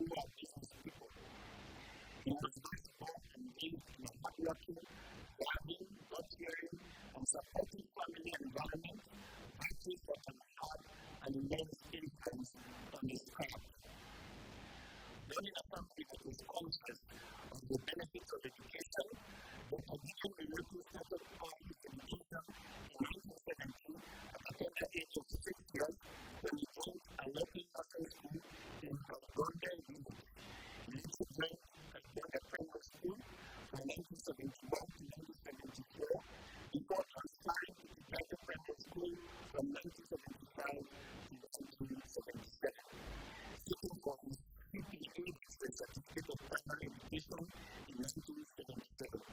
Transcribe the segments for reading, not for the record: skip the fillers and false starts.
who are business people. He was born and lived in a hardworking, loving, nurturing, and supportive family environment, practice that can have an immense influence on his craft. Then in a family that was conscious of the benefits of education, Dr. Gideon Muriuki started out his education in 1970 at the tender age of 6 years when he joined a local nursery school in Golden Village. He later joined a primary school from 1971 to 1974 before transferring to private primary school from 1975 to 1977. Seeking for his CPE Certificate of Primary Education in 1977.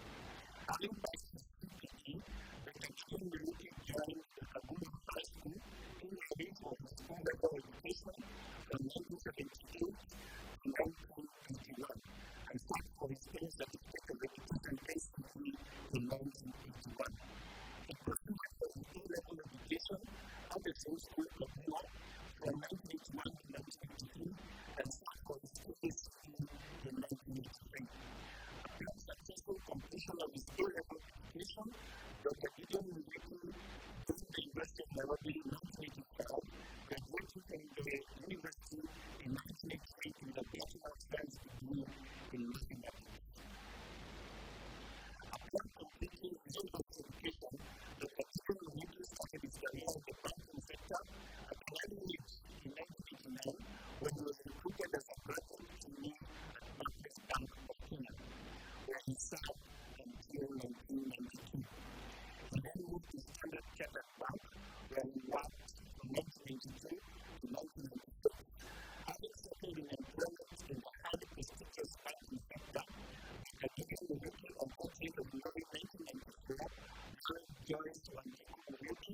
Having passed his CPE, Dr. Gideon Muriuki joined the Kabul High School in Nairobi for his school-level education from 1972 to 1981 and sat for his first certificate of education basically in 1981. He pursued his school-level education at the same school of law from 1981 to 1982 and sat for his PhD in 1983. Upon successful completion of his A-level education, Dr. Gideon Muriuki joined the University of Nairobi in 1985, graduating from the university in 1988 with a Bachelor of Science degree in mathematics. Upon completing his university education, Dr. Gideon Muriuki started his career in the banking sector at an early age in 1989 when he was recruited as a graduate trainee at Honoris Bank of Kenya, where he served until 1992. He then moved to Standard Chartered Bank, where he worked from 1992 to 1996. Having settled in employment in the highly prestigious banking sector, Dr. Gideon Muriuki on 14th of February 1994 married Joyce Muriuki,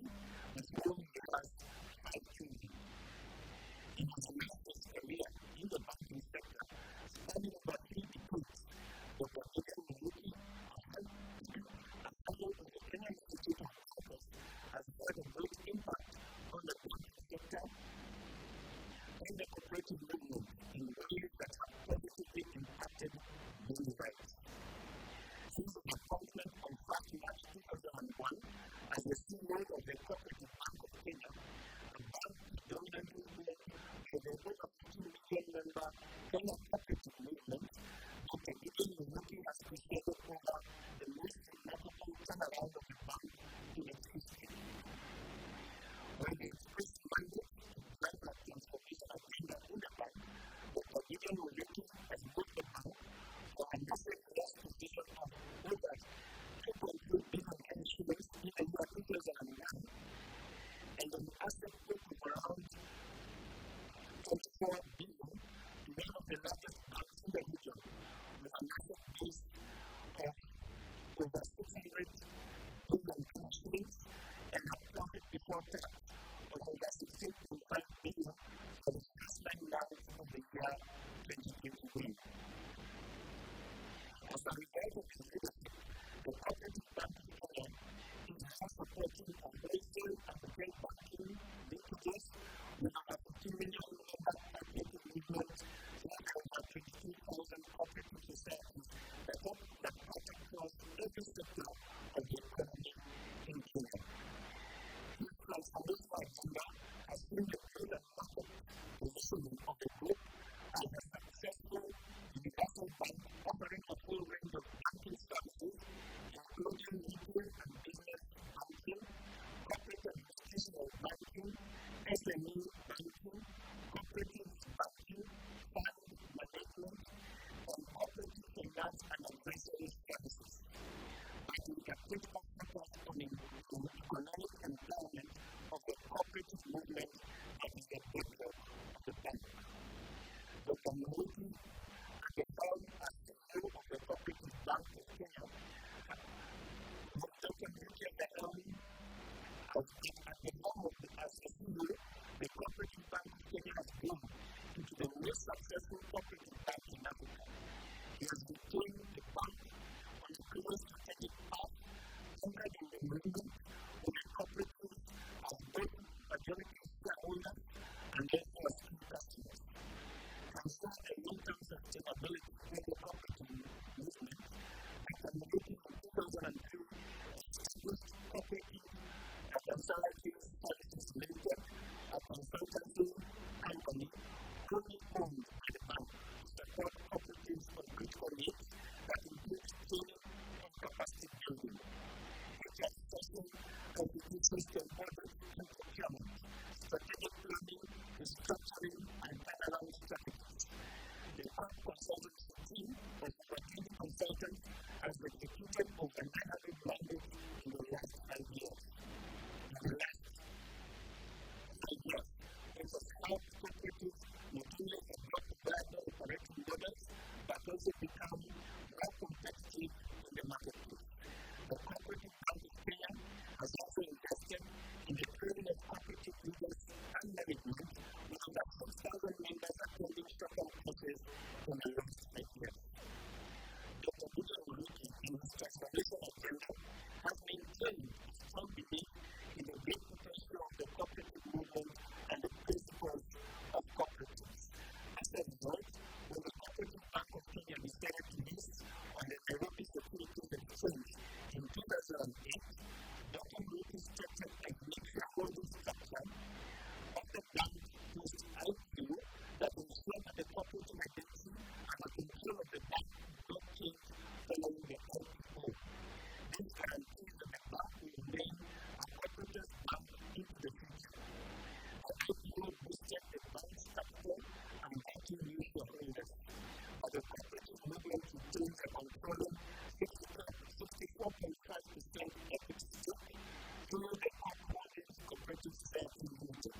with whom he has 5 children. In his master's career in the banking sector, spanning over 3 decades, Dr. Gideon Muriuki, a fellow of the Kenya Institute of Commerce, has had a great impact on the banking sector and the cooperative movement in ways that have positively impacted human rights. Since his appointment on 1st March 2001 as the CEO of the Co-operative Bank of Kenya, a bank predominantly led by the over 50 million member Kenya cooperative movement, Dr. Gideon Muriuki has presided over the most remarkable turnaround of the bank in its history. When the expressed mandate to drive a transformation agenda in the bank, Dr. Gideon Muriuki has moved the bank from a massive loss position of over 2.2 billion shillings in the year 2009 and an asset book of around 24 billion to one of the largest banks in the region, with an asset base of over 600 billion shillings and a profit before tax of over 16.5 billion for the first 9 months of the year 2021. As a result of his leadership, the Co-operative Bank of Kenya is now supporting a wholesale and retail banking linkages with over 50 million member cooperative movements and over 22,000 cooperative societies that cut across every sector of the economy in Kenya. This transformational agenda has been the trade and market positioning of the group as a successful universal bank offering a full range of banking services, including retail and business banking, corporate and institutional banking, SME banking, cooperative banking, fund management, and cooperative finance and advisory services. And we have critical focus on the economic empowerment of the cooperative movement that is the bedrock of the bank. Dr. Muriuki, the founder and CEO of the Co-operative Bank of Kenya, Dr. Muriuki at the helm of the CEO, the Co-operative Bank of Kenya has grown into the most successful cooperative bank in Africa. He has become the bank on a clear strategic path, anchored in the movement of the cooperatives as both majority shareholders and therefore as key customers. ensure the long-term sustainability of the cooperative movement, and communicating in 2002 established cooperative conservative services limited, a consultancy company fully owned by the bank to support cooperatives on critical needs that include training and capacity building, such as testing, competition standards and procurement, strategic planning, restructuring, and turnaround strategies. The bank consultancy team of over 20 consultants has executed over 900 mandates in the last 5 years. It has helped cooperatives not only adopt viable operating models, but also become more competitive in the marketplace. The Co-operative Bank of Kenya has also invested in the training of cooperative leaders and management, with over 6,000 members attending short-term courses in the last 5 years. Dr. Gideon Muriuki, in his transformation agenda, has maintained a strong belief in the great potential of the cooperative movement and the principles of cooperatives. As a result, when the Co-operative Bank of Kenya decided to list on the Nairobi Securities Exchange in 2008, Dr. Muriuki structured a unique shareholding structure of the bank post-IPO that ensured that the cooperative identity and the control of the bank did not change following the IPO. This guarantees that the bank will remain a cooperative bank into the future. The IPO boosted the bank's capital and banking new shareholders, but the cooperative movement retains a controlling 64.5% equity stake through the Co-operative Cooperative Society Limited.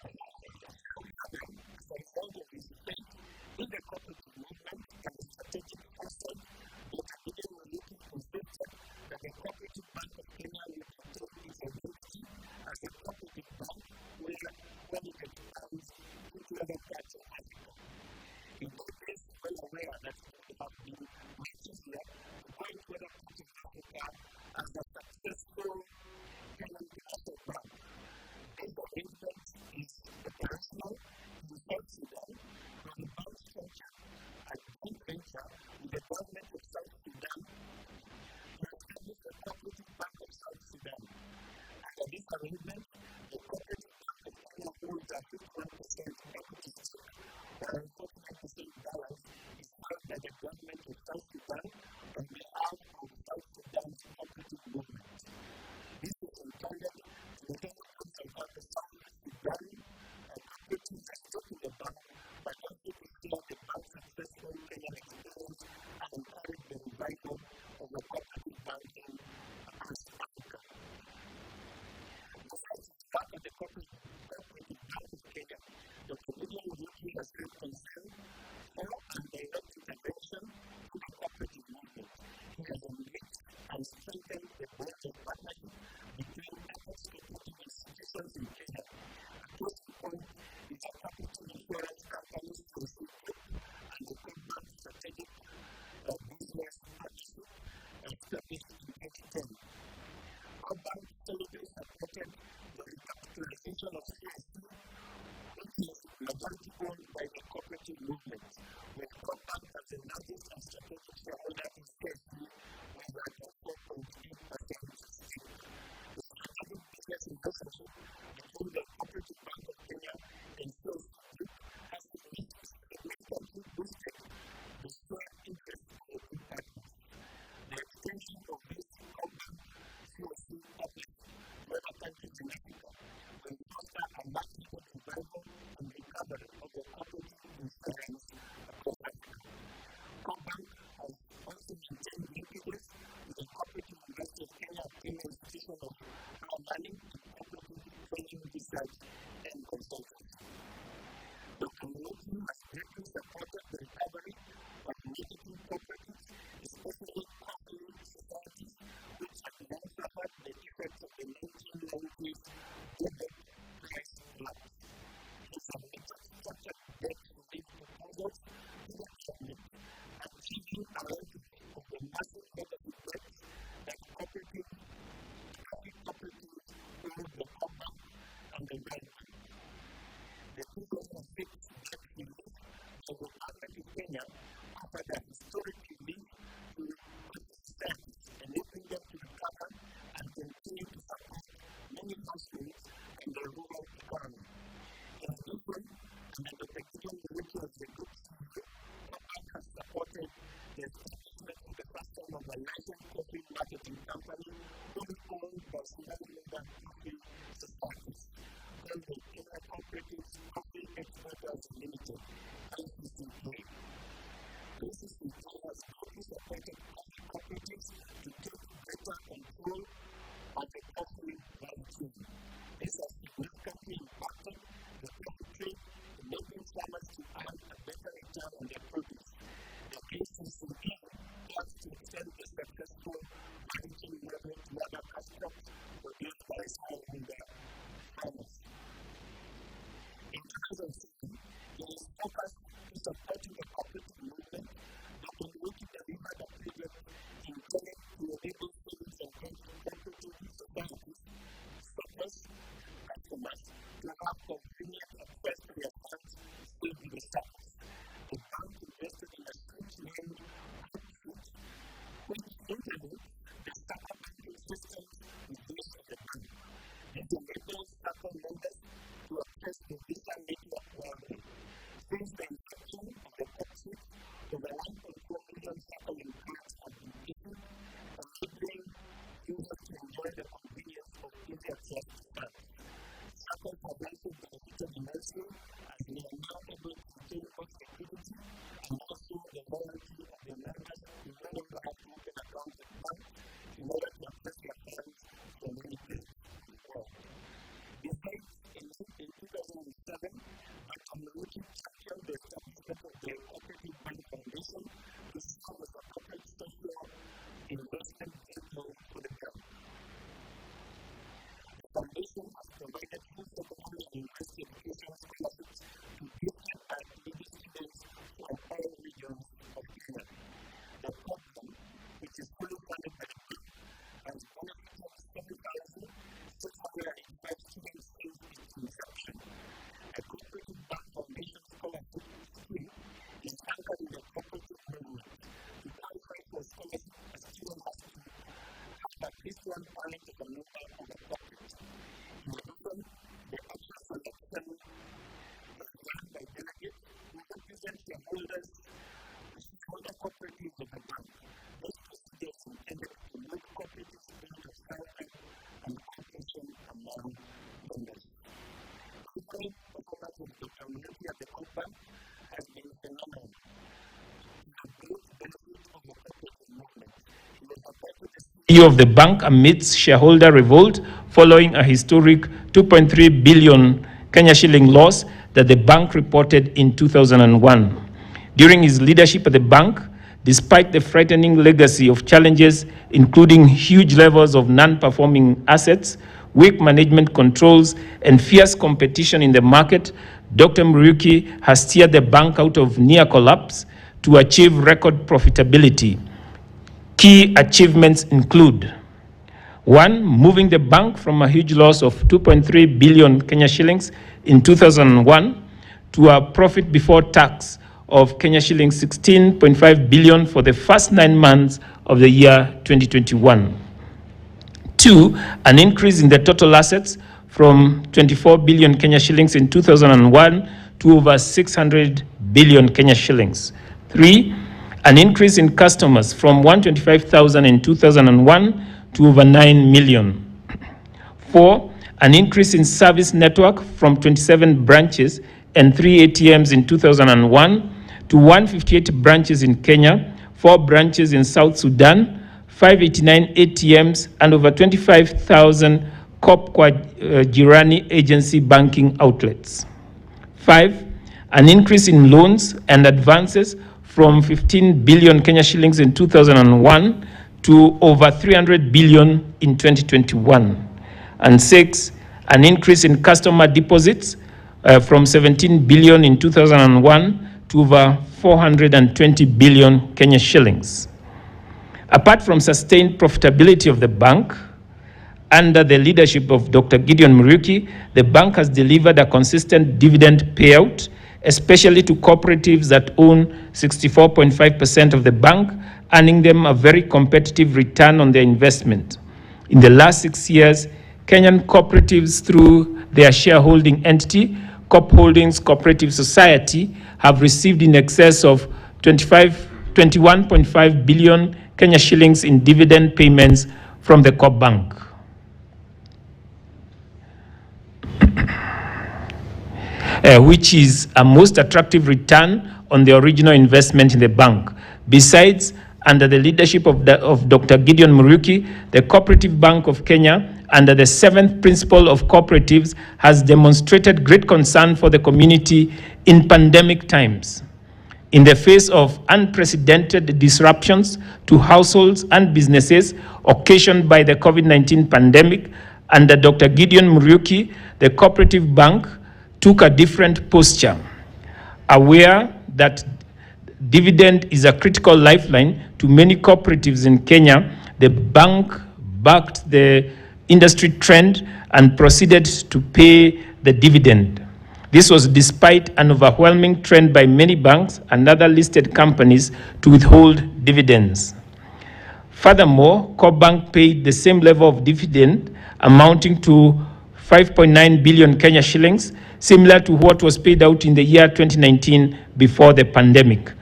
As a result of his faith in the cooperative movement and the strategic foresight, Dr. Gideon Muriuki insisted that the Co-operative Bank of Kenya will continue its identity as a cooperative bank when it expands into other parts of Africa. In this case, well aware that we have been matches here to point to other parts of Africa as a successful payment asset bank. This arrangement is operational in South Sudan, where the bank structure and joint venture with the government of South Sudan to establish the Cooperative Bank of South Sudan. Under this arrangement, the Cooperative Bank of Kenya holds a 51% equity stake, while 49% balance is held by the government of South Sudan on behalf of South Sudan's cooperative movement. This is intended to retain funds about the Southwest Sudan cooperative sector to the bank, but also to share the bank's successful Kenyan experience and encourage the revival of the cooperative banking across Africa. Besides its part of the Cooperative Bank of Kenya, Dr. Gideon Muriuki has been concerned for and direct intervention to the cooperative movement. He has enriched and strengthened the bonds of partnership between efforts cooperative institutions in Kenya. A close point is a capital insurance companies to receive and the Co-bank strategic business partnership established in 2010. Co-bank solidly supported the recapitalization of CSC, which is majority owned by the cooperative movement, with Co-bank as the largest and strategic shareholder in CSC with a 4.8% stake. The strategic business relationship between the Cooperative Bank of Kenya and CSC has significantly boosted the shared interest of the two parties. The extension of this Co-bank CSC partnership to other countries in Africa will foster a much needed revival and recovery of the cooperative insurance across Africa. Co-bank has also maintained linkages with the Cooperative University of Kenya Institution of Learning and Cooperative Training Research and Consultancy. Dr. Muriuki has greatly supported the recovery of negative cooperatives, especially cooperative societies, which have long suffered the effects of the 1990s DLitt price collapse. He submitted structured debt relief proposals to the government, achieving a multitude of the massive negative debts that cooperatives owed the Co-bank and the bank. The 2006 debt Gideon Muriuki was the group CEO. The bank has supported the establishment of the first time of a licensed coffee marketing company owned by small labor coffee societies called the Kenya Cooperative Coffee Exporters Limited, KCCK. KCCK has also supported coffee cooperatives to take better control of the coffee value chain. This has significantly impacted the coffee trade, enabling farmers to earn a better return on their produce. The KCCK wants to extend the successful value chain model to other customers produced by smallholder farmers. In 2007, there is focus to supporting the cooperative movement, but in which delivered a project intended to enable savings and cooperative societies, farmers, customers to have convenient access to their funds with the startups. The bank invested in a switch named Conferred, which introduced the startup banking system with this of the bank. It enables startup members to access the Visa network worldwide. Since the inception of the website, over 1.4 million startup cards have been issued, enabling users to enjoy the convenience of easy access to funds. Startups have also benefited immensely as they are now able to retain both liquidity and also the loyalty of their members who no longer have to open accounts with banks in order to access their funds from any place in the world. Besides, in 2007, Dr. Muriuki championed the establishment of the Co-operative Bank Foundation to serve as a corporate social investment vehicle for the government. The foundation has provided full secondary and university education scholarships to gifted and needy students from all regions of Kenya. The program, which is fully funded by the bank, has benefited 7,685 students since its inception. The Co-operative Bank Foundation Scholarship Scheme is anchored in the cooperative movement. To qualify for scholarship, a student has to have at least one parent of a member of the cooperative. In addition, the actual selection is done by delegates who represent shareholders, shareholder cooperatives of the bank. Those procedures intended to make cooperatives build a fairness and cooperation among members. The performance of the community at the co-bank has been phenomenal. The great benefit of the cooperative movement is the support of the CEO of the bank amidst shareholder revolt following a historic 2.3 billion Kenya shilling loss that the bank reported in 2001. During his leadership at the bank, despite the frightening legacy of challenges, including huge levels of non-performing assets, weak management controls, and fierce competition in the market, Dr. Muriuki has steered the bank out of near collapse to achieve record profitability. Key achievements include: 1. Moving the bank from a huge loss of 2.3 billion Kenya shillings in 2001 to a profit before tax of Kenya shillings 16.5 billion for the first 9 months of the year 2021. 2. An increase in the total assets from 24 billion Kenya shillings in 2001 to over 600 billion Kenya shillings. 3. An increase in customers from 125,000 in 2001 to over 9 million. 4. An increase in service network from 27 branches and 3 ATMs in 2001 to 158 branches in Kenya, 4 branches in South Sudan, 589 ATMs, and over 25,000 Kwa Jirani agency banking outlets. 5. An increase in loans and advances from 15 billion Kenya shillings in 2001 to over 300 billion in 2021. And 6. An increase in customer deposits from 17 billion in 2001 to over 420 billion Kenya shillings. Apart from sustained profitability of the bank, under the leadership of Dr. Gideon Muriuki, the bank has delivered a consistent dividend payout, especially to cooperatives that own 64.5% of the bank, earning them a very competitive return on their investment. In the last 6 years, Kenyan cooperatives, through their shareholding entity, COP Holdings Cooperative Society have received in excess of 21.5 billion Kenya shillings in dividend payments from the COP Bank. Which is a most attractive return on the original investment in the bank. Besides, under the leadership of Dr. Gideon Muriuki, the Co-operative Bank of Kenya, under the 7th principle of cooperatives, has demonstrated great concern for the community in pandemic times. In the face of unprecedented disruptions to households and businesses occasioned by the COVID-19 pandemic, under Dr. Gideon Muriuki, the Co-operative Bank took a different posture, aware that dividend is a critical lifeline to many cooperatives in Kenya. The bank backed the industry trend and proceeded to pay the dividend. This was despite an overwhelming trend by many banks and other listed companies to withhold dividends. Furthermore, COP Bank paid the same level of dividend amounting to 5.9 billion Kenya shillings, similar to what was paid out in the year 2019 before the pandemic,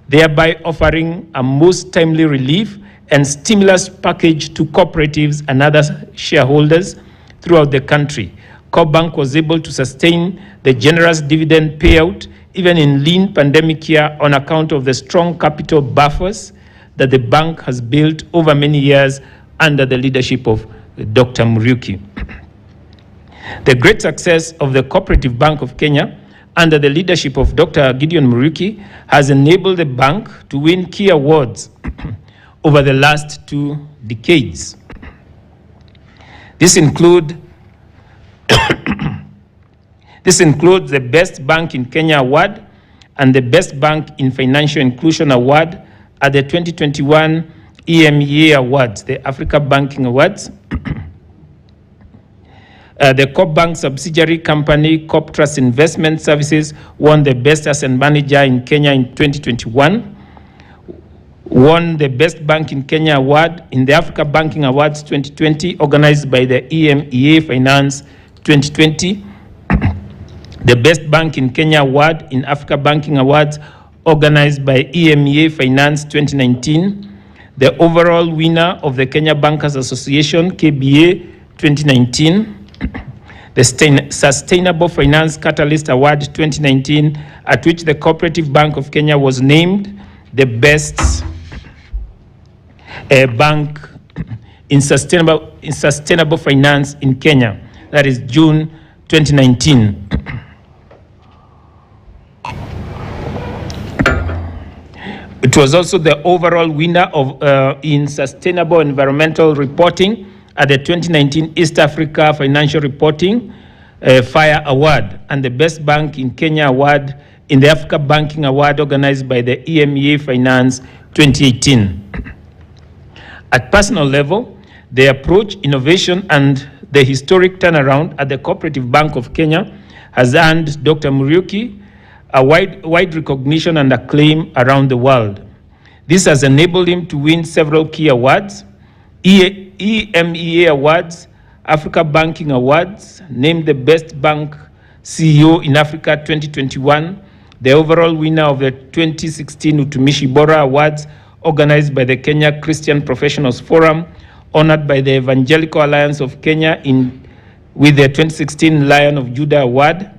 thereby offering a most timely relief and stimulus package to cooperatives and other shareholders throughout the country. COP Bank was able to sustain the generous dividend payout even in lean pandemic year on account of the strong capital buffers that the bank has built over many years under the leadership of Dr. Muriuki. The great success of the Co-operative Bank of Kenya under the leadership of Dr. Gideon Muriuki has enabled the bank to win key awards over the last 2 decades. This includes the Best Bank in Kenya Award and the Best Bank in Financial Inclusion Award at the 2021 EMEA Awards, the Africa Banking Awards. The COP Bank subsidiary company, COP Trust Investment Services, won the Best Asset Manager in Kenya in 2021, won the Best Bank in Kenya Award in the Africa Banking Awards 2020, organized by the EMEA Finance 2020, the Best Bank in Kenya Award in Africa Banking Awards, organized by EMEA Finance 2019, the overall winner of the Kenya Bankers Association, KBA 2019, the Sustainable Finance Catalyst Award 2019, at which the Co-operative Bank of Kenya was named the best bank in sustainable finance in Kenya. That is June 2019. It was also the overall winner of in sustainable environmental reporting at the 2019 East Africa Financial Reporting FIRE Award, and the Best Bank in Kenya Award in the Africa Banking Award organized by the EMEA Finance 2018. At personal level, the approach, innovation, and the historic turnaround at the Co-operative Bank of Kenya has earned Dr. Muriuki a wide recognition and acclaim around the world. This has enabled him to win several key awards: EMEA Awards, Africa Banking Awards, named the Best Bank CEO in Africa 2021, the overall winner of the 2016 Utumishi Bora Awards organized by the Kenya Christian Professionals Forum, honored by the Evangelical Alliance of Kenya with the 2016 Lion of Judah Award,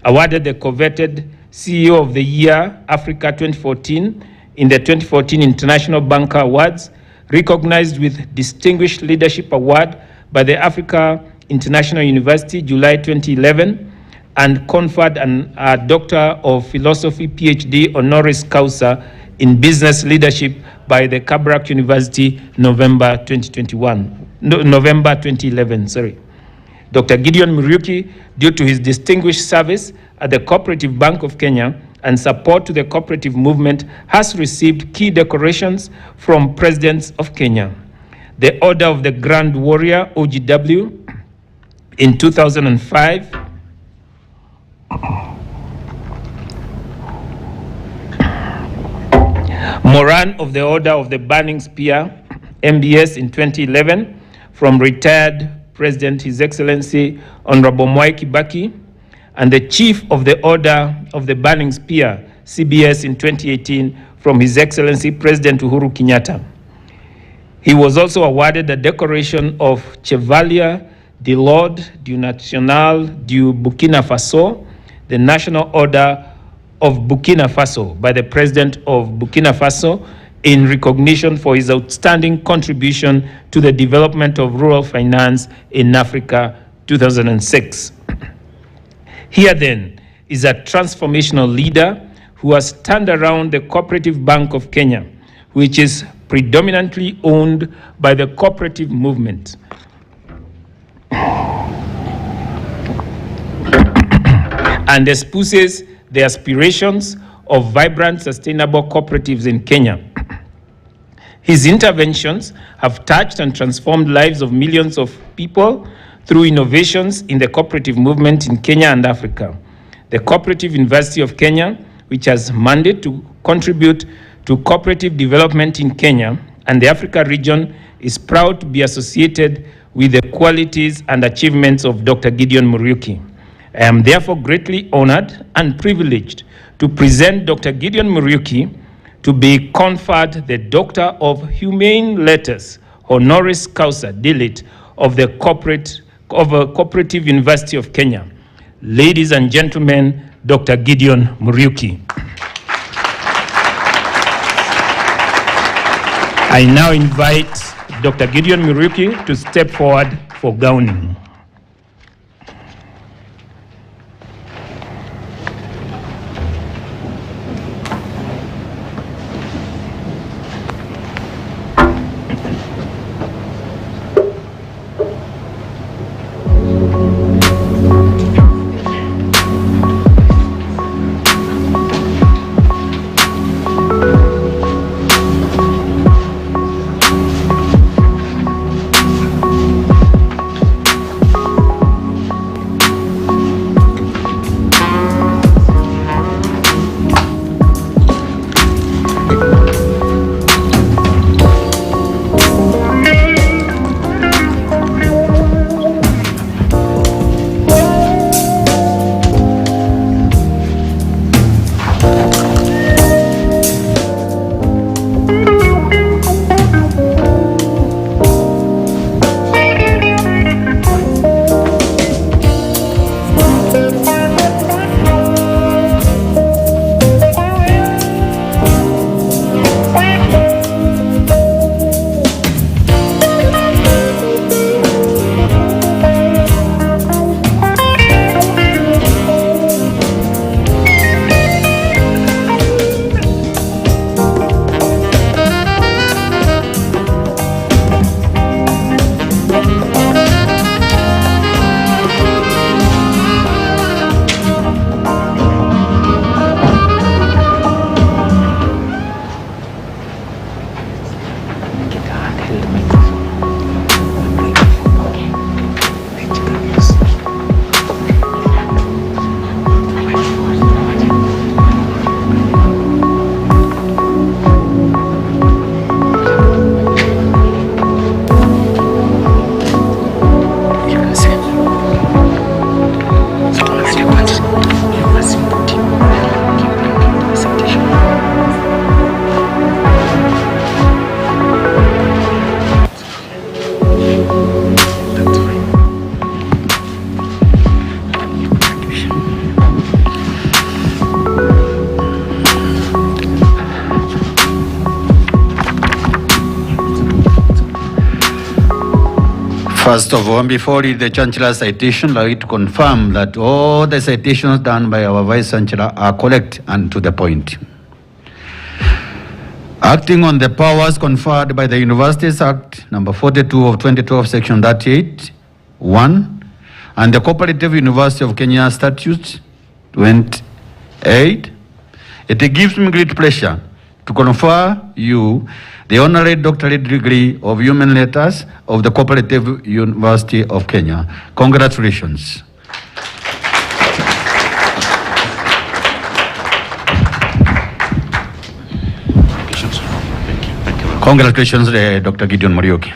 awarded the coveted CEO of the Year Africa 2014 in the 2014 International Banker Awards, recognized with Distinguished Leadership Award by the Africa International University, July 2011, and conferred a Doctor of Philosophy, PhD, Honoris Causa in Business Leadership by the Kabrak University, November 2011. Dr. Gideon Muriuki, due to his distinguished service at the Co-operative Bank of Kenya and support to the cooperative movement, has received key decorations from presidents of Kenya. The Order of the Grand Warrior, OGW, in 2005, Moran of the Order of the Burning Spear, MBS, in 2011, from retired President His Excellency Honorable Mwai Kibaki, and the Chief of the Order of the Burning Spear, CBS, in 2018 from His Excellency President Uhuru Kenyatta. He was also awarded the decoration of Chevalier de l'Ordre du National du Burkina Faso, the National Order of Burkina Faso, by the President of Burkina Faso in recognition for his outstanding contribution to the development of rural finance in Africa, 2006. Here then is a transformational leader who has turned around the Co-operative Bank of Kenya, which is predominantly owned by the cooperative movement. And espouses the aspirations of vibrant, sustainable cooperatives in Kenya. His interventions have touched and transformed lives of millions of people through innovations in the cooperative movement in Kenya and Africa. The Co-operative University of Kenya, which has mandate to contribute to cooperative development in Kenya and the Africa region, is proud to be associated with the qualities and achievements of Dr. Gideon Muriuki. I am therefore greatly honored and privileged to present Dr. Gideon Muriuki to be conferred the Doctor of Humane Letters, Honoris Causa, DLitt, of the Co-operative University of Kenya. Ladies and gentlemen, Dr. Gideon Muriuki. I now invite Dr. Gideon Muriuki to step forward for gowning. First of all, before the Chancellor's citation, I'd like to confirm that all the citations done by our Vice Chancellor are correct and to the point. Acting on the powers conferred by the Universities Act number 42 of 2012, section 38, 1, and the Co-operative University of Kenya Statute 28, it gives me great pleasure to confer you the Honorary Doctorate degree of Humane Letters of the Co-operative University of Kenya. Congratulations. Congratulations, Dr. Gideon Muriuki.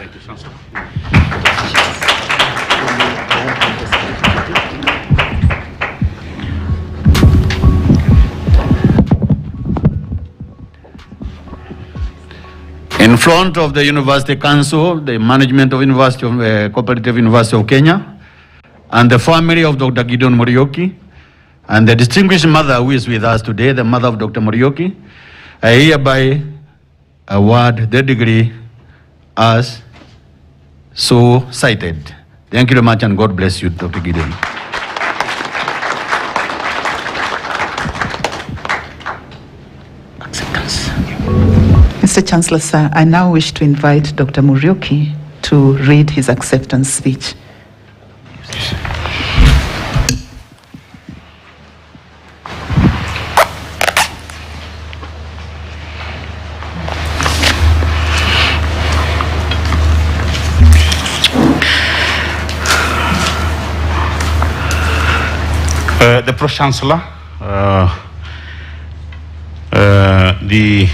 front of the University Council, the management of Co-operative University of Kenya, and the family of Dr. Gideon Muriuki, and the distinguished mother who is with us today, the mother of Dr. Muriuki, I hereby award the degree as so cited. Thank you very much, and God bless you, Dr. Gideon. Mr. Chancellor, sir, I now wish to invite Dr. Muriuki to read his acceptance speech. The Pro-Chancellor, the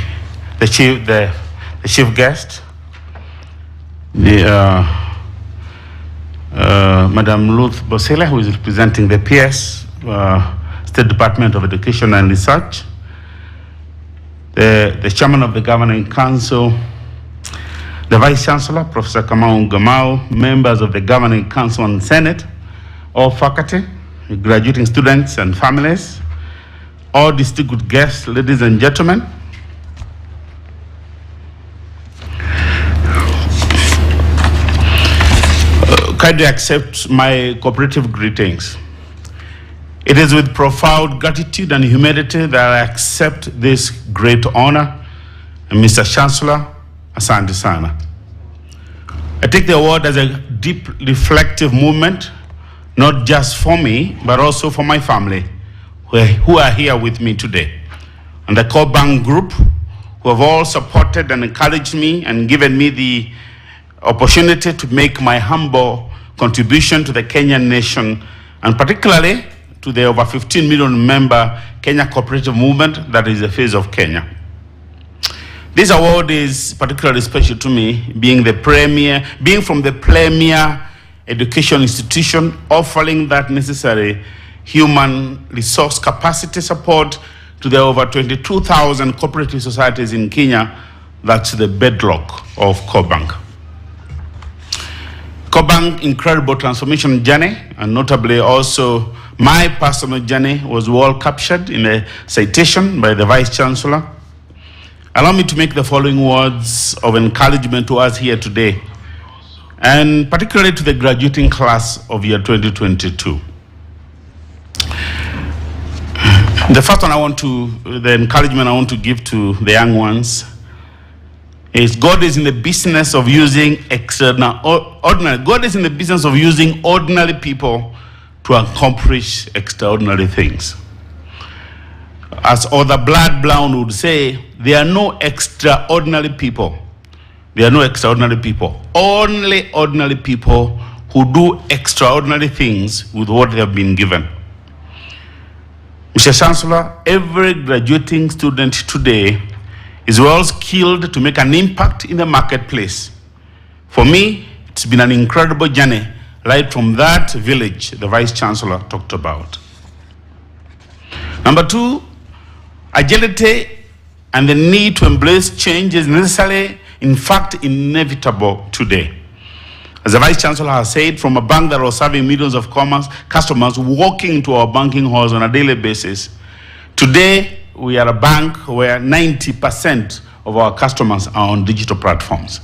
chief guest, Madam Ruth Bosela, who is representing the PS, State Department of Education and Research, the Chairman of the Governing Council, the Vice Chancellor, Professor Kamau Gamau, members of the Governing Council and Senate, all faculty, graduating students and families, all distinguished guests, ladies and gentlemen. Kindly accept my cooperative greetings. It is with profound gratitude and humility that I accept this great honor. And Mr. Chancellor, asante sana. I take the award as a deep reflective movement, not just for me, but also for my family, who are here with me today. And the Co-Bank Group, who have all supported and encouraged me and given me the opportunity to make my humble contribution to the Kenyan nation, and particularly to the over 15 million member Kenya cooperative movement that is the face of Kenya. This award is particularly special to me, being from the premier education institution offering that necessary human resource capacity support to the over 22,000 cooperative societies in Kenya. That's the bedrock of Co-Bank. Co-Bank incredible transformation journey, and notably also my personal journey, was well captured in a citation by the Vice Chancellor. Allow me to make the following words of encouragement to us here today, and particularly to the graduating class of year 2022. The first one the encouragement I want to give to the young ones is God is in the business of using God is in the business of using ordinary people to accomplish extraordinary things. As Other Blood Brown would say, there are no extraordinary people. There are no extraordinary people. Only ordinary people who do extraordinary things with what they have been given. Mr. Chancellor, every graduating student today is well skilled to make an impact in the marketplace. For me, it's been an incredible journey, right from that village the Vice Chancellor talked about. Number two, agility and the need to embrace change is necessarily, in fact, inevitable today. As the Vice Chancellor has said, from a bank that was serving millions of customers walking into our banking halls on a daily basis, today we are a bank where 90% of our customers are on digital platforms.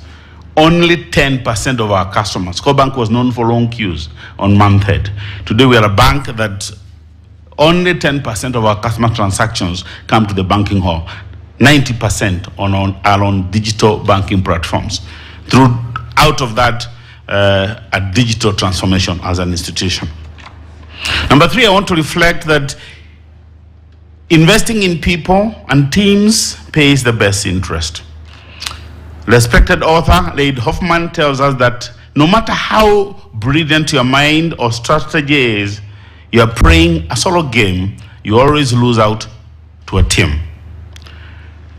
Only 10% of our customers. Co-Bank was known for long queues on month end. Today we are a bank that only 10% of our customer transactions come to the banking hall. 90% are on digital banking platforms. Out of that, a digital transformation as an institution. Number three, I want to reflect that investing in people and teams pays the best interest. Respected author Leigh Hoffman tells us that no matter how brilliant your mind or strategy is, you are playing a solo game, you always lose out to a team.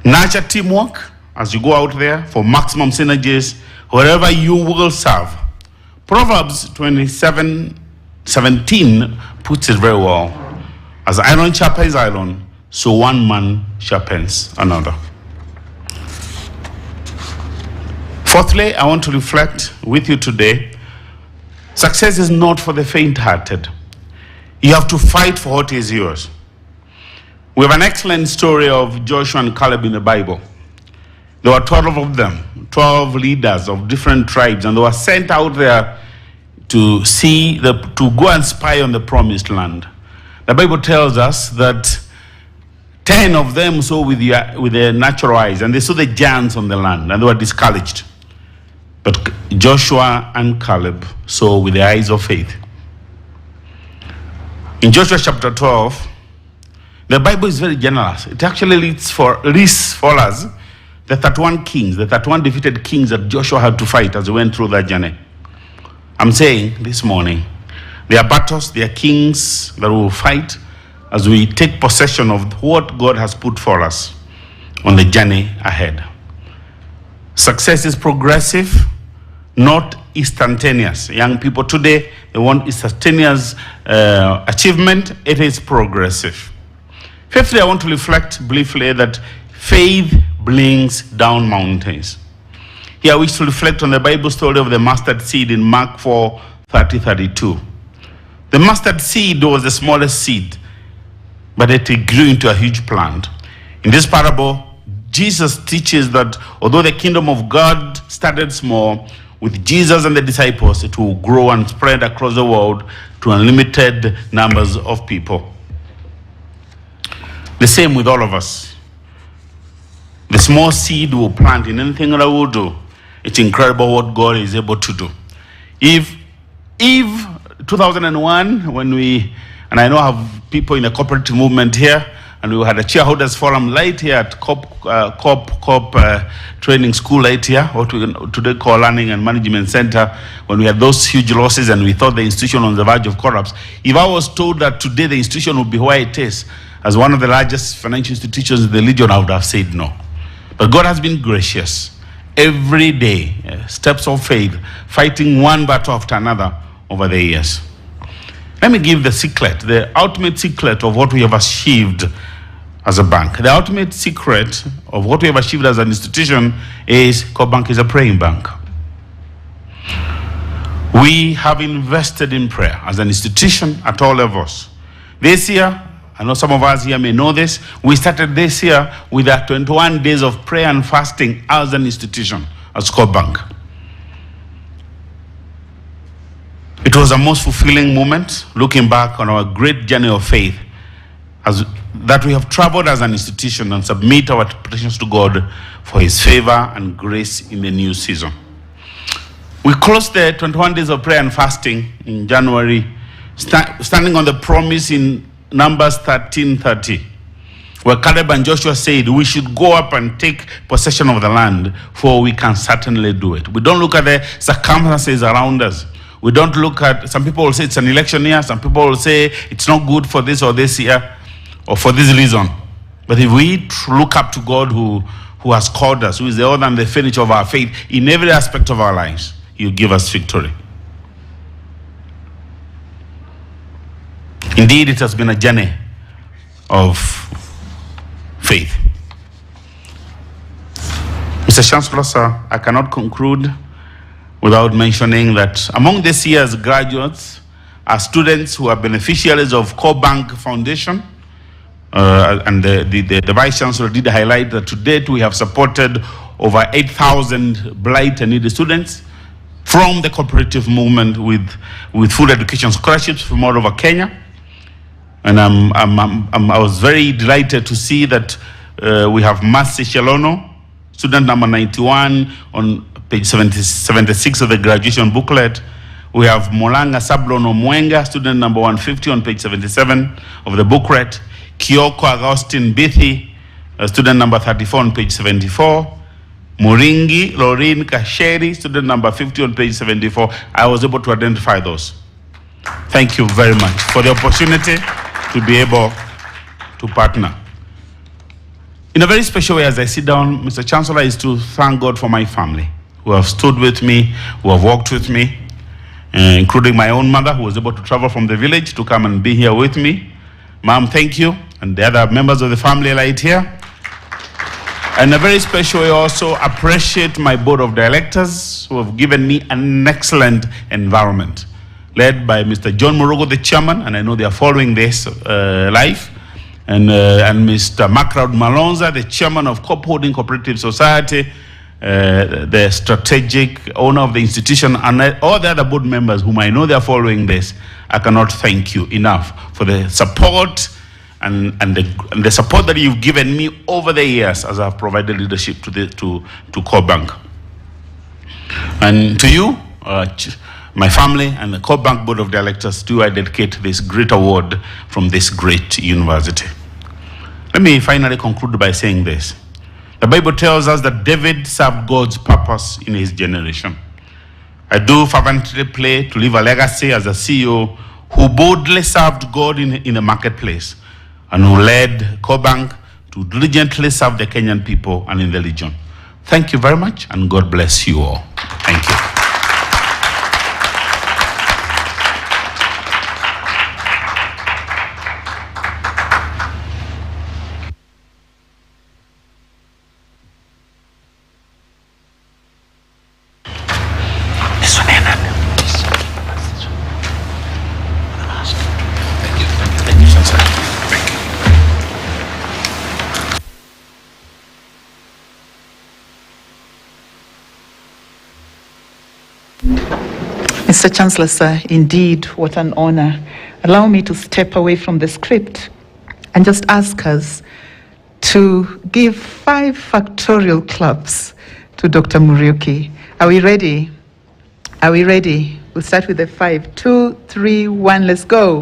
Nurture teamwork as you go out there for maximum synergies wherever you will serve. Proverbs 27:17 puts it very well. As iron sharpens iron, so one man sharpens another. Fourthly, I want to reflect with you today, success is not for the faint-hearted. You have to fight for what is yours. We have an excellent story of Joshua and Caleb in the Bible. There were 12 of them, 12 leaders of different tribes, and they were sent out there to go and spy on the promised land. The Bible tells us that 10 of them saw with their natural eyes, and they saw the giants on the land, and they were discouraged. But Joshua and Caleb saw with the eyes of faith. In Joshua chapter 12, the Bible is very generous. It actually lists for us the 31 kings, the 31 defeated kings that Joshua had to fight as he went through that journey. I'm saying this morning, there are battles, there are kings that we will fight as we take possession of what God has put for us on the journey ahead. Success is progressive, not instantaneous. Young people today, they want instantaneous achievement. It is progressive. Fifthly, I want to reflect briefly that faith brings down mountains. Here I wish to reflect on the Bible story of the mustard seed in Mark 4:30-32. The mustard seed was the smallest seed, but it grew into a huge plant. In this parable, Jesus teaches that although the kingdom of God started small, with Jesus and the disciples, it will grow and spread across the world to unlimited numbers of people. The same with all of us. The small seed will plant in anything that we will do. It's incredible what God is able to do. If 2001, when and I know I have people in the cooperative movement here, and we had a shareholders forum right here at COP training school right here, what we today call Learning and Management Center, when we had those huge losses and we thought the institution on the verge of collapse. If I was told that today the institution would be where it is, as one of the largest financial institutions in the region, I would have said no. But God has been gracious. Every day, steps of faith, fighting one battle after another over the years. Let me give the secret, the ultimate secret of what we have achieved as a bank. The ultimate secret of what we have achieved as an institution is Co-bank is a praying bank. We have invested in prayer as an institution at all levels. This year, I know some of us here may know this, we started this year with our 21 days of prayer and fasting as an institution, as Co-bank. It was a most fulfilling moment, looking back on our great journey of faith, that we have traveled as an institution and submit our petitions to God for His favor and grace in the new season. We closed the 21 days of prayer and fasting in January, standing on the promise in Numbers 13:30, where Caleb and Joshua said, we should go up and take possession of the land, for we can certainly do it. We don't look at the circumstances around us. We don't look at, some people will say it's an election year, some people will say it's not good for this or this year, or for this reason. But if we look up to God who has called us, who is the author and the finisher of our faith, in every aspect of our lives, He'll give us victory. Indeed, it has been a journey of faith. Mr. Chancellor, sir, I cannot conclude without mentioning that among this year's graduates are students who are beneficiaries of Co-bank Foundation, and the Vice Chancellor did highlight that to date we have supported over 8,000 blight and needy students from the cooperative movement with full education scholarships from all over Kenya. And I was very delighted to see that we have Mercy Shelono, student number 91 on page 76 of the graduation booklet. We have Molanga Sablono Mwenga, student number 150 on page 77 of the booklet. Kioko Agustin Bithi, student number 34 on page 74. Muringi Lauren Kasheri, student number 50 on page 74. I was able to identify those. Thank you very much for the opportunity to be able to partner. In a very special way, as I sit down, Mr. Chancellor, is to thank God for my family, who have stood with me, who have walked with me, including my own mother, who was able to travel from the village to come and be here with me. Mom, thank you, and the other members of the family right here. And a very special way also appreciate my board of directors who have given me an excellent environment, led by Mr. John Morogo, the chairman, and I know they are following this live, and Mr. Macraud Malonza, the chairman of Co-operative Cooperative Society, the strategic owner of the institution, and all the other board members whom I know they are following this. I cannot thank you enough for the support and the support that you've given me over the years as I've provided leadership to Co-Bank. And to you, my family and the Co-Bank Board of Directors, do I dedicate this great award from this great university. Let me finally conclude by saying this. The Bible tells us that David served God's purpose in his generation. I do fervently pray to leave a legacy as a CEO who boldly served God in the marketplace and who led Co-Bank to diligently serve the Kenyan people and in the region. Thank you very much, and God bless you all. Thank you. Mr. Chancellor, sir, indeed, what an honor. Allow me to step away from the script and just ask us to give 5 factorial claps to Dr. Muriuki. Are we ready? Are we ready? We'll start with the 5. 2, 3, 1, let's go.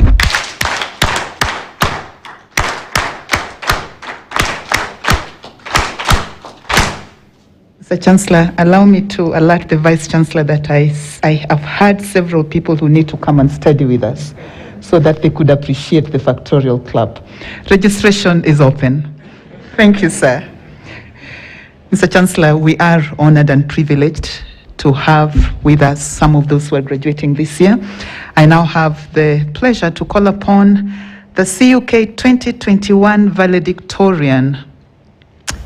Mr. Chancellor, allow me to alert the Vice Chancellor that I have had several people who need to come and study with us so that they could appreciate the factorial clap. Registration is open. Thank you, sir. Mr. Chancellor, we are honored and privileged to have with us some of those who are graduating this year. I now have the pleasure to call upon the CUK 2021 valedictorian.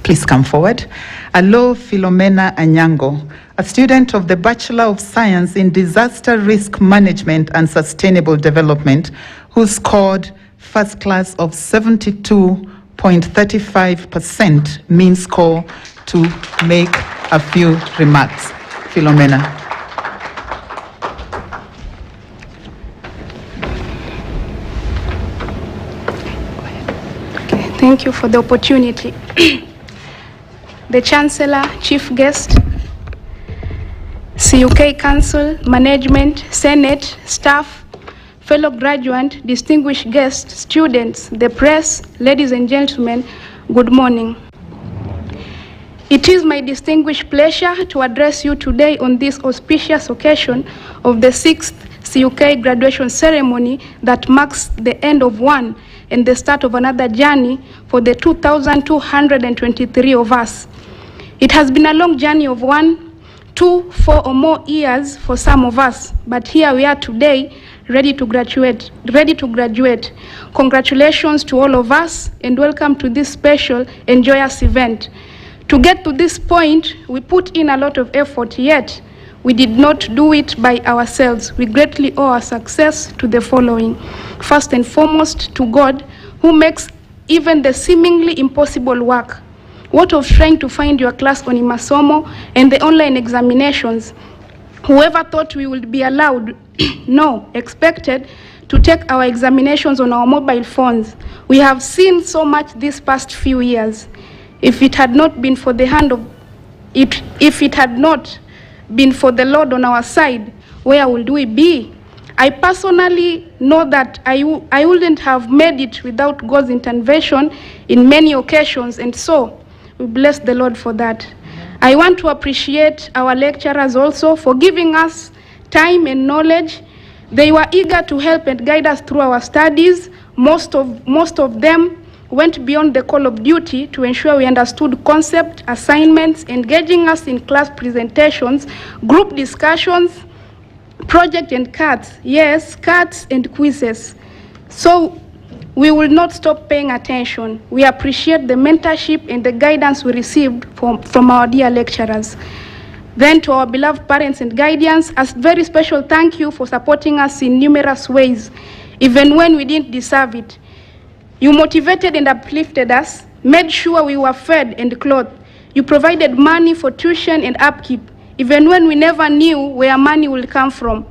Please come forward. Alo Philomena Anyango, a student of the Bachelor of Science in Disaster Risk Management and Sustainable Development, who scored first class of 72.35% mean score, to make a few remarks. Philomena. Okay, thank you for the opportunity. The Chancellor, Chief Guest, CUK Council, Management, Senate, staff, fellow graduates, distinguished guests, students, the press, ladies and gentlemen, good morning. It is my distinguished pleasure to address you today on this auspicious occasion of the 6th CUK graduation ceremony that marks the end of one and the start of another journey for the 2,223 of us. It has been a long journey of 1, 2, 4 or more years for some of us, but here we are today, ready to graduate. Congratulations to all of us and welcome to this special and joyous event. To get to this point, we put in a lot of effort, yet we did not do it by ourselves. We greatly owe our success to the following. First and foremost, to God, who makes even the seemingly impossible work. What of trying to find your class on Imasomo and the online examinations? Whoever thought we would be allowed, no, expected to take our examinations on our mobile phones. We have seen so much these past few years. If it had not been for the hand of it, if it had not been for the Lord on our side, where would we be? I personally know that I wouldn't have made it without God's intervention in many occasions, and so we bless the Lord for that. I want to appreciate our lecturers also for giving us time and knowledge. They were eager to help and guide us through our studies. Most of them went beyond the call of duty to ensure we understood concept, assignments, engaging us in class presentations, group discussions, project and cards. Yes, cards and quizzes. So we will not stop paying attention. We appreciate the mentorship and the guidance we received from our dear lecturers. Then to our beloved parents and guardians, a very special thank you for supporting us in numerous ways, even when we didn't deserve it. You motivated and uplifted us, made sure we were fed and clothed. You provided money for tuition and upkeep, even when we never knew where money will come from,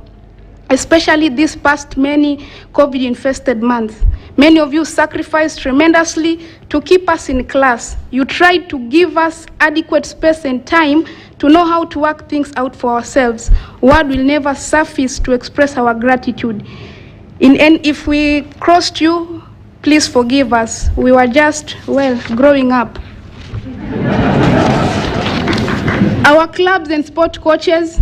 especially these past many COVID-infested months. Many of you sacrificed tremendously to keep us in class. You tried to give us adequate space and time to know how to work things out for ourselves. Word will never suffice to express our gratitude. And if we crossed you, please forgive us. We were just, well, growing up. Our clubs and sport coaches,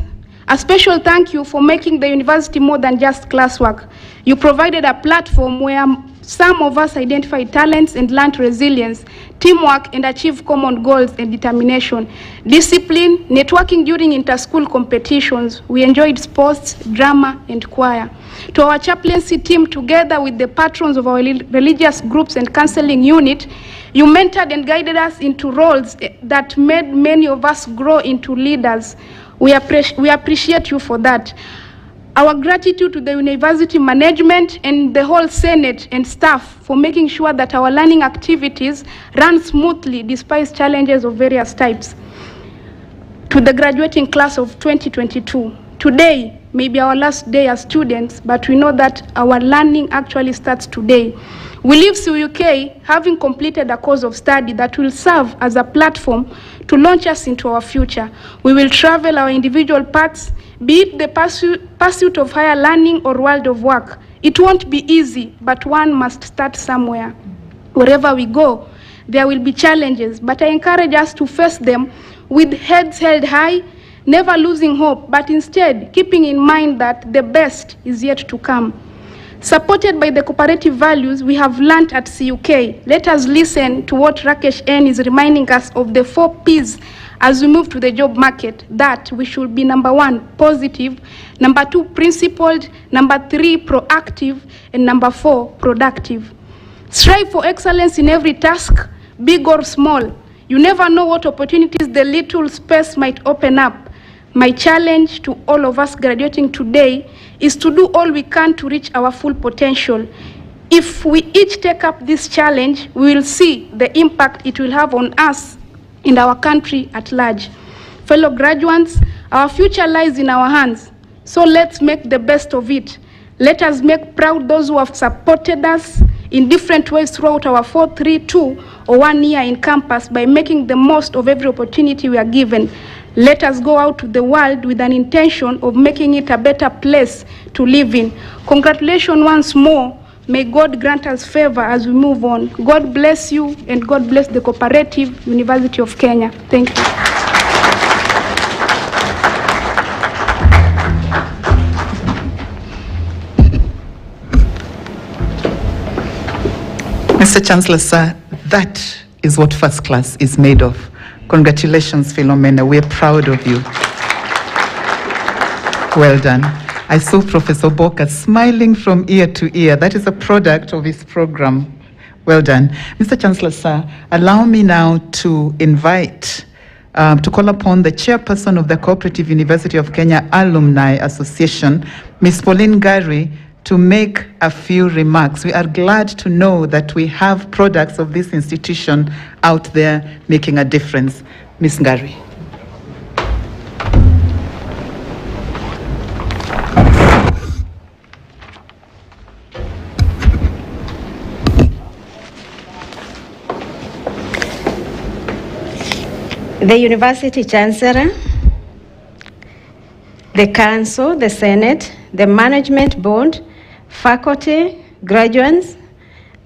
a special thank you for making the university more than just classwork. You provided a platform where some of us identified talents and learned resilience, teamwork, and achieved common goals and determination. Discipline, networking during inter-school competitions. We enjoyed sports, drama, and choir. To our chaplaincy team, together with the patrons of our religious groups and counseling unit, you mentored and guided us into roles that made many of us grow into leaders. We appreciate you for that. Our gratitude to the university management and the whole Senate and staff for making sure that our learning activities run smoothly despite challenges of various types. To the graduating class of 2022, today may be our last day as students, but we know that our learning actually starts today. We leave CUK having completed a course of study that will serve as a platform to launch us into our future. We will travel our individual paths, be it the pursuit of higher learning or world of work. It won't be easy, but one must start somewhere. Wherever we go, there will be challenges, but I encourage us to face them with heads held high, never losing hope, but instead keeping in mind that the best is yet to come. Supported by the cooperative values we have learnt at CUK, let us listen to what Rakesh N is reminding us of the 4 P's as we move to the job market, that we should be number 1, positive, number 2, principled, number 3, proactive, and number 4, productive. Strive for excellence in every task, big or small. You never know what opportunities the little space might open up. My challenge to all of us graduating today is to do all we can to reach our full potential. If we each take up this challenge, we will see the impact it will have on us and our country at large. Fellow graduates, our future lies in our hands, so let's make the best of it. Let us make proud those who have supported us in different ways throughout our 4, 3, 2, or 1 year in campus by making the most of every opportunity we are given. Let us go out to the world with an intention of making it a better place to live in. Congratulations once more. May God grant us favor as we move on. God bless you, and God bless the Co-operative University of Kenya. Thank you. Mr. Chancellor, sir, that is what first class is made of. Congratulations, Philomena. We're proud of you. Well done. I saw Professor Boka smiling from ear to ear. That is a product of his program. Well done. Mr. Chancellor, sir, allow me now to invite, to call upon the chairperson of the Co-operative University of Kenya Alumni Association, Ms. Pauline Gary, to make a few remarks. We are glad to know that we have products of this institution out there making a difference. Ms. Gary. The University Chancellor, the Council, the Senate, the Management Board, faculty, graduates,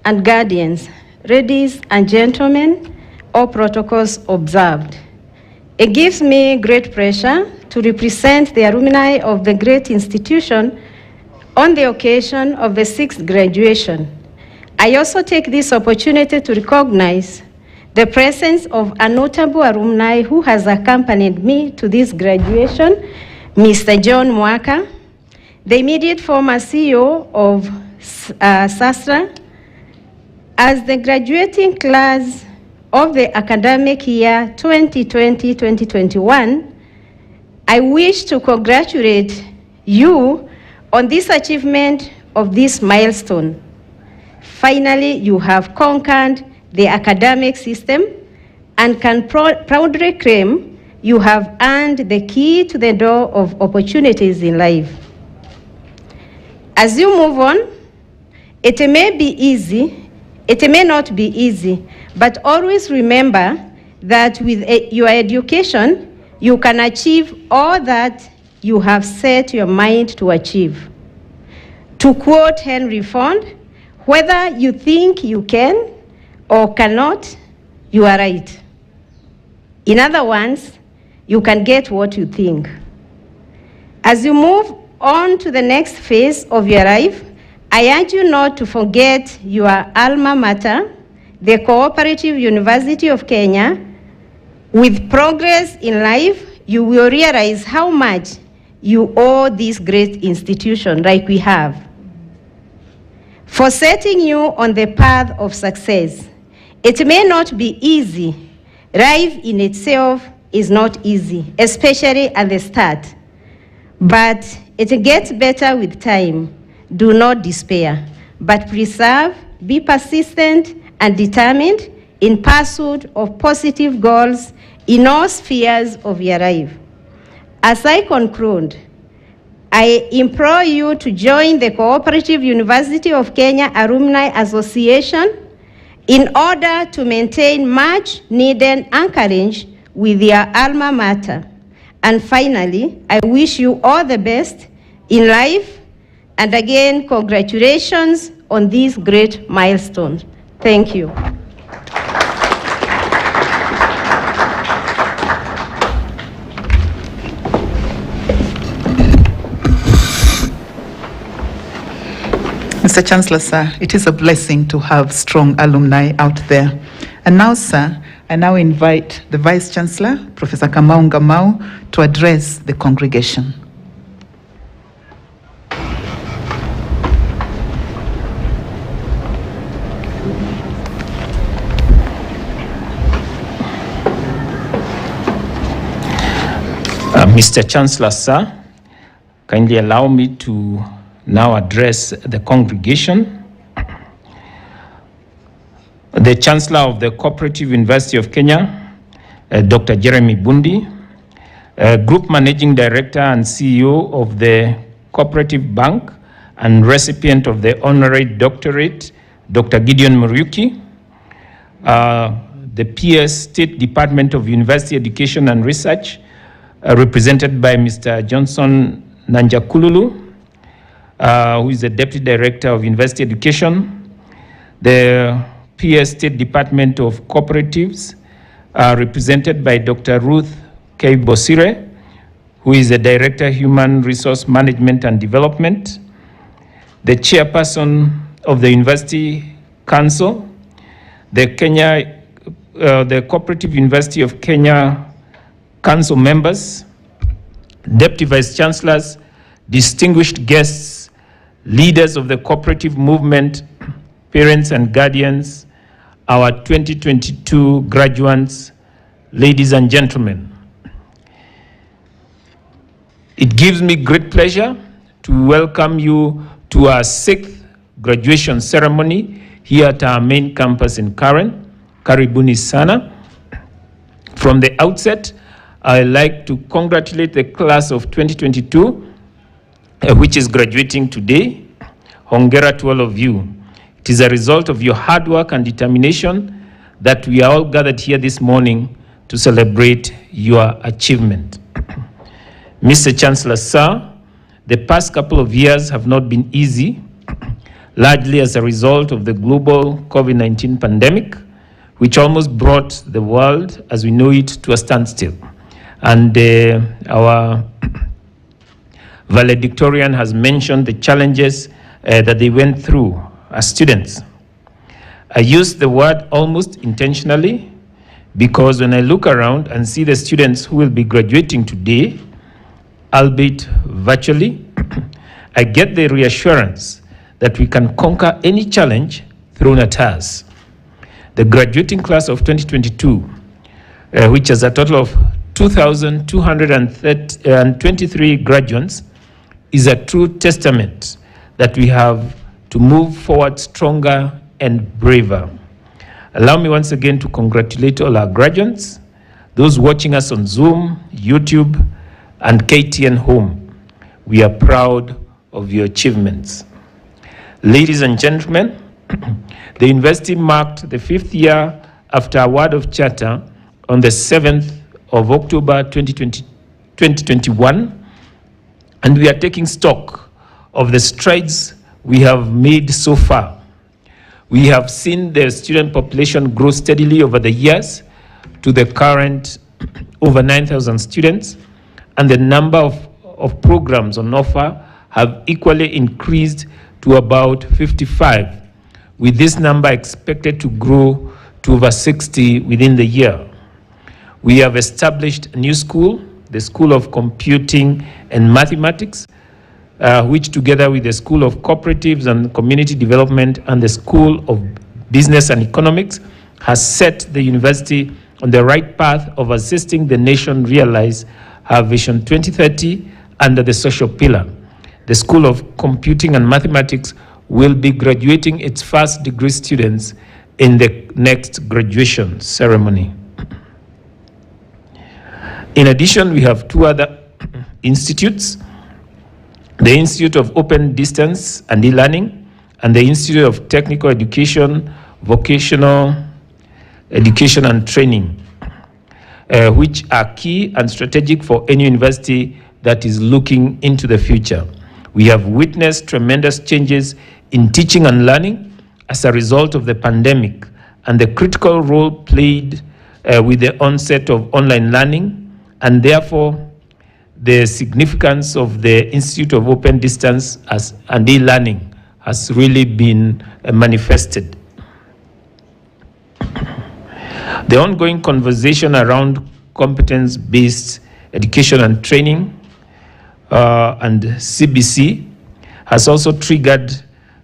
and guardians, ladies and gentlemen, all protocols observed. It gives me great pleasure to represent the alumni of the great institution on the occasion of the 6th graduation. I also take this opportunity to recognize the presence of a notable alumni who has accompanied me to this graduation, Mr. John Mwaka, the immediate former CEO of SASTRA, As the graduating class of the academic year 2020-2021, I wish to congratulate you on this achievement of this milestone. Finally, you have conquered the academic system and can proudly claim you have earned the key to the door of opportunities in life. As you move on, it may be easy, it may not be easy, but always remember that with your education, you can achieve all that you have set your mind to achieve. To quote Henry Ford, whether you think you can or cannot, you are right. In other words, you can get what you think. As you move on to the next phase of your life, I urge you not to forget your alma mater, the Co-operative University of Kenya. With progress in life, you will realize how much you owe this great institution like we have, for setting you on the path of success. It may not be easy. Life in itself is not easy, especially at the start, but it gets better with time. Do not despair, but persevere, be persistent and determined in pursuit of positive goals in all spheres of your life. As I conclude, I implore you to join the Co-operative University of Kenya Alumni Association in order to maintain much needed anchorage with your alma mater. And finally, I wish you all the best in life, and again, congratulations on this great milestone. Thank you. Mr. Chancellor, sir, it is a blessing to have strong alumni out there. And now, sir, I now invite the Vice Chancellor, Professor Kamau Ngamau, to address the congregation. Mr. Chancellor, sir, kindly allow me to now address the congregation. The Chancellor of the Co-operative University of Kenya, Dr. Jeremy Bundi, Group Managing Director and CEO of the Co-operative Bank and recipient of the Honorary Doctorate, Dr. Gideon Muriuki, the PS State Department of University Education and Research, represented by Mr. Johnson Nanjakululu, who is the Deputy Director of University Education, the PS State Department of Cooperatives, represented by Dr. Ruth K. Bosire, who is the Director, Human Resource Management and Development, the Chairperson of the University Council, the Cooperative University of Kenya Council members, Deputy Vice Chancellors, distinguished guests, leaders of the cooperative movement, parents and guardians, our 2022 graduates, ladies and gentlemen. It gives me great pleasure to welcome you to our 6th graduation ceremony here at our main campus in Karen. Karibuni sana. From the outset, I'd like to congratulate the class of 2022, which is graduating today. Hongera to all of you. It is a result of your hard work and determination that we are all gathered here this morning to celebrate your achievement. Mr. Chancellor, sir, the past couple of years have not been easy, largely as a result of the global COVID-19 pandemic, which almost brought the world as we know it to a standstill. And our valedictorian has mentioned the challenges that they went through as students. I use the word almost intentionally because when I look around and see the students who will be graduating today, albeit virtually, I get the reassurance that we can conquer any challenge thrown at us. The graduating class of 2022, which has a total of 2,223 graduates, is a true testament that we have to move forward stronger and braver. Allow me once again to congratulate all our graduates, those watching us on Zoom, YouTube, and KTN Home. We are proud of your achievements. Ladies and gentlemen, the university marked the 5th year after award of charter on the 7th of October 2021, and we are taking stock of the strides we have made so far. We have seen the student population grow steadily over the years to the current over 9,000 students, and the number of programs on offer have equally increased to about 55, with this number expected to grow to over 60 within the year. We have established a new school, the School of Computing and Mathematics, which together with the School of Cooperatives and Community Development and the School of Business and Economics has set the university on the right path of assisting the nation realize our Vision 2030 under the social pillar. The School of Computing and Mathematics will be graduating its first degree students in the next graduation ceremony. In addition, we have two other institutes, the Institute of Open Distance and E-Learning and the Institute of Technical Education, Vocational Education and Training, which are key and strategic for any university that is looking into the future. We have witnessed tremendous changes in teaching and learning as a result of the pandemic and the critical role played with the onset of online learning, and therefore the significance of the Institute of Open Distance and E-Learning has really been manifested. The ongoing conversation around competence-based education and training and CBC has also triggered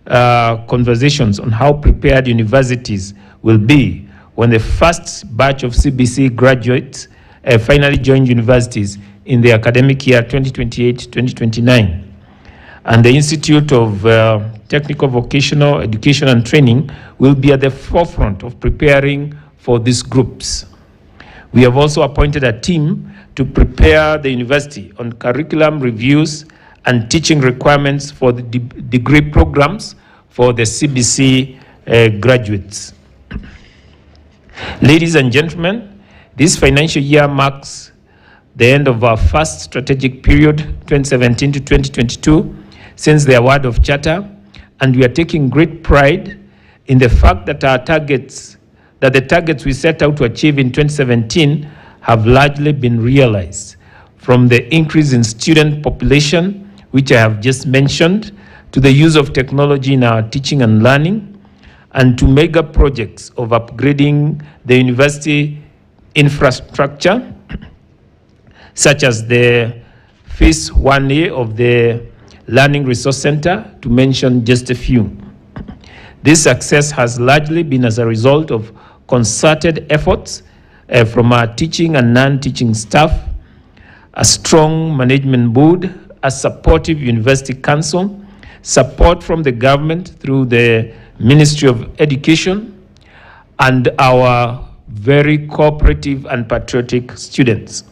conversations on how prepared universities will be when the first batch of CBC graduates finally join universities in the academic year 2028-2029. And the Institute of Technical Vocational Education and Training will be at the forefront of preparing for these groups. We have also appointed a team to prepare the university on curriculum reviews and teaching requirements for the degree programs for the CBC graduates. Ladies and gentlemen, this financial year marks the end of our first strategic period, 2017 to 2022, since the award of charter, and we are taking great pride in the fact that the targets we set out to achieve in 2017 have largely been realized, from the increase in student population, which I have just mentioned, to the use of technology in our teaching and learning, and to mega projects of upgrading the university infrastructure, such as the Phase 1A of the Learning Resource Center, to mention just a few. This success has largely been as a result of concerted efforts from our teaching and non-teaching staff, a strong management board, a supportive university council, support from the government through the Ministry of Education, and our very cooperative and patriotic students.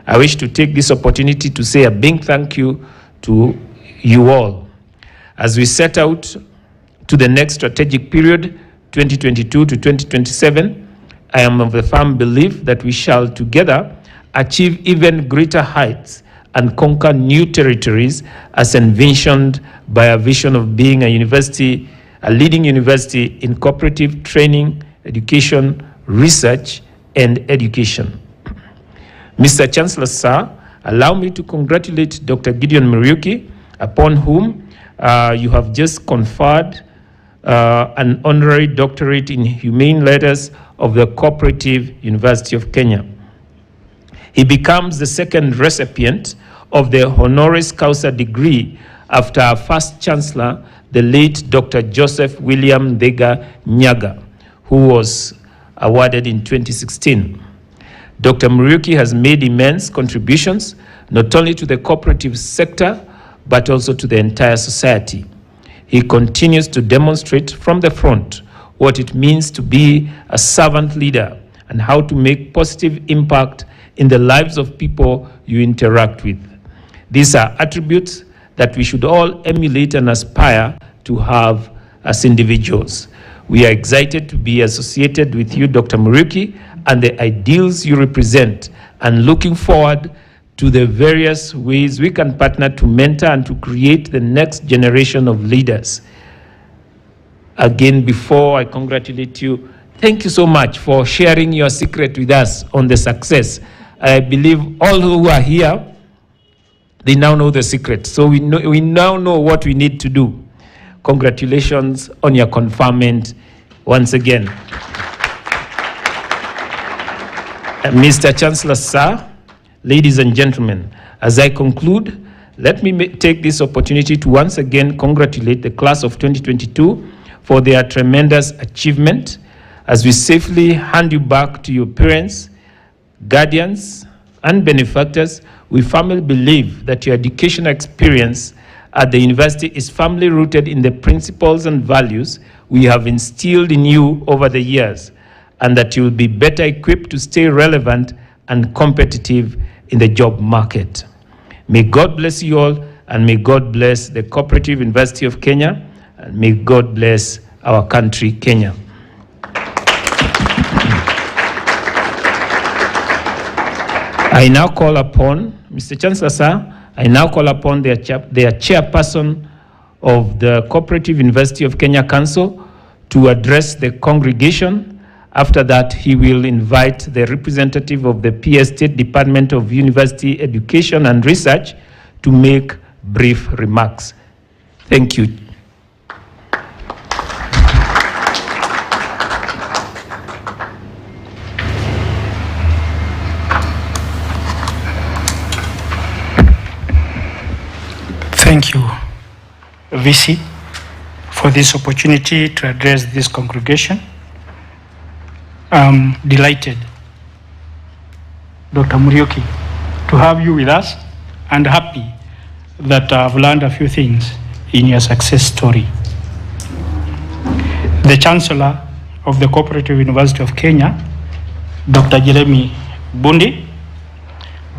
I wish to take this opportunity to say a big thank you to you all. As we set out to the next strategic period, 2022 to 2027, I am of the firm belief that we shall together achieve even greater heights and conquer new territories as envisioned by a vision of being a leading university in cooperative training, education, research, and education. Mr. Chancellor, sir, allow me to congratulate Dr. Gideon Muriuki, upon whom you have just conferred an Honorary Doctorate in Humane Letters of the Co-operative University of Kenya. He becomes the second recipient of the Honoris Causa degree after our first Chancellor, the late Dr. Joseph William Ndega Nyaga, who was awarded in 2016. Dr. Muriuki has made immense contributions not only to the cooperative sector, but also to the entire society. He continues to demonstrate from the front what it means to be a servant leader and how to make positive impact in the lives of people you interact with. These are attributes that we should all emulate and aspire to have as individuals. We are excited to be associated with you, Dr. Muriuki, and the ideals you represent, and looking forward to the various ways we can partner to mentor and to create the next generation of leaders. Again, before I congratulate you, thank you so much for sharing your secret with us on the success. I believe all who are here, they now know the secret. So we now know what we need to do. Congratulations on your conferment once again. Mr. Chancellor, sir, ladies and gentlemen, as I conclude, let me take this opportunity to once again congratulate the class of 2022 for their tremendous achievement. As we safely hand you back to your parents, guardians, and benefactors, we firmly believe that your educational experience at the university is firmly rooted in the principles and values we have instilled in you over the years, and that you will be better equipped to stay relevant and competitive in the job market. May God bless you all, and may God bless the Co-operative University of Kenya, and may God bless our country, Kenya. I now call upon, Mr. Chancellor, sir, I now call upon their chairperson of the Co-operative University of Kenya Council to address the congregation. After that, he will invite the representative of the PS State Department of University Education and Research to make brief remarks. Thank you. Thank you, VC, for this opportunity to address this congregation. I'm delighted, Dr. Muriuki, to have you with us, and happy that I've learned a few things in your success story. The Chancellor of the Co-operative University of Kenya, Dr. Jeremy Bundi,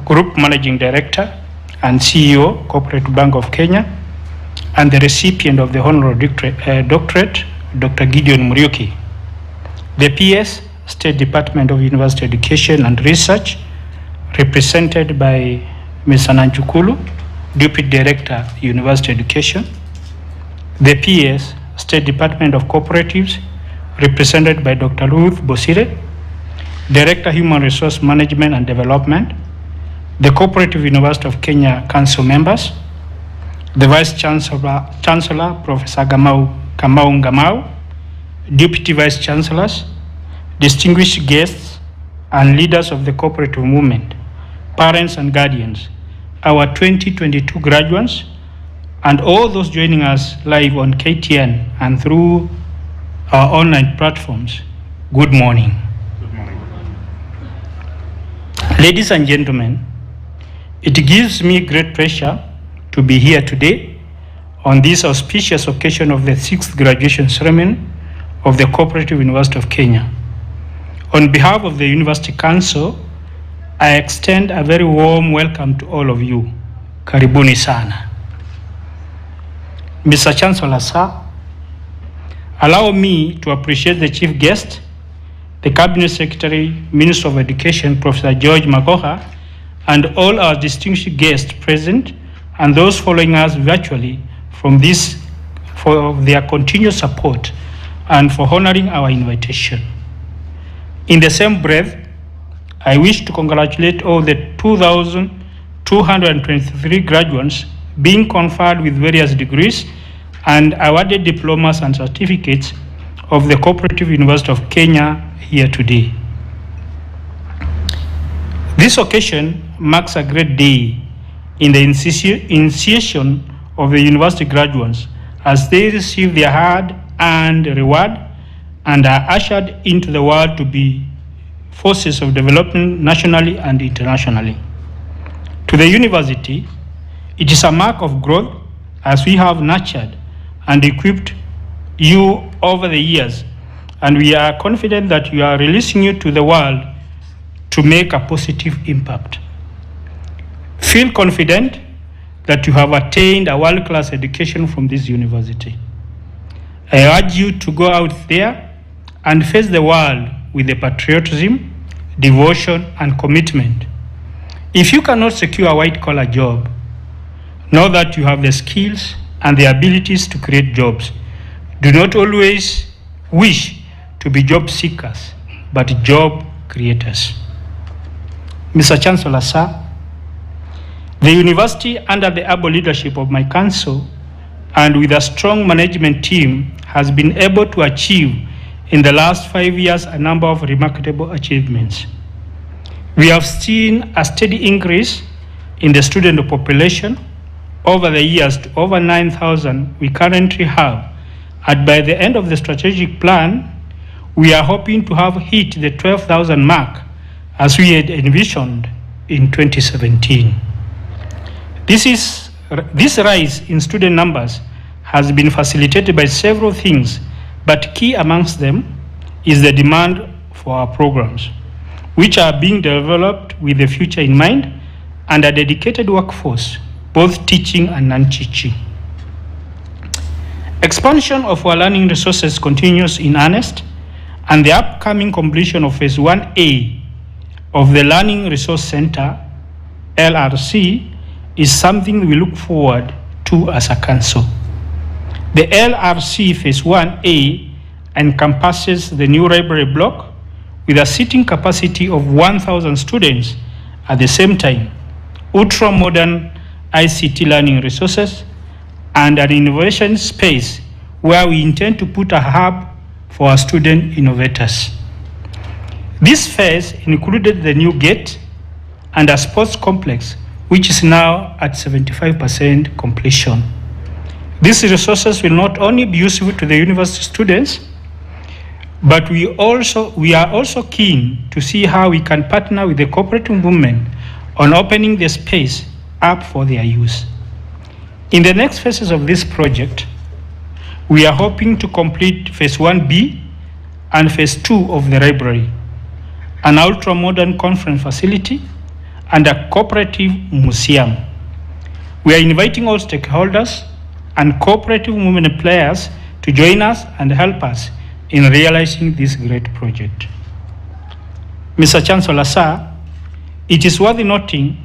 Group Managing Director and CEO, Co-operative Bank of Kenya, and the recipient of the Honorary Doctorate, Dr. Gideon Muriuki. The PS, State Department of University Education and Research, represented by Ms. Ananchukulu, Deputy Director, University Education. The PS, State Department of Cooperatives, represented by Dr. Ruth Bosire, Director, Human Resource Management and Development. The Co-operative University of Kenya Council members, the Vice Chancellor, Professor Kamau Ngamau, Deputy Vice Chancellors, distinguished guests, and leaders of the cooperative movement, parents and guardians, our 2022 graduates, and all those joining us live on KTN and through our online platforms. Good morning. Good morning. Ladies and gentlemen, it gives me great pleasure to be here today on this auspicious occasion of the 6th graduation ceremony of the Co-operative University of Kenya. On behalf of the University Council, I extend a very warm welcome to all of you. Karibuni sana. Mr. Chancellor, sir, allow me to appreciate the chief guest, the Cabinet Secretary, Minister of Education, Professor George Magoha, and all our distinguished guests present and those following us virtually for their continued support and for honoring our invitation. In the same breath, I wish to congratulate all the 2,223 graduates being conferred with various degrees and awarded diplomas and certificates of the Co-operative University of Kenya here today. This occasion marks a great day in the initiation of the university graduates as they receive their hard-earned reward and are ushered into the world to be forces of development nationally and internationally. To the university, it is a mark of growth as we have nurtured and equipped you over the years, and we are confident that we are releasing you to the world to make a positive impact. Feel confident that you have attained a world-class education from this university. I urge you to go out there and face the world with the patriotism, devotion, and commitment. If you cannot secure a white-collar job, know that you have the skills and the abilities to create jobs. Do not always wish to be job seekers, but job creators. Mr. Chancellor, sir, the university, under the able leadership of my council and with a strong management team, has been able to achieve in the last 5 years a number of remarkable achievements. We have seen a steady increase in the student population over the years to over 9,000 we currently have, and by the end of the strategic plan, we are hoping to have hit the 12,000 mark as we had envisioned in 2017. This rise in student numbers has been facilitated by several things, but key amongst them is the demand for our programs, which are being developed with the future in mind and a dedicated workforce, both teaching and non-teaching. Expansion of our learning resources continues in earnest, and the upcoming completion of Phase 1A of the Learning Resource Center, LRC, is something we look forward to as a council. The LRC Phase 1A encompasses the new library block with a seating capacity of 1,000 students. At the same time, ultra-modern ICT learning resources and an innovation space where we intend to put a hub for our student innovators. This phase included the new gate and a sports complex, which is now at 75% completion. These resources will not only be useful to the university students, but we are also keen to see how we can partner with the cooperative movement on opening the space up for their use. In the next phases of this project, we are hoping to complete Phase 1B and Phase 2 of the library, an ultra-modern conference facility, and a cooperative museum. We are inviting all stakeholders and cooperative movement players to join us and help us in realizing this great project. Mr. Chancellor, sir, it is worth noting,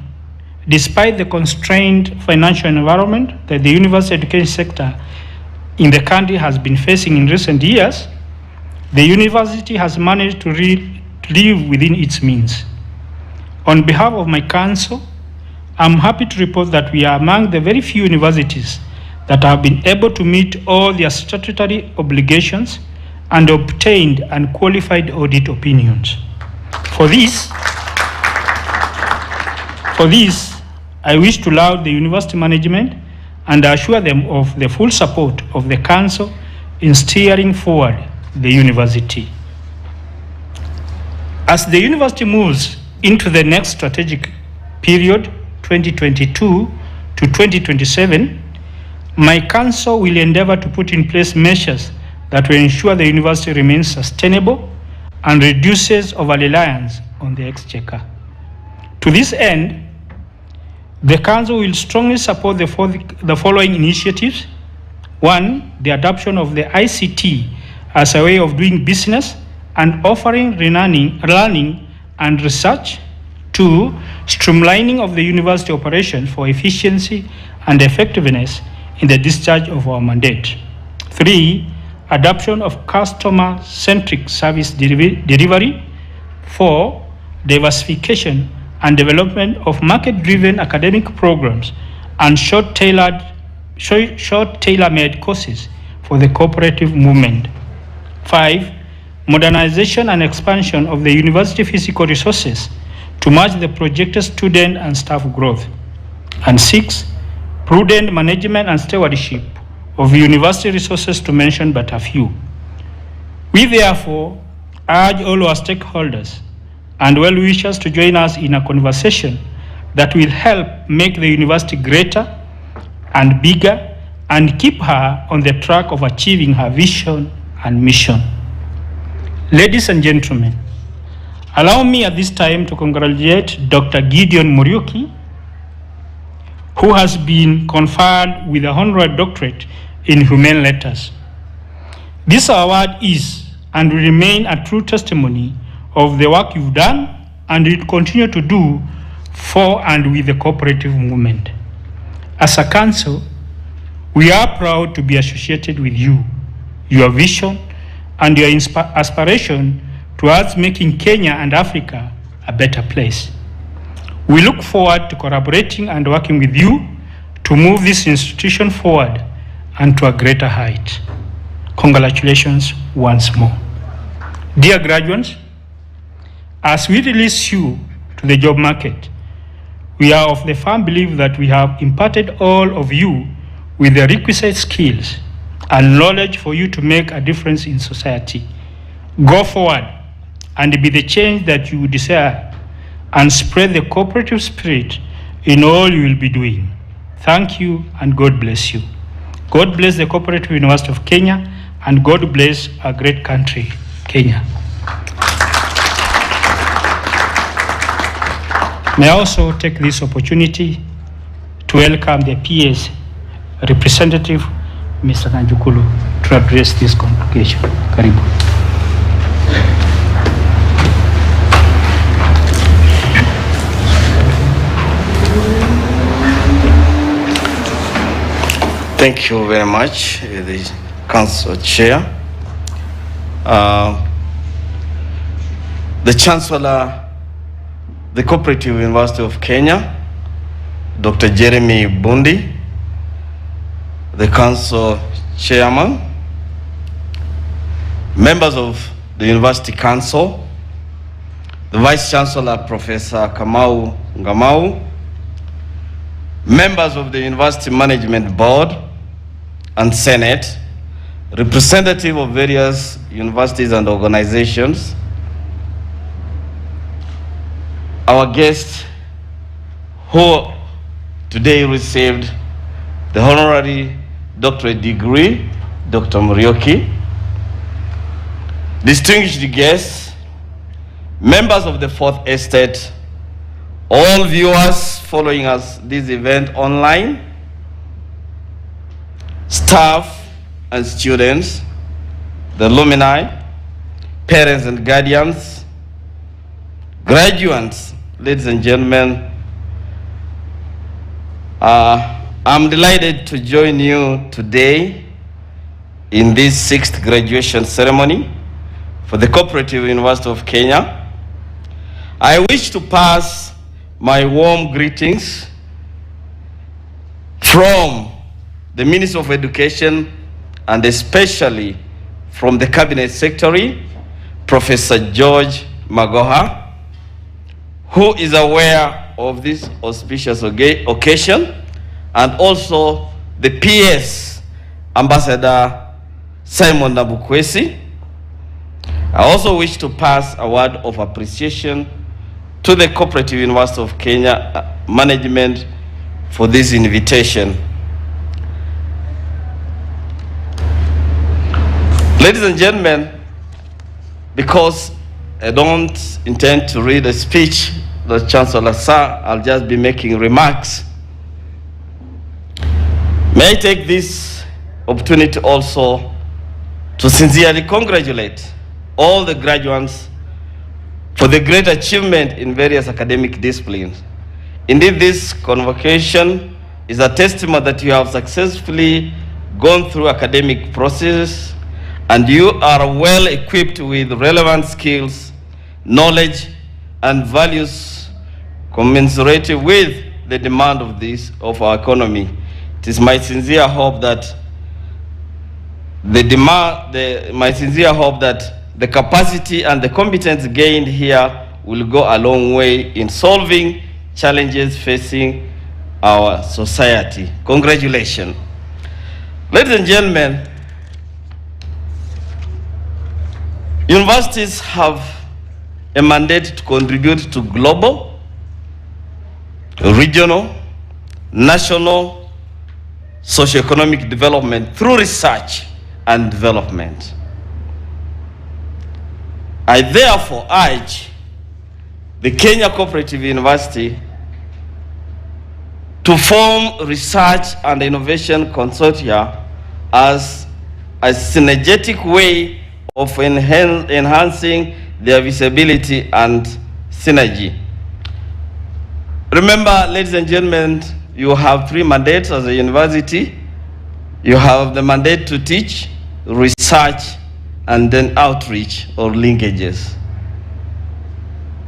despite the constrained financial environment that the university education sector in the country has been facing in recent years, the university has managed to live within its means. On behalf of my council, I'm happy to report that we are among the very few universities that have been able to meet all their statutory obligations and obtained and qualified audit opinions. For this, I wish to laud the university management and assure them of the full support of the council in steering forward the university. As the university moves into the next strategic period, 2022 to 2027, my council will endeavor to put in place measures that will ensure the university remains sustainable and reduces over-reliance on the exchequer. To this end, the council will strongly support the following initiatives. 1, the adoption of the ICT as a way of doing business and offering learning and research. 2, streamlining of the university operations for efficiency and effectiveness in the discharge of our mandate. 3, adoption of customer-centric service delivery. 4, diversification and development of market-driven academic programs and short tailor-made courses for the cooperative movement. 5, modernization and expansion of the university physical resources to match the projected student and staff growth. And 6, prudent management and stewardship of university resources, to mention but a few. We therefore urge all our stakeholders and well-wishers to join us in a conversation that will help make the university greater and bigger and keep her on the track of achieving her vision and mission. Ladies and gentlemen, allow me at this time to congratulate Dr. Gideon Muriuki, who has been conferred with a Honorary Doctorate in Humane Letters. This award is and will remain a true testimony of the work you've done and will continue to do for and with the cooperative movement. As a council, we are proud to be associated with you, your vision, and your aspiration towards making Kenya and Africa a better place. We look forward to collaborating and working with you to move this institution forward and to a greater height. Congratulations once more. Dear graduates, as we release you to the job market, we are of the firm belief that we have imparted all of you with the requisite skills and knowledge for you to make a difference in society. Go forward and be the change that you desire and spread the cooperative spirit in all you will be doing. Thank you and God bless you. God bless the Co-operative University of Kenya and God bless our great country, Kenya. May I also take this opportunity to welcome the PS representative, Mr. Nanjukulu, to address this congregation. Karibu. Thank you very much, the Council Chair. The Chancellor, the Co-operative University of Kenya, Dr. Jeremy Bundi, the Council Chairman, members of the University Council, the Vice Chancellor, Professor Kamau Ngamau, members of the University Management Board and Senate, representative of various universities and organizations, our guest who today received the Honorary Doctorate degree, Dr. Muriuki, distinguished guests, members of the Fourth Estate, all viewers following us this event online, staff and students, the alumni, parents and guardians, graduates, ladies and gentlemen, I'm delighted to join you today in this 6th graduation ceremony for the Co-operative University of Kenya. I wish to pass my warm greetings from the Minister of Education and especially from the Cabinet Secretary, Professor George Magoha, who is aware of this auspicious occasion, and also the PS, Ambassador Simon Nabukwesi. I also wish to pass a word of appreciation to the Co-operative University of Kenya management for this invitation. Ladies and gentlemen, because I don't intend to read a speech, the Chancellor, sir, I'll just be making remarks. May I take this opportunity also to sincerely congratulate all the graduates for the great achievement in various academic disciplines. Indeed, this convocation is a testament that you have successfully gone through academic processes and you are well equipped with relevant skills, knowledge, and values commensurate with the demand of our economy. It is my sincere hope that the capacity and the competence gained here will go a long way in solving challenges facing our society. Congratulations. Ladies and gentlemen, Universities have a mandate to contribute to global, regional, national, socio-economic development through research and development. I therefore urge the Kenya Co-operative University to form research and innovation consortia as a synergetic way of enhancing their visibility and synergy. Remember, ladies and gentlemen, you have 3 mandates as a university. You have the mandate to teach, research, and then outreach or linkages.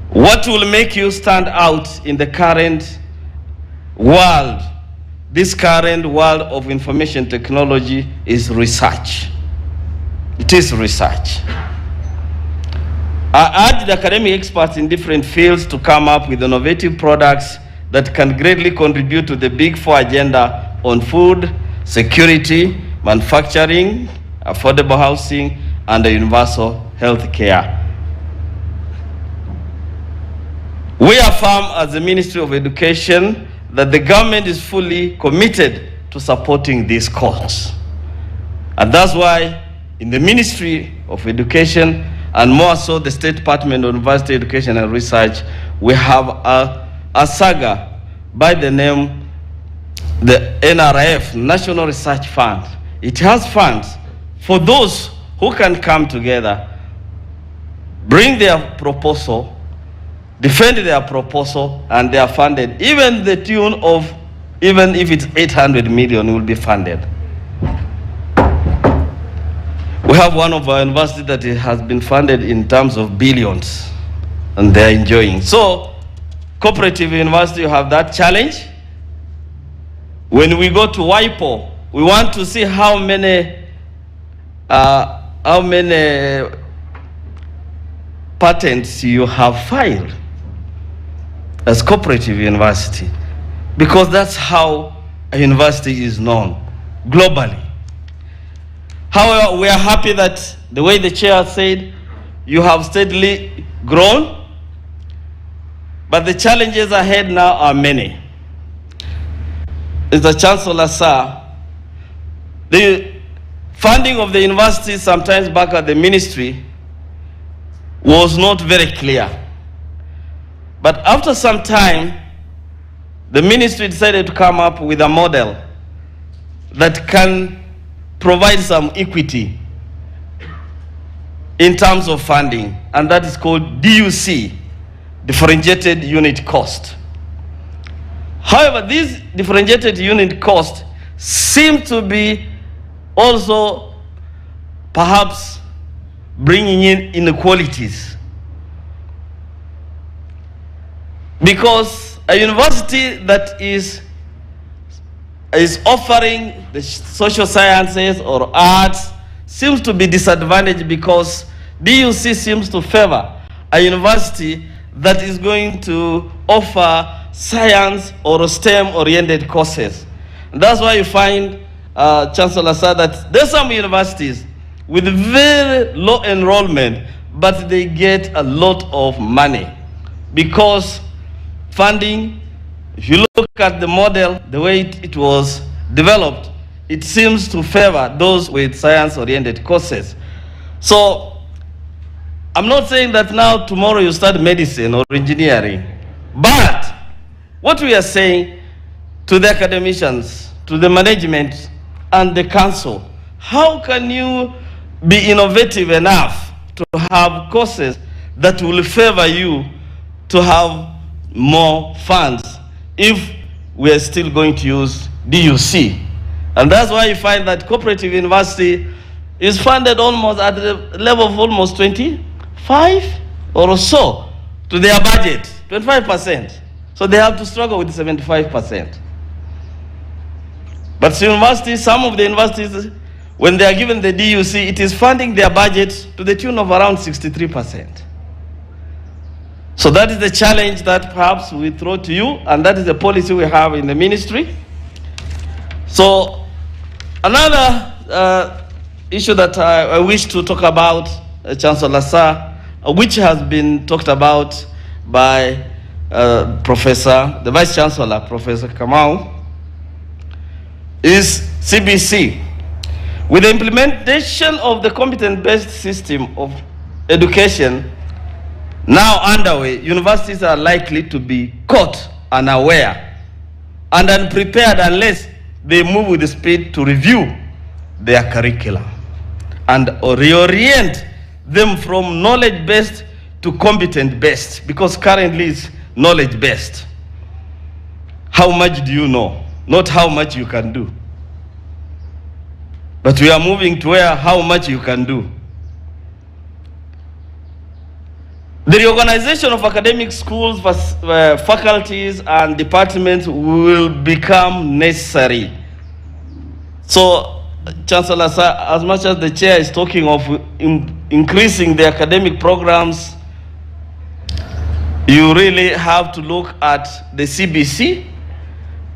What will make you stand out in the current world, this current world of information technology, is research. It is research. I urge the academic experts in different fields to come up with innovative products that can greatly contribute to the Big Four agenda on food, security, manufacturing, affordable housing, and universal health care. We affirm as the Ministry of Education that the government is fully committed to supporting this cause. And that's why in the Ministry of Education, and more so the State Department of University Education and Research, we have a saga by the name the NRF, National Research Fund. It has funds for those who can come together, bring their proposal, defend their proposal, and they are funded. Even the tune of, even if it's 800 million, will be funded. We have one of our universities that has been funded in terms of billions, and they're enjoying. So, Cooperative University, you have that challenge. When we go to WIPO, we want to see how many patents you have filed as Cooperative University, because that's how a university is known globally. However, we are happy that the way the chair said, you have steadily grown, but the challenges ahead now are many. Mr. Chancellor, sir, the funding of the university sometimes back at the ministry was not very clear. But after some time, the ministry decided to come up with a model that can provide some equity in terms of funding, and that is called DUC, differentiated unit cost. However, these differentiated unit cost seem to be also perhaps bringing in inequalities, because a university that is offering the social sciences or arts seems to be disadvantaged, because DUC seems to favor a university that is going to offer science or STEM-oriented courses. And that's why you find, Chancellor said, that there's some universities with very low enrollment, but they get a lot of money, because funding, if you look at the model, the way it was developed, it seems to favor those with science-oriented courses. So, I'm not saying that now, tomorrow you start medicine or engineering, but what we are saying to the academicians, to the management and the council, how can you be innovative enough to have courses that will favor you to have more funds if we are still going to use DUC? And that's why you find that Cooperative University is funded almost at the level of almost 25 or so to their budget, 25%. So they have to struggle with 75%. But universities, some of the universities, when they are given the DUC, it is funding their budget to the tune of around 63%. So that is the challenge that perhaps we throw to you, and that is the policy we have in the ministry. So another issue that I wish to talk about Chancellor Sir, which has been talked about by the Vice Chancellor, Professor Kamau, is CBC. With the implementation of the competence-based system of education now underway, universities are likely to be caught unaware and unprepared unless they move with the speed to review their curriculum and reorient them from knowledge-based to competent-based, because currently it's knowledge-based. How much do you know? Not how much you can do. But we are moving to where how much you can do. The reorganization of academic schools, faculties, and departments will become necessary. So, Chancellor Sir, as much as the chair is talking of increasing the academic programs, you really have to look at the CBC,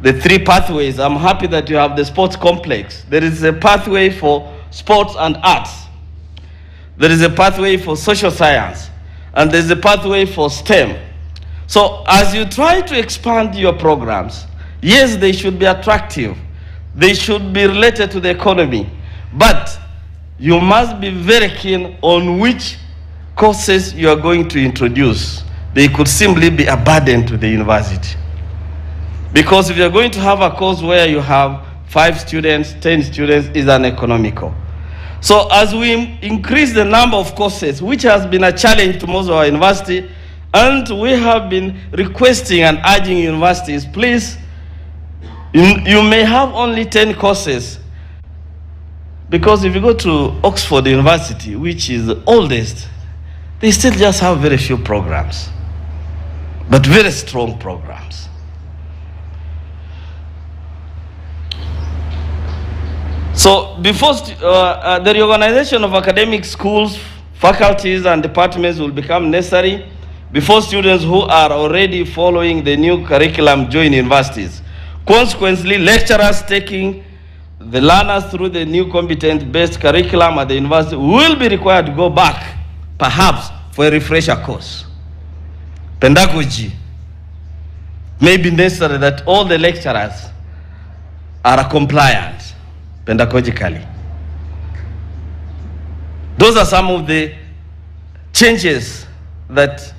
the 3 pathways. I'm happy that you have the sports complex. There is a pathway for sports and arts. There is a pathway for social science. And there's a pathway for STEM. So as you try to expand your programs, yes, they should be attractive. They should be related to the economy. But you must be very keen on which courses you are going to introduce. They could simply be a burden to the university. Because if you're going to have a course where you have 5 students, 10 students, is uneconomical. So as we increase the number of courses, which has been a challenge to most of our university, and we have been requesting and urging universities, please, you may have only 10 courses. Because if you go to Oxford University, which is the oldest, they still just have very few programs, but very strong programs. So before the reorganization of academic schools, faculties, and departments will become necessary, before students who are already following the new curriculum join universities. Consequently, lecturers taking the learners through the new competence-based curriculum at the university will be required to go back, perhaps for a refresher course. Pedagogy may be necessary that all the lecturers are compliant pedagogically. Those are some of the changes that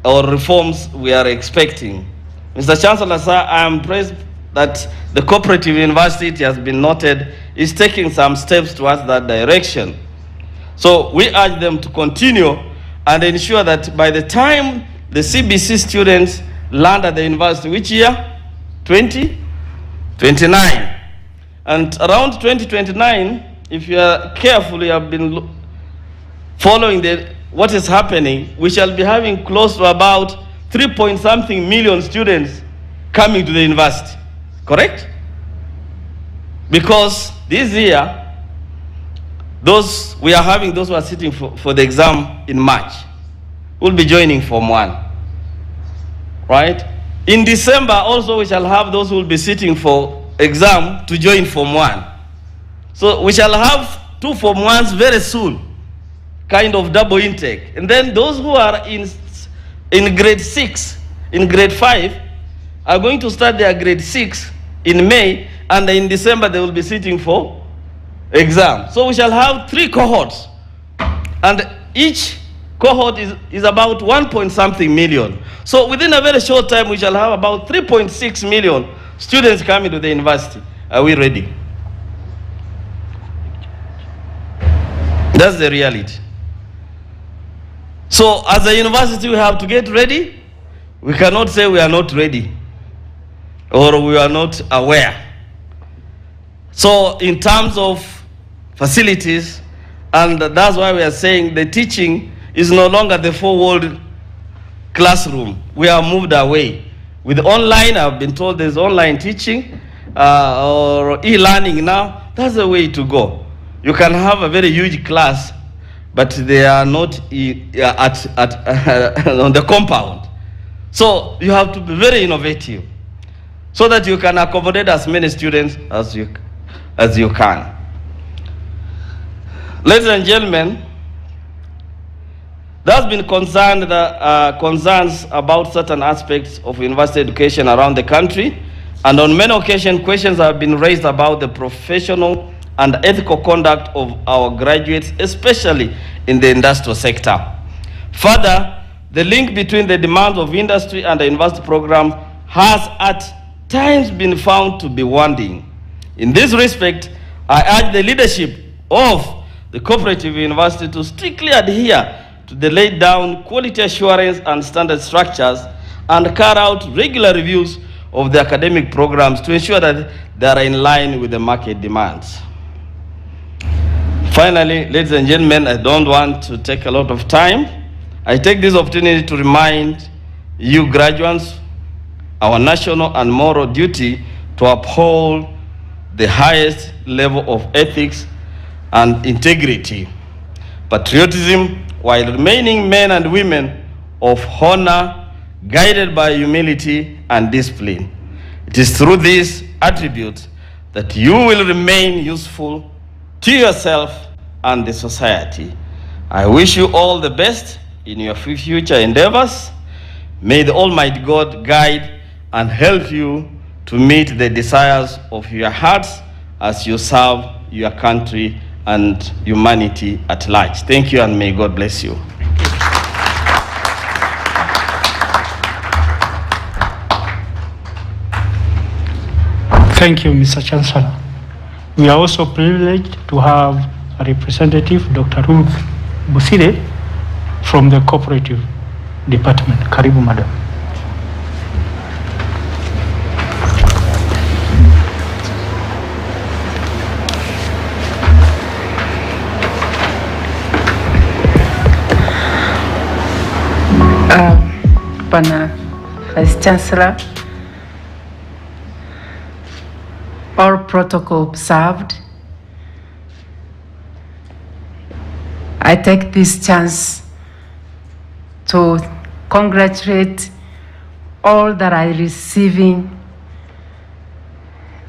or reforms we are expecting. Mr. Chancellor, sir, I am pleased that the Cooperative University, it has been noted, is taking some steps towards that direction. So we urge them to continue and ensure that by the time the CBC students land at the university, which year? 2029. And around 2029, if you are careful, you have been following what is happening, we shall be having close to about 3-point-something million students coming to the university. Correct? Because this year, we are having those who are sitting for the exam in March will be joining Form 1. Right? In December also we shall have those who will be sitting for exam to join Form 1. So we shall have 2 Form 1s very soon, kind of double intake. And then those who are in grade 6, in grade 5, are going to start their grade 6 in May, and in December they will be sitting for exam. So we shall have 3 cohorts, and each cohort is about 1-point-something million. So within a very short time we shall have about 3.6 million students coming to the university. Are we ready? That's the reality. So as a university we have to get ready. We cannot say we are not ready or we are not aware. So in terms of facilities, and that's why we are saying the teaching is no longer the 4-walled classroom. We are moved away. With online, I've been told there's online teaching or e-learning now. That's the way to go. You can have a very huge class, but they are not on the compound. So you have to be very innovative so that you can accommodate as many students as you can. Ladies and gentlemen, There has been concerns about certain aspects of university education around the country, and on many occasions, questions have been raised about the professional and ethical conduct of our graduates, especially in the industrial sector. Further, the link between the demands of industry and the university program has at times been found to be wanting. In this respect, I urge the leadership of the Cooperative University to strictly adhere to the laid down quality assurance and standard structures and carry out regular reviews of the academic programs to ensure that they are in line with the market demands. Finally, ladies and gentlemen, I don't want to take a lot of time. I take this opportunity to remind you graduates our national and moral duty to uphold the highest level of ethics and integrity, patriotism, while remaining men and women of honor, guided by humility and discipline. It is through these attributes that you will remain useful to yourself and the society. I wish you all the best in your future endeavors. May the Almighty God guide and help you to meet the desires of your hearts as you serve your country and humanity at large. Thank you, and may God bless you. Thank you, Mr. Chancellor. We are also privileged to have a representative, Dr. Ruth Busire, from the Cooperative Department. Karibu, Madam. Bwana Vice Chancellor, all protocol observed, I take this chance to congratulate all that are receiving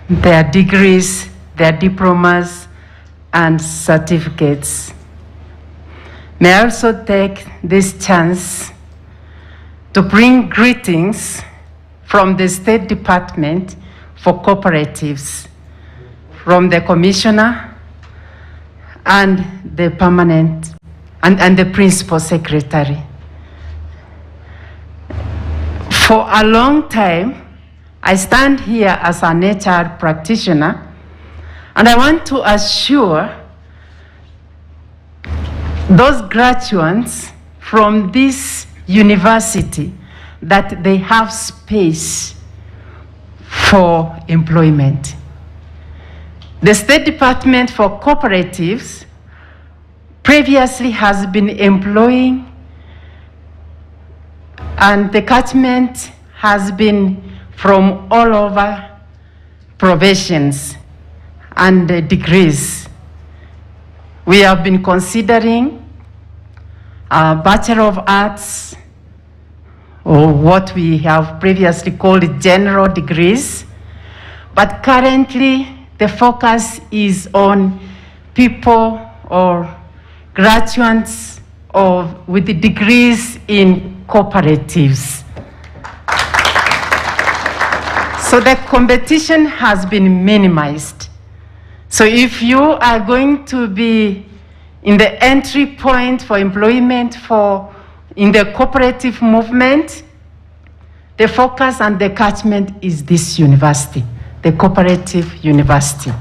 their degrees, their diplomas and certificates. May I also take this chance to bring greetings from the State Department for Cooperatives, from the Commissioner and the Permanent and the Principal Secretary. For a long time, I stand here as an HR practitioner, and I want to assure those graduates from this university that they have space for employment. The State Department for Cooperatives previously has been employing, and the catchment has been from all over professions and degrees. We have been considering a Bachelor of Arts, or what we have previously called general degrees, but currently the focus is on people or graduates with the degrees in cooperatives. So the competition has been minimized. So if you are going to be in the entry point for employment in the cooperative movement, the focus and the catchment is this university, the Cooperative University.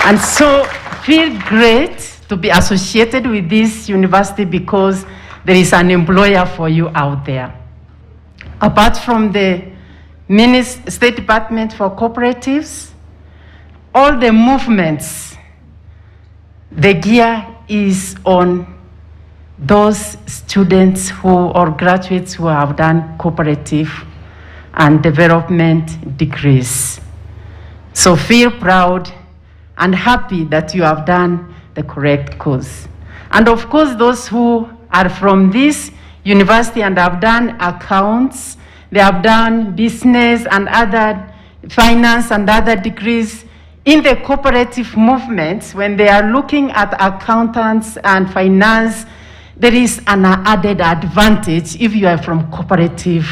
And so feel great to be associated with this university because there is an employer for you out there. Apart from the State Department for Cooperatives, all the movements, the gear is on those students or graduates who have done cooperative and development degrees. So feel proud and happy that you have done the correct course. And of course, those who are from this university and have done accounts, they have done business and other finance and other degrees in the cooperative movements, when they are looking at accountants and finance there is an added advantage if you are from cooperative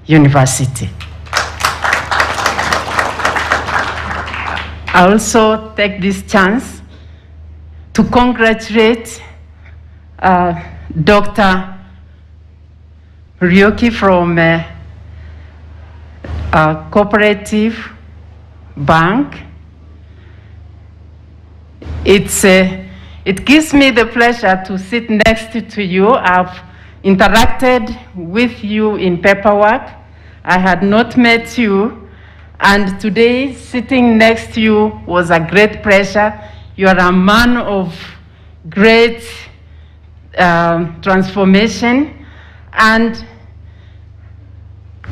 university. I also take this chance to congratulate Dr. Muriuki from Co-operative Bank. It gives me the pleasure to sit next to you. I've interacted with you in paperwork. I had not met you, and today sitting next to you was a great pleasure. You are a man of great transformation, and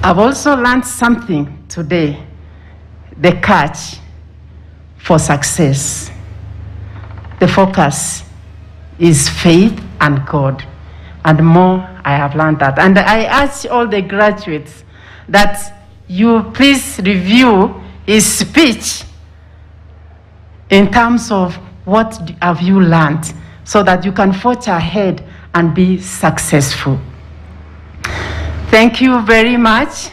I've also learned something today, the catch for success. The focus is faith and God, and more I have learned that. And I ask all the graduates that you please review his speech in terms of what have you learned, so that you can forge ahead and be successful. Thank you very much.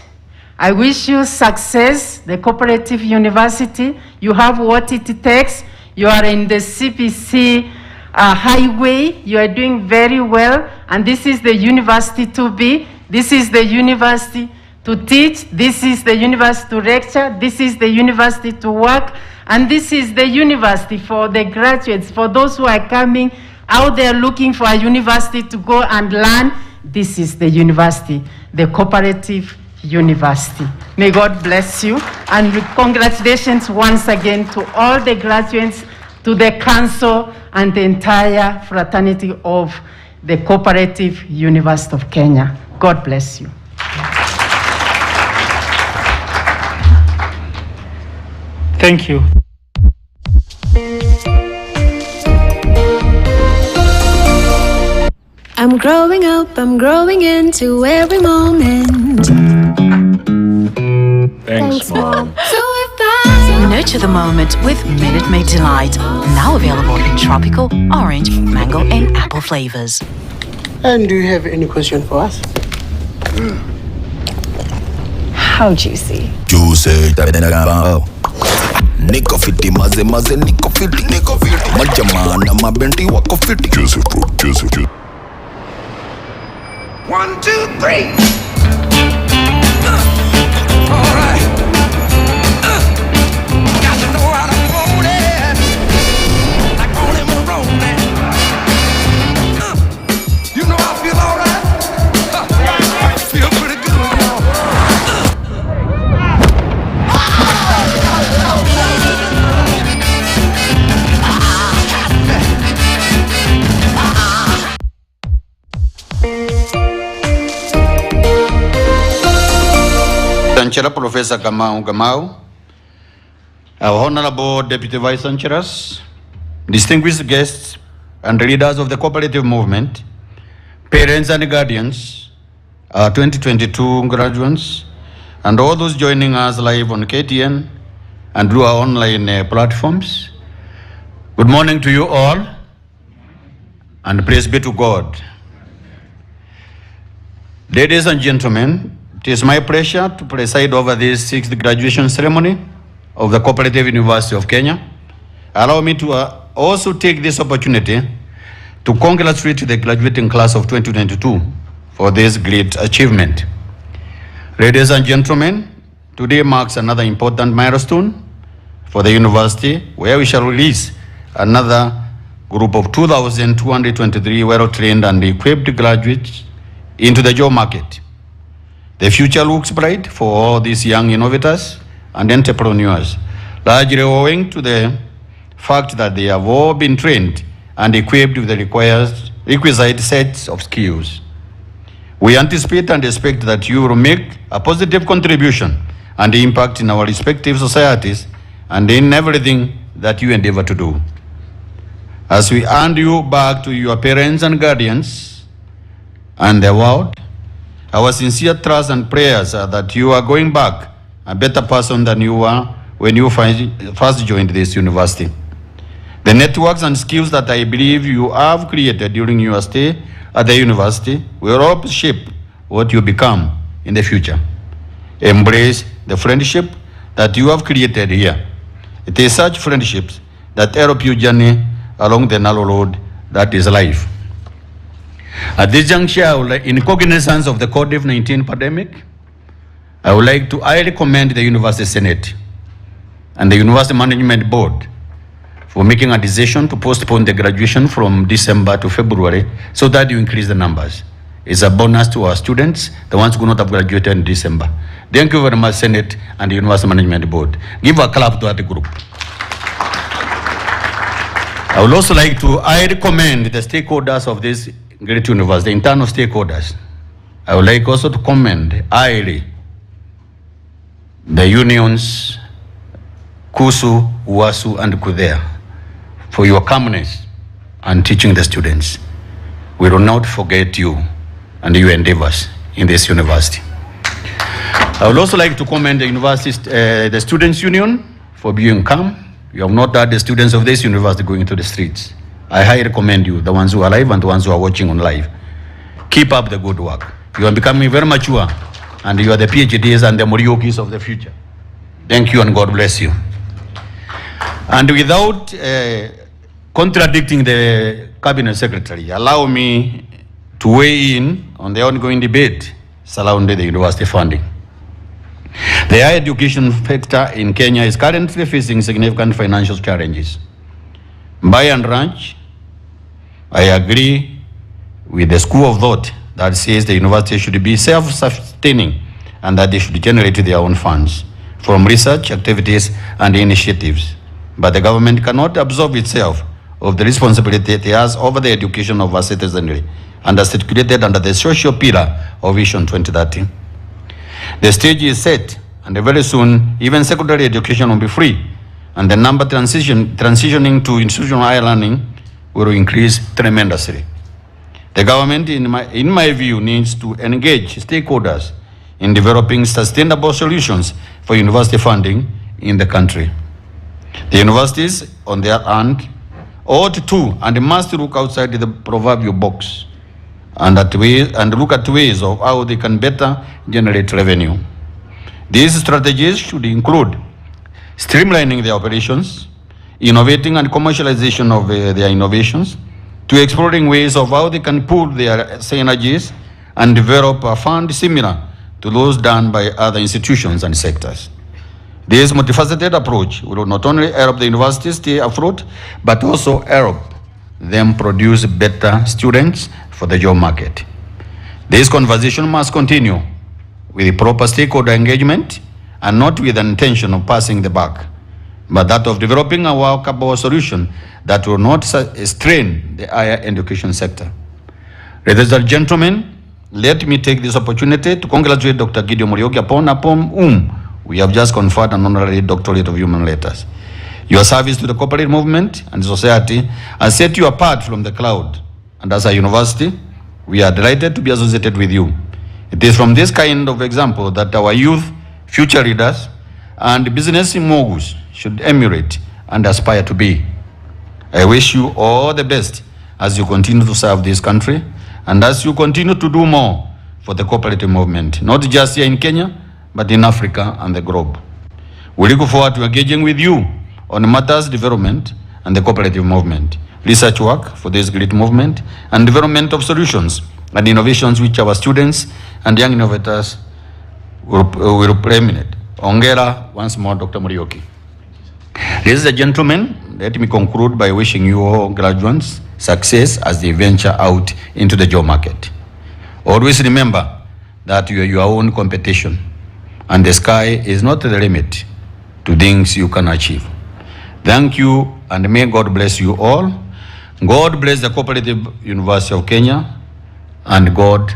I wish you success, the Cooperative University. You have what it takes. You are in the CPC highway. You are doing very well. And this is the university to be. This is the university to teach. This is the university to lecture. This is the university to work. And this is the university for the graduates, for those who are coming out there looking for a university to go and learn. This is the university, the Cooperative University. May God bless you, and congratulations once again to all the graduates, to the council, and the entire fraternity of the Cooperative University of Kenya. God bless you. Thank you. I'm growing up, I'm growing into every moment. Thanks, Mom. So if I nurture the moment with Minute Maid Delight, now available in tropical, orange, mango, and apple flavors. And do you have any question for us? How juicy. Juicy. Niko fiti maze niko fiti majamana mabenti wako fiti juicy fruit juicy 1, 2, 3 all right got to know how to hold it like on him and rolling you know I feel all right feel pretty good y'all Chancellor Professor Gamau, our Honorable Deputy Vice Chancellors, distinguished guests and leaders of the cooperative movement, parents and guardians, our 2022 graduates, and all those joining us live on KTN and through our online platforms. Good morning to you all, and praise be to God. Ladies and gentlemen, it is my pleasure to preside over this 6th graduation ceremony of the Cooperative University of Kenya. Allow me to also take this opportunity to congratulate the graduating class of 2022 for this great achievement. Ladies and gentlemen, today marks another important milestone for the university, where we shall release another group of 2,223 well-trained and equipped graduates into the job market. The future looks bright for all these young innovators and entrepreneurs, largely owing to the fact that they have all been trained and equipped with the requisite sets of skills. We anticipate and expect that you will make a positive contribution and impact in our respective societies and in everything that you endeavor to do. As we hand you back to your parents and guardians and the world, our sincere trust and prayers are that you are going back a better person than you were when you first joined this university. The networks and skills that I believe you have created during your stay at the university will help shape what you become in the future. Embrace the friendship that you have created here. It is such friendships that help you journey along the narrow road that is life. At this juncture, in cognizance of the COVID-19 pandemic, I would like to highly commend the University Senate and the University Management Board for making a decision to postpone the graduation from December to February so that you increase the numbers. It's a bonus to our students, the ones who could not have graduated in December. Thank you very much, Senate and the University Management Board. Give a clap to that group. I would also like to highly commend the stakeholders of this great university, internal stakeholders. I would like also to commend highly the unions, KUSU, UASU, and KUDEA for your calmness and teaching the students. We will not forget you and your endeavors in this university. I would also like to commend the university, the Students' Union for being calm. You have not had the students of this university going to the streets. I highly commend you, the ones who are live and the ones who are watching on live. Keep up the good work. You are becoming very mature, and you are the PhDs and the Muriukis of the future. Thank you and God bless you. And without contradicting the Cabinet Secretary, allow me to weigh in on the ongoing debate surrounding the university funding. The higher education sector in Kenya is currently facing significant financial challenges. By and large, I agree with the school of thought that says the university should be self-sustaining and that they should generate their own funds from research activities and initiatives. But the government cannot absolve itself of the responsibility it has over the education of our citizenry and as articulated under the social pillar of Vision 2030. The stage is set, and very soon even secondary education will be free, and the number transitioning to institutional higher learning will increase tremendously. The government, in my view, needs to engage stakeholders in developing sustainable solutions for university funding in the country. The universities, on their hand, ought to and must look outside the proverbial box and look at ways of how they can better generate revenue. These strategies should include streamlining their operations, innovating and commercialization of their innovations, to exploring ways of how they can pool their synergies and develop a fund similar to those done by other institutions and sectors. This multifaceted approach will not only help the universities stay afloat, but also help them produce better students for the job market. This conversation must continue with proper stakeholder engagement and not with an intention of passing the buck, but that of developing a workable solution that will not strain the higher education sector. Ladies and gentlemen, let me take this opportunity to congratulate Dr. Gideon Muriuki upon whom we have just conferred an Honorary Doctorate of Humane Letters. Your service to the cooperative movement and society has set you apart from the crowd, and as a university, we are delighted to be associated with you. It is from this kind of example that our youth, future leaders, and business moguls should emulate and aspire to be. I wish you all the best as you continue to serve this country and as you continue to do more for the cooperative movement, not just here in Kenya, but in Africa and the globe. We look forward to engaging with you on matters development and the cooperative movement, research work for this great movement, and development of solutions and innovations which our students and young innovators will preeminent. Ongera once more, Dr. Muriuki. Ladies and gentlemen, let me conclude by wishing you all graduates success as they venture out into the job market. Always remember that you are your own competition, and the sky is not the limit to things you can achieve. Thank you, and may God bless you all. God bless the Co-operative University of Kenya, and God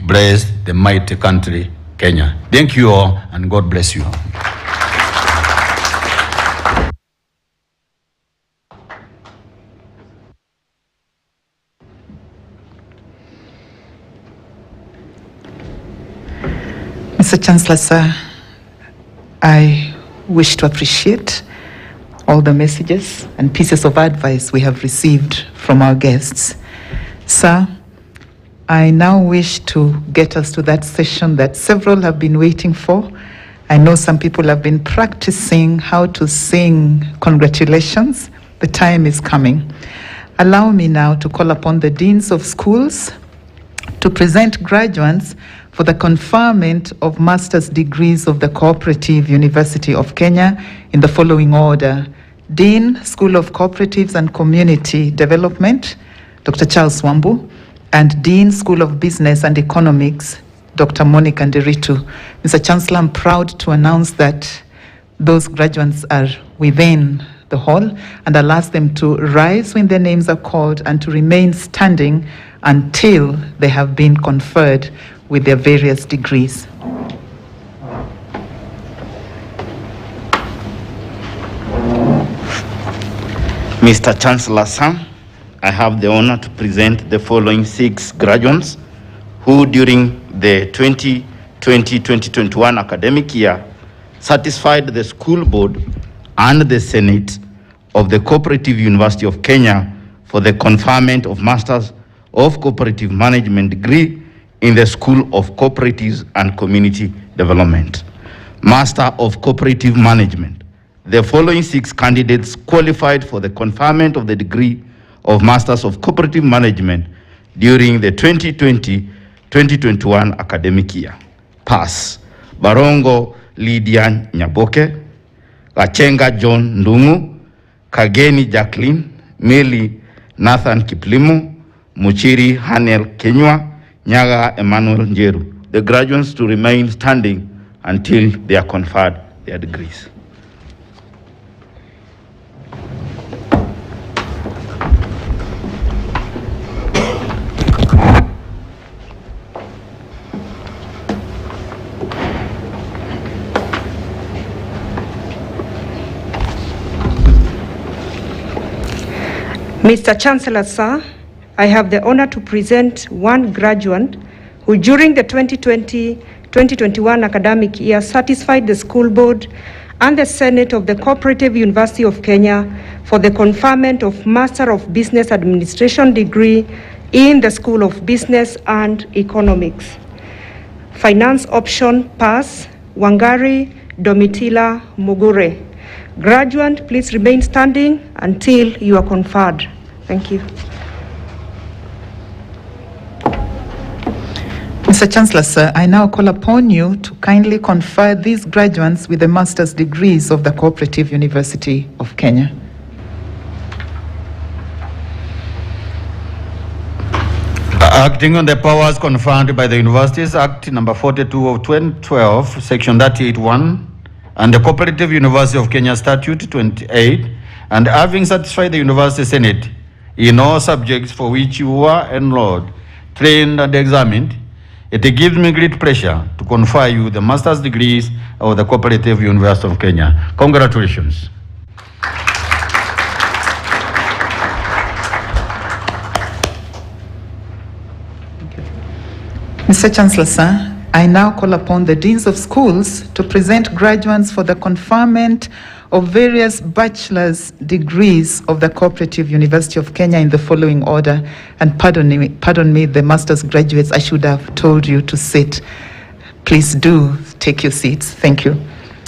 bless the mighty country, Kenya. Thank you all, and God bless you. Mr. Chancellor, sir, I wish to appreciate all the messages and pieces of advice we have received from our guests. Sir, I now wish to get us to that session that several have been waiting for. I know some people have been practicing how to sing congratulations. The time is coming. Allow me now to call upon the deans of schools to present graduates for the conferment of master's degrees of the Co-operative University of Kenya in the following order. Dean, School of Cooperatives and Community Development, Dr. Charles Wambu, and Dean, School of Business and Economics, Dr. Monica Nderitu. Mr. Chancellor, I'm proud to announce that those graduates are within the hall, and I'll ask them to rise when their names are called and to remain standing until they have been conferred with their various degrees. Mr. Chancellor, sir, I have the honor to present the following 6 graduates who during the 2020-2021 academic year satisfied the school board and the Senate of the Co-operative University of Kenya for the conferment of Masters of Cooperative Management degree in the School of Cooperatives and Community Development. Master of Cooperative Management. The following 6 candidates qualified for the conferment of the degree of Masters of Cooperative Management during the 2020-2021 academic year. Pass. Barongo Lydia Nyaboke, Gachenga John Ndungu, Kageni Jacqueline, Meli Nathan Kiplimu, Muchiri Hanel Kenywa, Nyaga Emmanuel Njeru. The graduates to remain standing until they are conferred their degrees. Mr. Chancellor, sir, I have the honor to present one graduate who during the 2020-2021 academic year satisfied the school board and the Senate of the Co-operative University of Kenya for the conferment of Master of Business Administration degree in the School of Business and Economics. Finance option pass, Wangari Domitila Mugure. Graduate, please remain standing until you are conferred. Thank you. Mr. Chancellor, sir, I now call upon you to kindly confer these graduates with the master's degrees of the Co-operative University of Kenya. Acting on the powers conferred by the Universities Act number 42 of 2012, section 38(1), and the Co-operative University of Kenya Statute 28, and having satisfied the University Senate in all subjects for which you were enrolled, trained, and examined, it gives me great pleasure to confer you the master's degrees of the Co-operative University of Kenya. Congratulations. Mr. Chancellor, sir, I now call upon the deans of schools to present graduates for the conferment of various bachelor's degrees of the Co-operative University of Kenya in the following order. And pardon me, the master's graduates, I should have told you to sit. Please do take your seats. Thank you.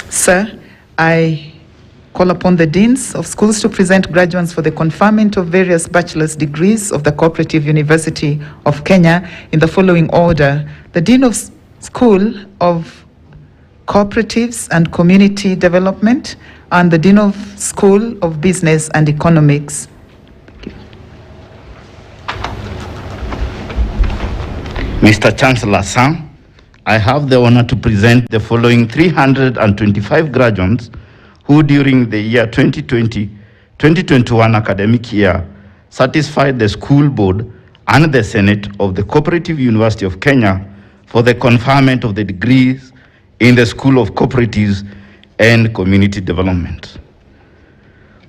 Sir, I call upon the deans of schools to present graduates for the conferment of various bachelor's degrees of the Co-operative University of Kenya in the following order. The Dean of School of Cooperatives and Community Development and the Dean of School of Business and Economics. Mr. Chancellor, sir, I have the honor to present the following 325 graduates who during the year 2020-2021 academic year satisfied the school board and the Senate of the Co-operative University of Kenya for the conferment of the degrees in the School of Cooperatives and Community Development.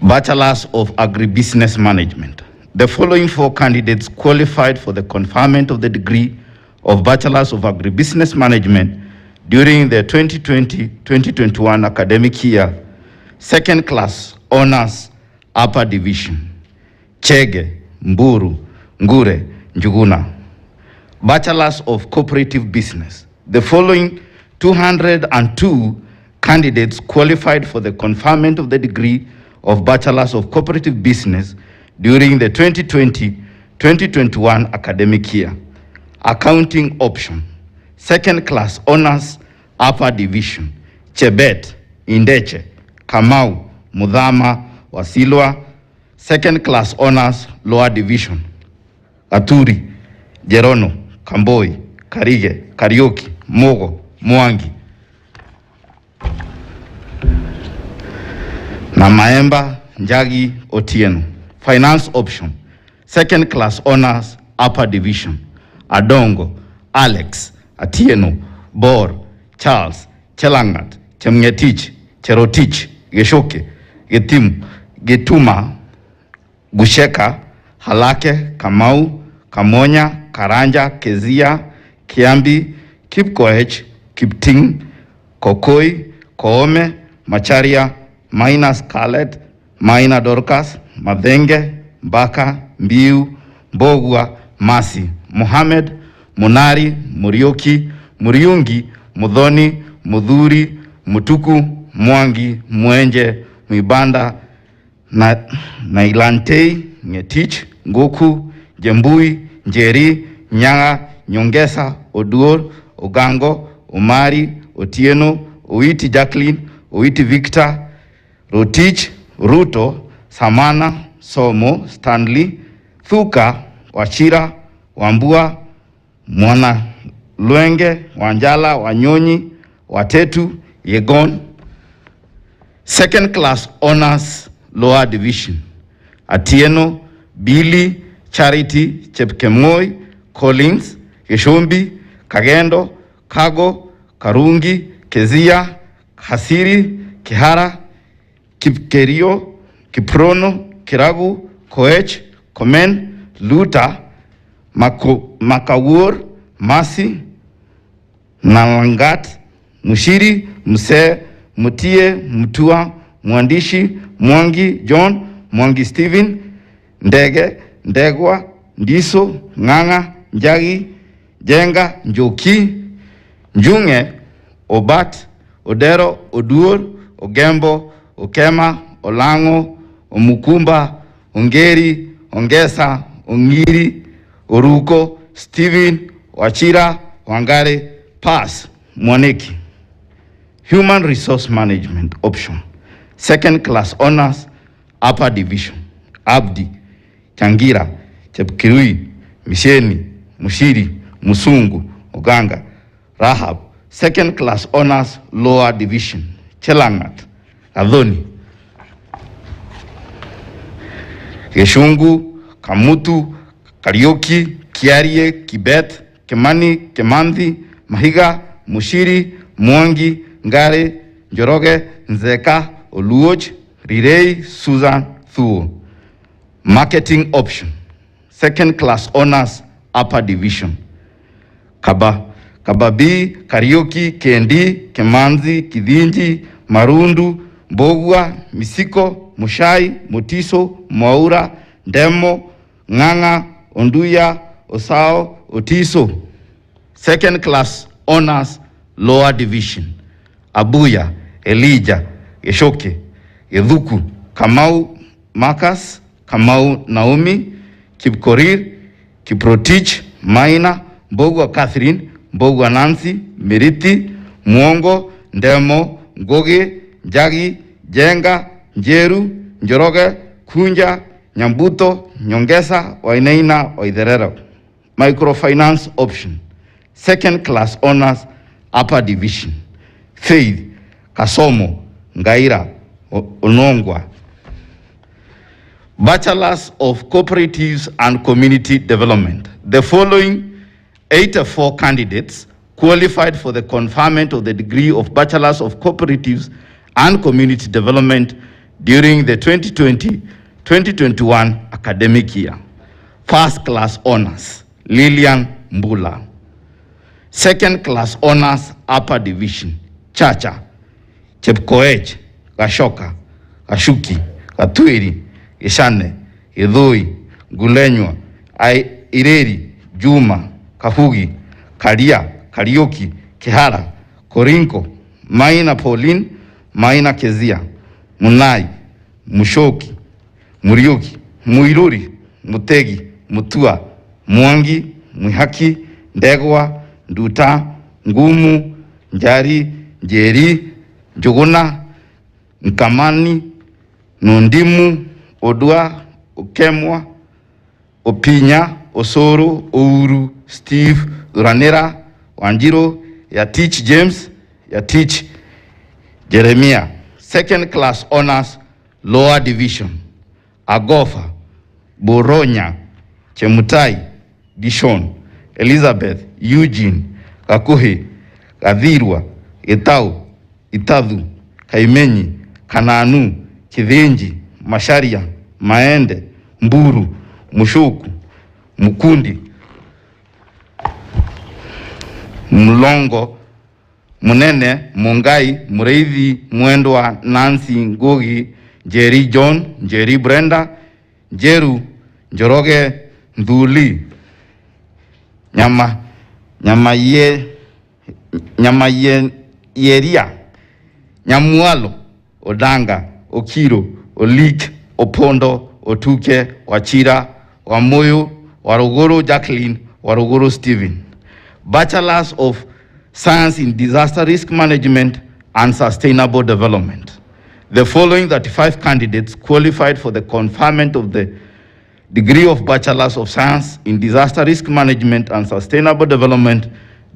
Bachelors of Agribusiness Management. The following 4 candidates qualified for the conferment of the degree of Bachelors of Agribusiness Management during the 2020-2021 academic year, second class Honors, Upper Division. Chege, Mburu, Ngure, Njuguna. Bachelors of Cooperative Business. The following 202 candidates qualified for the conferment of the degree of Bachelors of Cooperative Business during the 2020-2021 academic year. Accounting option. Second class honors, upper division. Chebet, Indeche, Kamau, Mudhama, Wasilwa. Second class honors, lower division. Aturi, Jerono, Kamboi, Karige, Karaoke, Mogo, Mwangi. Na Maemba, Njagi, Otieno. Finance option. Second class honors, upper division. Adongo, Alex, Atieno, Bor, Charles, Chelangat, Chemngetich, Cherotich, Geshoke, Getim, Getuma, Gusheka, Halake, Kamau, Kamonya, Karanja, Kezia, Kiambi, Kipkoech, Kipting, Kokoi, Koome, Macharia, Maina Scarlett, Maina Dorcas, Madenge, Mbaka, Mbiu, Mbogwa, Masi, Mohamed, Munari, Muriuki, Muriungi, Mudhoni, Mudhuri, Mutuku, Mwangi, Mwenje, Mwibanda, Nailantei, Ngetich, Ngoku, Jembui, Njeri, Nyanga, Nyongesa, Oduor, Ogango, Omari, Otieno, Oiti Jacqueline, Oiti Victor, Rotich, Ruto, Samana, Somo, Stanley, Thuka, Wachira, Wambua, Mwana Luenge, Wanjala, Wanyonyi, Watetu, Yegon. Second class honors, lower division. Atieno, Billy, Charity, Chepkemoi, Collins, Geshombi, Kagendo, Kago, Karungi, Kezia, Hasiri, Kihara, Kipkerio, Kiprono, Kiragu, Koech, Komen, Luta, Makawur, Masi, Nalangat, Mushiri, Muse, Mutie, Mutua, Mwandishi, Mwangi, John, Mwangi Steven, Ndege, Ndegwa, Ndiso, Nganga, Njagi, Jenga, Njoki, Njunge, Obat, Odero, Oduor, Ogembo, Okema, Olango, Omukumba, Ongeri, Ongesa, Ongiri, Oruko, Steven, Wachira, Wangare, Pass, Mwaneki. Human Resource Management option. Second class honors, upper division. Abdi, Changira, Chepkirui, Misheni, Mushiri, Musungu, Oganga, Rahab. Second class honors, lower division. Chelangat, Adhoni, Geshungu, Kamutu, Karaoke, Kiarie, Kibet, Kemani, Kemanthi, Mahiga, Mushiri, Mwangi, Ngare, Njoroge, Nzeka, Oluoch, Rirei, Susan, Thuo. Marketing option. Second class honors, upper division. Kababi, Karaoke, Kendi, Kemanzi, Kidinji, Marundu, Mbogwa, Misiko, Mushai, Motiso, Mwaura, Demo, Nganga, Onduya, Osao, Otiso. Second class honors, lower division. Abuya, Elijah, Geshoke, Edhuku, Kamau, Marcus, Kamau, Naomi, Kipkorir, Kiprotich, Maina, Mbogwa Catherine, Mbogwa Nancy, Meriti, Mwongo, Ndemo, Ngoge, Njagi, Jenga, Njeru, Njoroge, Kunja, Nyambuto, Nyongesa, Waineina, Waitherero. Microfinance option. Second class honors, upper division. Faith, Kasomo, Ngaira, Onongwa. Bachelors of Cooperatives and Community Development. The following 84 candidates qualified for the conferment of the degree of Bachelors of Cooperatives and Community Development during the 2020-2021 academic year. First class honors, Lilian Mbula. Second class honors, upper division, Chacha, Chepkoech, Gashoka, Gashuki, Katwiri, Ishane, Idhui, Gulenywa, Ireri, Juma, Kahugi, Karia, Karioki, Kihara, Korinko, Maina Pauline, Maina Kezia, Munai, Mushoki, Muriuki, Muiruri, Mutegi, Mutua, Mwangi, Mwihaki, Ndegwa, Nduta, Ngumu, Njari, Njeri, Njuguna, Nkamani, Nundimu, Odua, Okemwa, Opinya, Osoro, Ouru, Steve, Uranera, Wanjiro, Yatich James, Yatich Jeremiah. Second class honors, lower division, Agofa, Boronya, Chemutai, Dishon, Elizabeth, Eugene, Kakuhe, Kadhirwa, Etau, Itadhu, Kaimenyi, Kananu, Kithenji, Masharia, Maende, Mburu, Mushuku, Mukundi, Mlongo, Munene, Mungai, Mureithi, Mwendwa, Nancy, Ngogi, Jerry John, Jerry Brenda, Jeru, Njoroge, Nduli, Yeria, Nyamualo, Odanga, Okiro, Olik, Opondo, Otuke, Wachira, Wamoyo, Warogoro Jacqueline, Warogoro Stephen. Bachelors of Science in Disaster Risk Management and Sustainable Development. The following 35 candidates qualified for the conferment of the degree of Bachelors of Science in Disaster Risk Management and Sustainable Development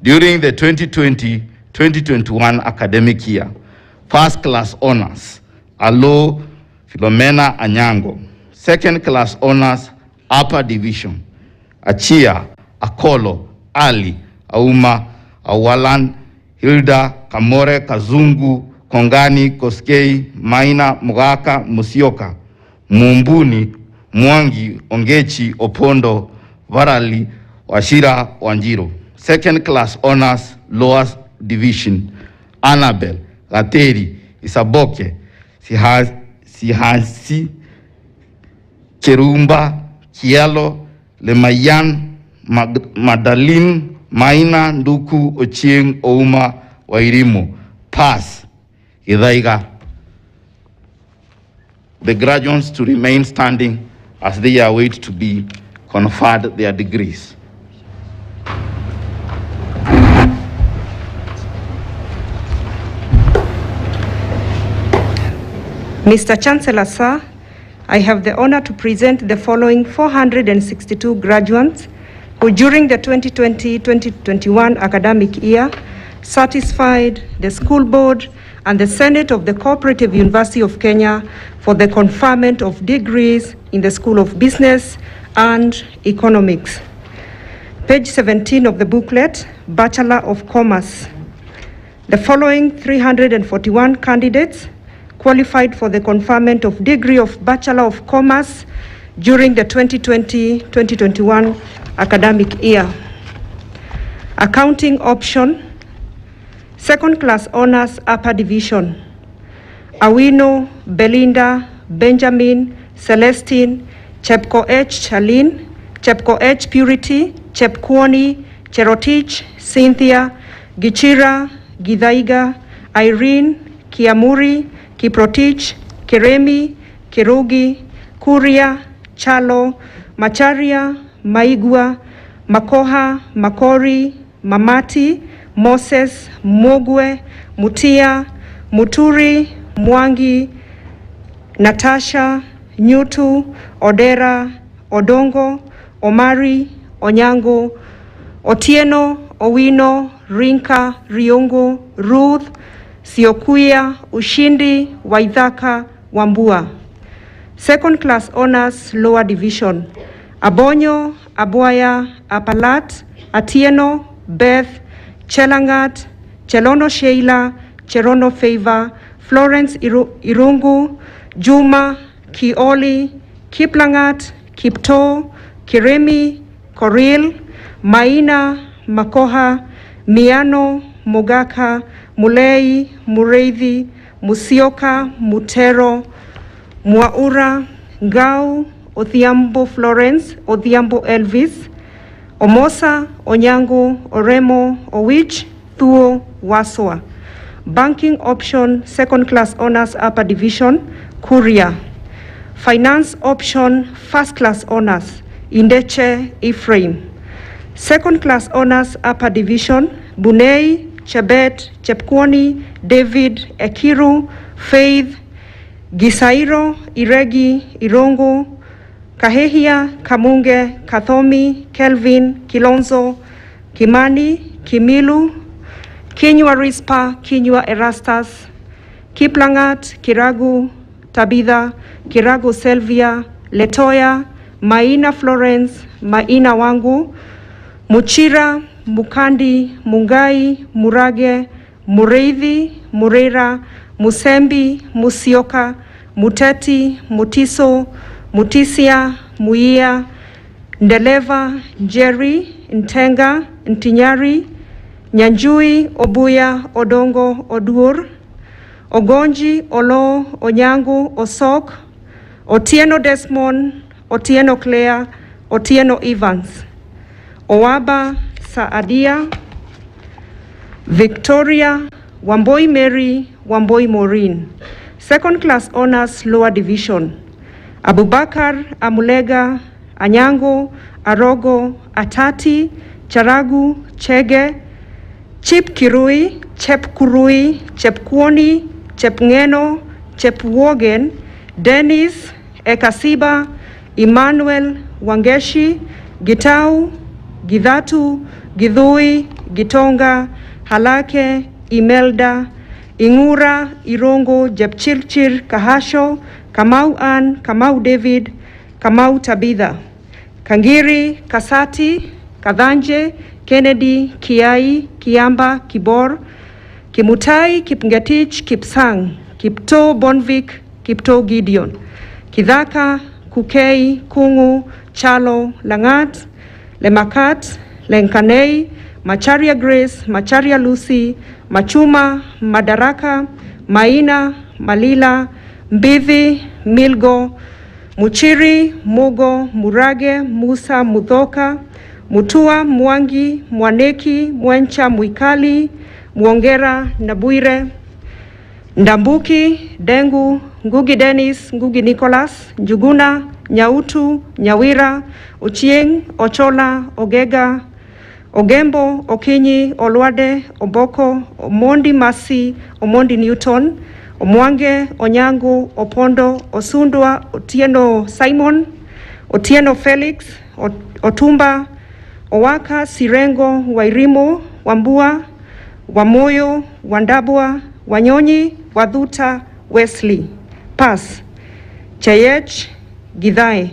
during the 2020-2021 academic year. First class honors, Alo Philomena Anyango. Second class honors, upper division, Achia, Akolo, Ali, Auma, Awalan, Hilda, Kamore, Kazungu, Kongani, Koskei, Maina, Mugaka, Musioka, Mumbuni, Mwangi, Ongechi, Opondo, Varali, Washira, Wanjiro. Second class honors, lower division, Annabel, Gateri, Isaboke, Sihasi, Cherumba, Kialo, Lemayan, Magdalene, Maina, Nduku, Ochieng, Ouma, Wairimu. Pass, Idaiga. The graduates to remain standing as they await to be conferred their degrees. Mr. Chancellor, sir, I have the honor to present the following 462 graduates who during the 2020-2021 academic year satisfied the school board and the Senate of the Co-operative University of Kenya for the conferment of degrees in the School of Business and Economics. Page 17 of the booklet, Bachelor of Commerce. The following 341 candidates qualified for the conferment of degree of Bachelor of Commerce during the 2020-2021 academic year. Accounting option, second class honors, upper division, Awino, Belinda, Benjamin, Celestine, Chepko H. Charlene, Chepko H. Purity, Chepkwoni, Cherotich, Cynthia, Gichira, Githaiga, Irene, Kiamuri, Kiprotich, Kiremi, Kirugi, Kuria, Chalo, Macharia, Maigua, Makoha, Makori, Mamati, Moses, Mogwe, Mutia, Muturi, Mwangi, Natasha, Nyutu, Odera, Odongo, Omari, Onyango, Otieno, Owino, Rinka, Riongo, Ruth, Siokuya, Ushindi, Waithaka, Wambua. Second class honors, lower division, Abonyo, Abuaya, Apalat, Atieno, Beth, Chelangat, Chelono Sheila, Cherono Favor, Florence Irungu, Juma, Kioli, Kiplangat, Kipto, Kiremi, Koril, Maina, Makoha, Miano, Mogaka, Mulei, Mureithi, Musioka, Mutero, Mwaura Ngau Odhiambo Florence, Odhiambo Elvis, Omosa Onyango Oremo Owich, Thuo Waswa. Banking option, second class honors upper division, Kuria. Finance option, first class honors, Indeche Ephraim. Second class honors upper division, Bunei, Chebet, Chepkwoni, David, Ekiru, Faith, Gisairo, Iregi, Irongo, Kahehia, Kamunge, Kathomi, Kelvin, Kilonzo, Kimani, Kimilu, Kinyua Rispa, Kinyua Erastus, Kiplangat, Kiragu, Tabitha, Kiragu Selvia, Letoya, Maina Florence, Maina Wangu, Muchira, Mukandi, Mungai, Murage, Mureithi, Murera, Musembi, Musioka, Muteti, Mutiso, Mutisia, Muia, Ndeleva, Jerry, Ntenga, Ntinyari, Nyanjui, Obuya, Odongo, Odur, Ogonji, Olo, Onyangu, Osok, Otieno Desmond, Otieno Claire, Otieno Evans, Owaba, Saadia, Victoria, Wamboi Mary, Wamboi Maureen. Second class honors lower division, Abubakar, Amulega, Anyango, Arogo, Atati, Charagu, Chege, Chip Kirui, Chep Kurui, Chepkwoni, Chepngeno, Chepwogen, Dennis, Ekasiba, Emmanuel, Wangeshi, Gitau, Gidhatu, Gidhui, Gitonga, Halake, Imelda, Ingura, Irongo, Jepchirchir, Kahasho, Kamau Ann, Kamau David, Kamau Tabitha, Kangiri, Kasati, Kadhanje, Kennedy, Kiai, Kiamba, Kibor, Kimutai, Kipngetich, Kipsang, Kipto Bonvik, Kipto Gideon, Kidhaka, Kukei, Kungu, Chalo, Langat, Lemakat, Lenkanei, Macharia Grace, Macharia Lucy, Machuma, Madaraka, Maina, Malila, Mbivi, Milgo, Muchiri, Mugo, Murage, Musa, Mudhoka, Mutua, Mwangi, Mwaneki, Mwencha, Mwikali, Mwongera, Nabuire, Ndambuki, Dengu, Ngugi Dennis, Ngugi Nicholas, Njuguna, Nyautu, Nyawira, Ochieng, Ochola, Ogega, Ogembo, Okinyi, Olwade, Oboko, Omondi Masi, Omondi Newton, Omwange, Onyango, Opondo, Osundwa, Otieno Simon, Otieno Felix, Otumba, Owaka, Sirengo, Wairimo, Wambua, Wamoyo, Wandabwa, Wanyonyi, Wadhuta, Wesley. Pass. Chayech, Gidhae.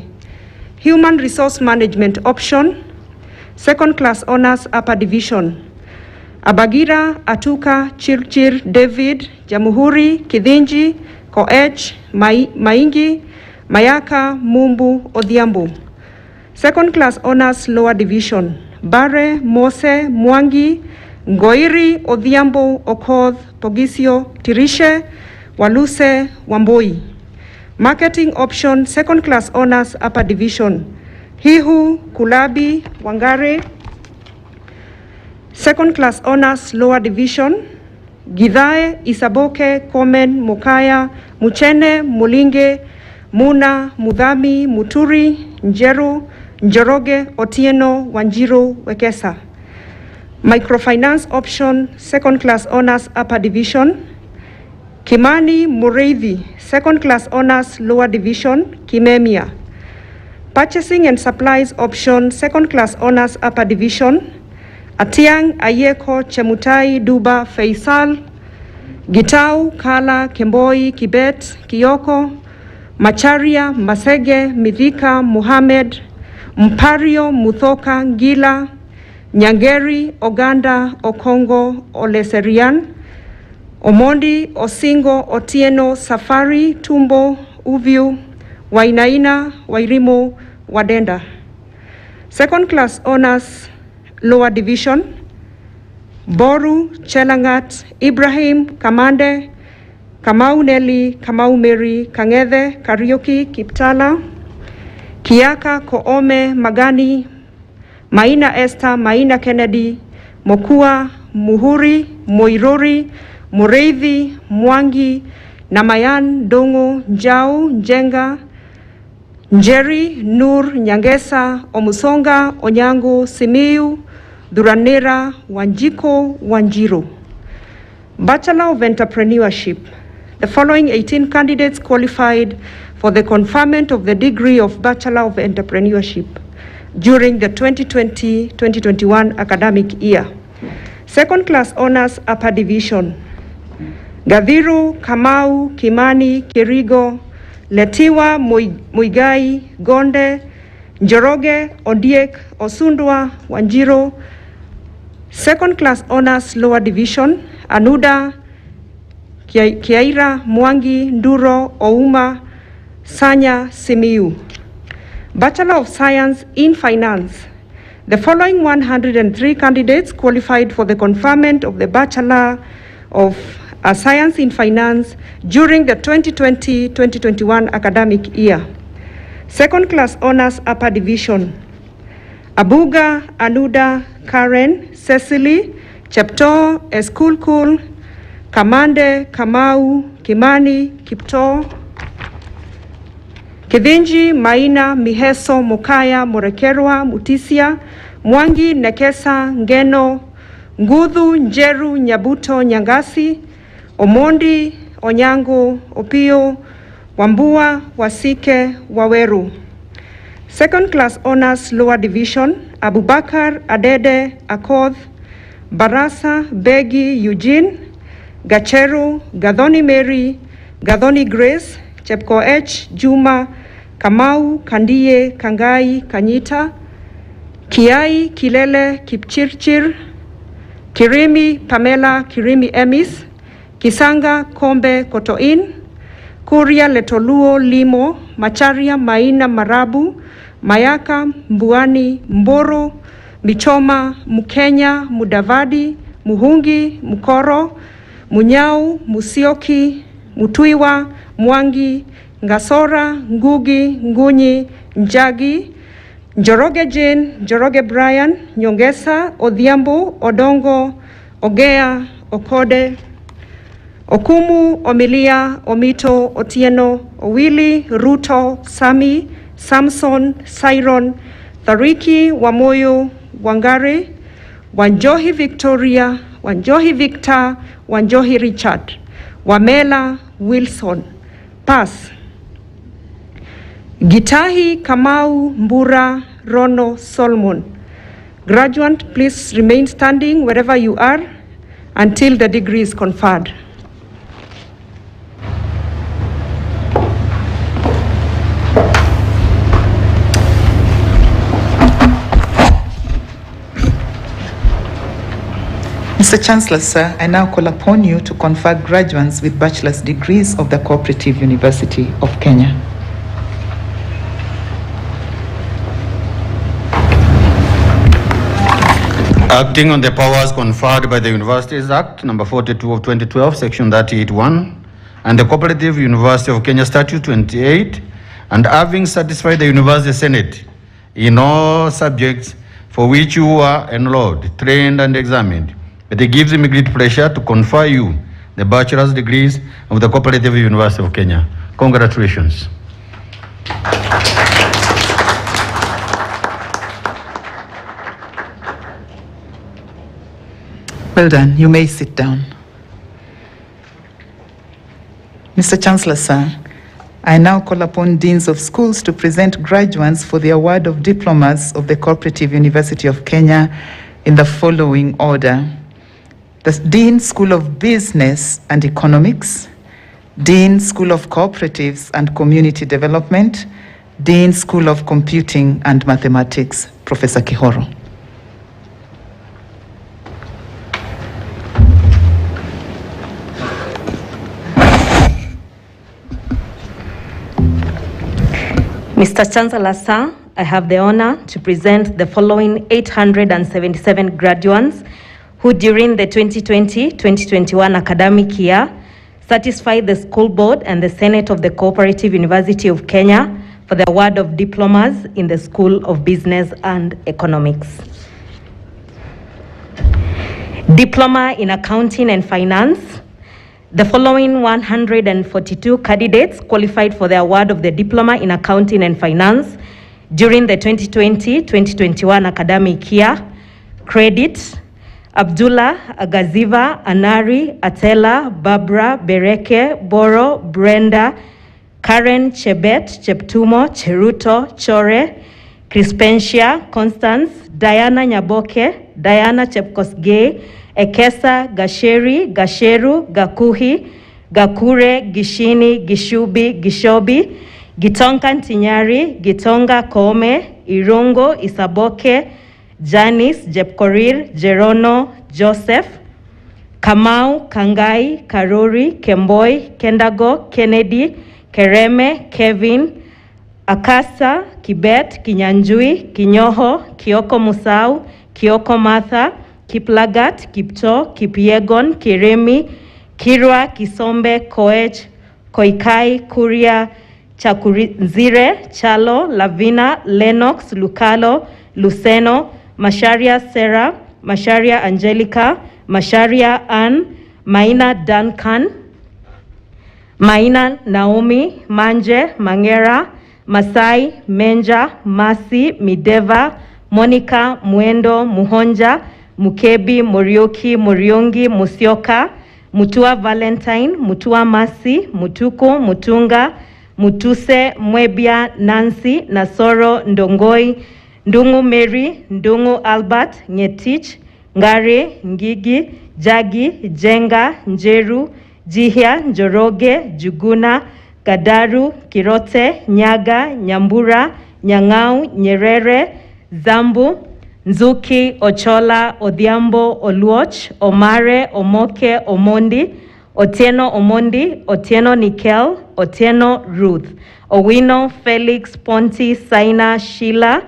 Human Resource Management option, second class honors upper division, Abagira, Atuka, Chirchir, David, Jamuhuri, Kidhinji, Koech, Maingi, Mayaka, Mumbu, Odhiambo. Second class honors lower division, Bare, Mose, Mwangi, Ngoiri, Odhiambo, Okoth, Pogisio, Tirishe, Waluse, Wamboi. Marketing option, second class honors upper division, Hihu, Kulabi, Wangare. Second class honors lower division, Gidhae, Isaboke, Komen, Mokaya, Muchene, Mulinge, Muna, Mudhami, Muturi, Njeru, Njoroge, Otieno, Wanjiru, Wekesa. Microfinance option, second class honors upper division, Kimani, Mureithi, second class honors lower division, Kimemia. Purchasing and supplies option, second class honors upper division, Atiang, Ayeko, Chemutai, Duba, Faisal, Gitau, Kala, Kemboi, Kibet, Kioko, Macharia, Masege, Mithika, Muhammad, Mpario, Muthoka, Gila, Nyangeri, Oganda, Okongo, Oleserian, Omondi, Osingo, Otieno, Safari, Tumbo, Uviu, Wainaina, Wairimo, Wadenda. Second class honors lower division, Boru, Chelangat, Ibrahim, Kamande, Kamau Nelly, Kamau Mary, Kangethe, Kariuki, Kiptala, Kiaka, Koome, Magani, Maina Esther, Maina Kennedy, Mokua, Muhuri, Moirori, Mureithi, Mwangi, Namayan, Dongo, Njau, Njenga, Njeri, Nur, Nyangesa, Omusonga, Onyango, Simiyu, Duranera, Wanjiko, Wanjiru. Bachelor of Entrepreneurship. The following 18 candidates qualified for the conferment of the degree of Bachelor of Entrepreneurship during the 2020-2021 academic year. Second class honors upper division. Gadhiru, Kamau, Kimani, Kirigo, Letiwa, Muigai, Gonde, Njoroge, Ondiek, Osundwa, Wanjiro. Second class honors lower division. Anuda, Kiaira, Mwangi, Nduro, Ouma, Sanya, Simiyu. Bachelor of Science in Finance. The following 103 candidates qualified for the conferment of the Bachelor of Science in Finance during the 2020-2021 academic year. Second class honors upper division. Abuga, Anuda, Karen, Cecily, Chepto, Eskulkul, Kamande, Kamau, Kimani, Kipto, Kidhinji, Maina, Miheso, Mukaya, Morekerwa, Mutisia, Mwangi, Nekesa, Ngeno, Ngudhu, Njeru, Nyabuto, Nyangasi, Omondi, Onyango, Opio, Wambua, Wasike, Waweru. Second class honors lower division. Abubakar, Adede, Akoth, Barasa, Begi, Eugene, Gacheru, Gadhoni Mary, Gadhoni Grace, Chepkoech, Juma, Kamau, Kandie, Kangai, Kanyita, Kiai, Kilele, Kipchirchir, Kirimi, Pamela, Kirimi Emis, Kisanga, Kombe, Kotoin, Kuria, Letoluo, Limo, Macharia, Maina, Marabu, Mayaka, Mbuani, Mboro, Michoma, Mukenya, Mudavadi, Muhungi, Mukoro, Munyau, Musioki, Mutuiwa, Mwangi, Ngasora, Ngugi, Ngunyi, Njagi, Njoroge Jane, Njoroge Brian, Nyongesa, Odhiambo, Odongo, Ogea, Okode, Okumu, Omilia, Omito, Otieno, Owili, Ruto, Sami, Samson, Siron, Thariki, Wamoyo, Wangare, Wanjohi Victoria, Wanjohi Victor, Wanjohi Richard, Wamela Wilson. Pass. Gitahi Kamau Mbura Rono Solomon. Graduate, please remain standing wherever you are until the degree is conferred. Mr. Chancellor, sir, I now call upon you to confer graduates with bachelor's degrees of the Co-operative University of Kenya. Acting on the powers conferred by the Universities Act, number 42 of 2012, section 38(1), and the Co-operative University of Kenya Statute 28, and having satisfied the University Senate in all subjects for which you are enrolled, trained, and examined, it gives me great pleasure to confer you the bachelor's degrees of the Co-operative University of Kenya. Congratulations. Well done. You may sit down. Mr. Chancellor, sir, I now call upon deans of schools to present graduates for the award of diplomas of the Co-operative University of Kenya in the following order. The Dean, School of Business and Economics, Dean, School of Cooperatives and Community Development, Dean, School of Computing and Mathematics, Professor Kihoro. Mr. Chancellor, sir, I have the honor to present the following 877 graduates who during the 2020-2021 academic year satisfy the school board and the Senate of the Co-operative University of Kenya for the award of diplomas in the School of Business and Economics. Diploma in Accounting and Finance. The following 142 candidates qualified for the award of the Diploma in Accounting and Finance during the 2020-2021 academic year. Credit: Abdullah, Agaziva, Anari, Atela, Barbara, Bereke, Boro, Brenda, Karen, Chebet, Cheptumo, Cheruto, Chore, Crispentia, Constance, Diana Nyaboke, Diana Chepkosgei, Ekesa, Gasheri, Gasheru, Gakuhi, Gakure, Gishini, Gishubi, Gishobi, Gitonga Tinyari, Gitonga Kome, Irungo, Isaboke, Janice, Jepkorir, Jerono, Joseph, Kamau, Kangai, Karuri, Kemboi, Kendago, Kennedy, Kereme, Kevin, Akasa, Kibet, Kinyanjui, Kinyoho, Kioko Musau, Kioko Martha, Kiplagat, Kipto, Kipiegon, Kiremi, Kirwa, Kisombe, Koech, Koikai, Kuria, Chakurizire, Chalo, Lavina, Lennox, Lucalo, Luceno, Masharia Sarah, Masharia Angelica, Masharia Ann, Maina Duncan, Maina Naomi, Manje, Mangera, Masai, Menja, Masi, Mideva, Monica, Muendo, Muhonja, Mukebi, Muriuki, Muriungi, Musioka, Mutua Valentine, Mutua Masi, Mutuku, Mutunga, Mutuse, Mwebia, Nancy, Nasoro, Ndongoi, Ndungu Mary, Ndungu Albert, Ngetich, Ngare, Ngigi, Jagi, Jenga, Njeru, Jihia, Njoroge, Juguna, Gadaru, Kirote, Nyaga, Nyambura, Nyang'au, Nyerere, Zambu, Nzuki, Ochola, Odhiambo, Oluoch, Omare, Omoke, Omondi, Otieno Omondi, Otieno Nikel, Otieno Ruth, Owino, Felix, Ponti, Saina, Sheila,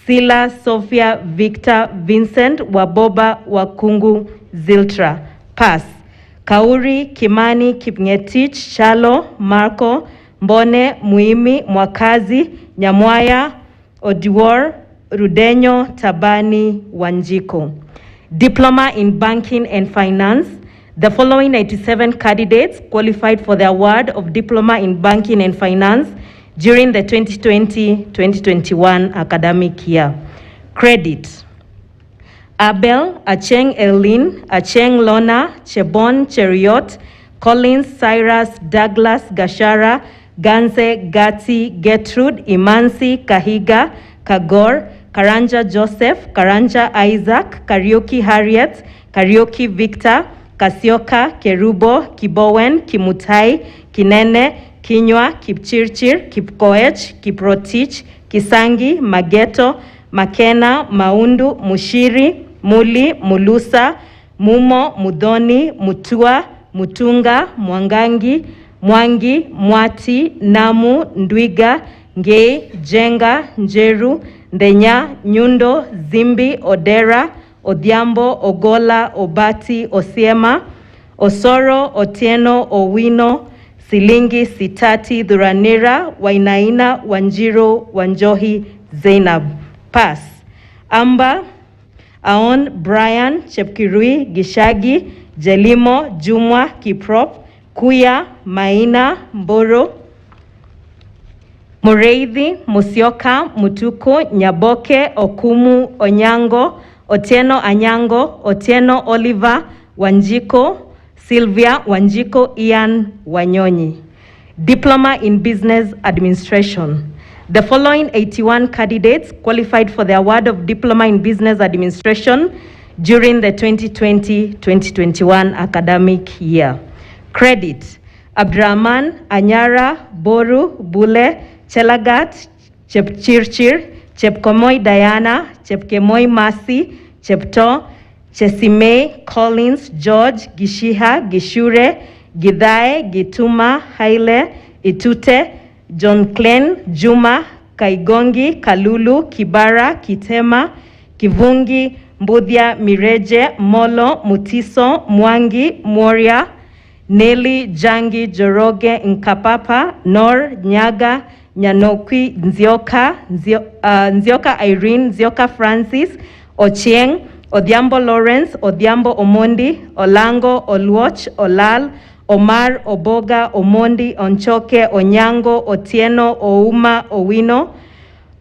Sila, Sophia, Victor, Vincent, Waboba, Wakungu, Ziltra. Pass. Kauri, Kimani, Kipngetich, Shalo, Marco, Mbone, Muimi, Mwakazi, Nyamwaya, Odiwar, Rudenyo, Tabani, Wanjiko. Diploma in Banking and Finance. The following 87 candidates qualified for the award of Diploma in Banking and Finance during the 2020-2021 academic year. Credit: Abel, Acheng Elin, Acheng Lona, Chebon Cheriot, Collins Cyrus, Douglas Gashara, Ganze Gati, Gertrude, Imansi, Kahiga, Kagor, Karanja Joseph, Karanja Isaac, Karaoke Harriet, Karaoke Victor, Kasioka, Kerubo, Kibowen, Kimutai, Kinene, Kinywa, Kipchirchir, Kipkoech, Kiprotich, Kisangi, Mageto, Makena, Maundu, Mushiri, Muli, Mulusa, Mumo, Mudoni, Mutua, Mutunga, Mwangangi, Mwangi, Mwati, Namu, Ndwiga, Ngei, Jenga, Njeru, Ndenya, Nyundo, Zimbi, Odera, Odhiambo, Ogola, Obati, Osiema, Osoro, Otieno, Owino, Silingi, Sitati, Dhuranira, Wainaina, Wanjiro, Wanjohi, Zainab. Pass. Amba, Aon, Brian, Chepkirui, Gishagi, Jelimo, Jumwa, Kiprop, Kuya, Maina, Mboro, Mureithi, Musioka, Mutuku, Nyaboke, Okumu, Onyango, Otieno Anyango, Otieno Oliver, Wanjiko, Sylvia, Wanjiko, Ian, Wanyonyi. Diploma in Business Administration. The following 81 candidates qualified for the award of Diploma in Business Administration during the 2020-2021 academic year. Credit: Abdraman, Anyara, Boru, Bule, Chelagat, Chepchirchir, Chepkomoi Diana, Chepkemoi Masi, Chepto, Chesimei, Collins, George, Gishiha, Gishure, Gidae, Gituma, Haile, Itute, John Klein, Juma, Kaigongi, Kalulu, Kibara, Kitema, Kivungi, Mbudhia, Mireje, Molo, Mutiso, Mwangi, Moria, Nelly Jangi Joroge Nkapapa, Nor Nyaga Nyanokwi Nzioka Irene, Nzioka Francis, Ochieng, Odhiambo Lawrence, Odhiambo Omondi, Olango, Oluoch, Olal, Omar, Oboga, Omondi, Onchoke, Onyango, Otieno, Ouma, Owino,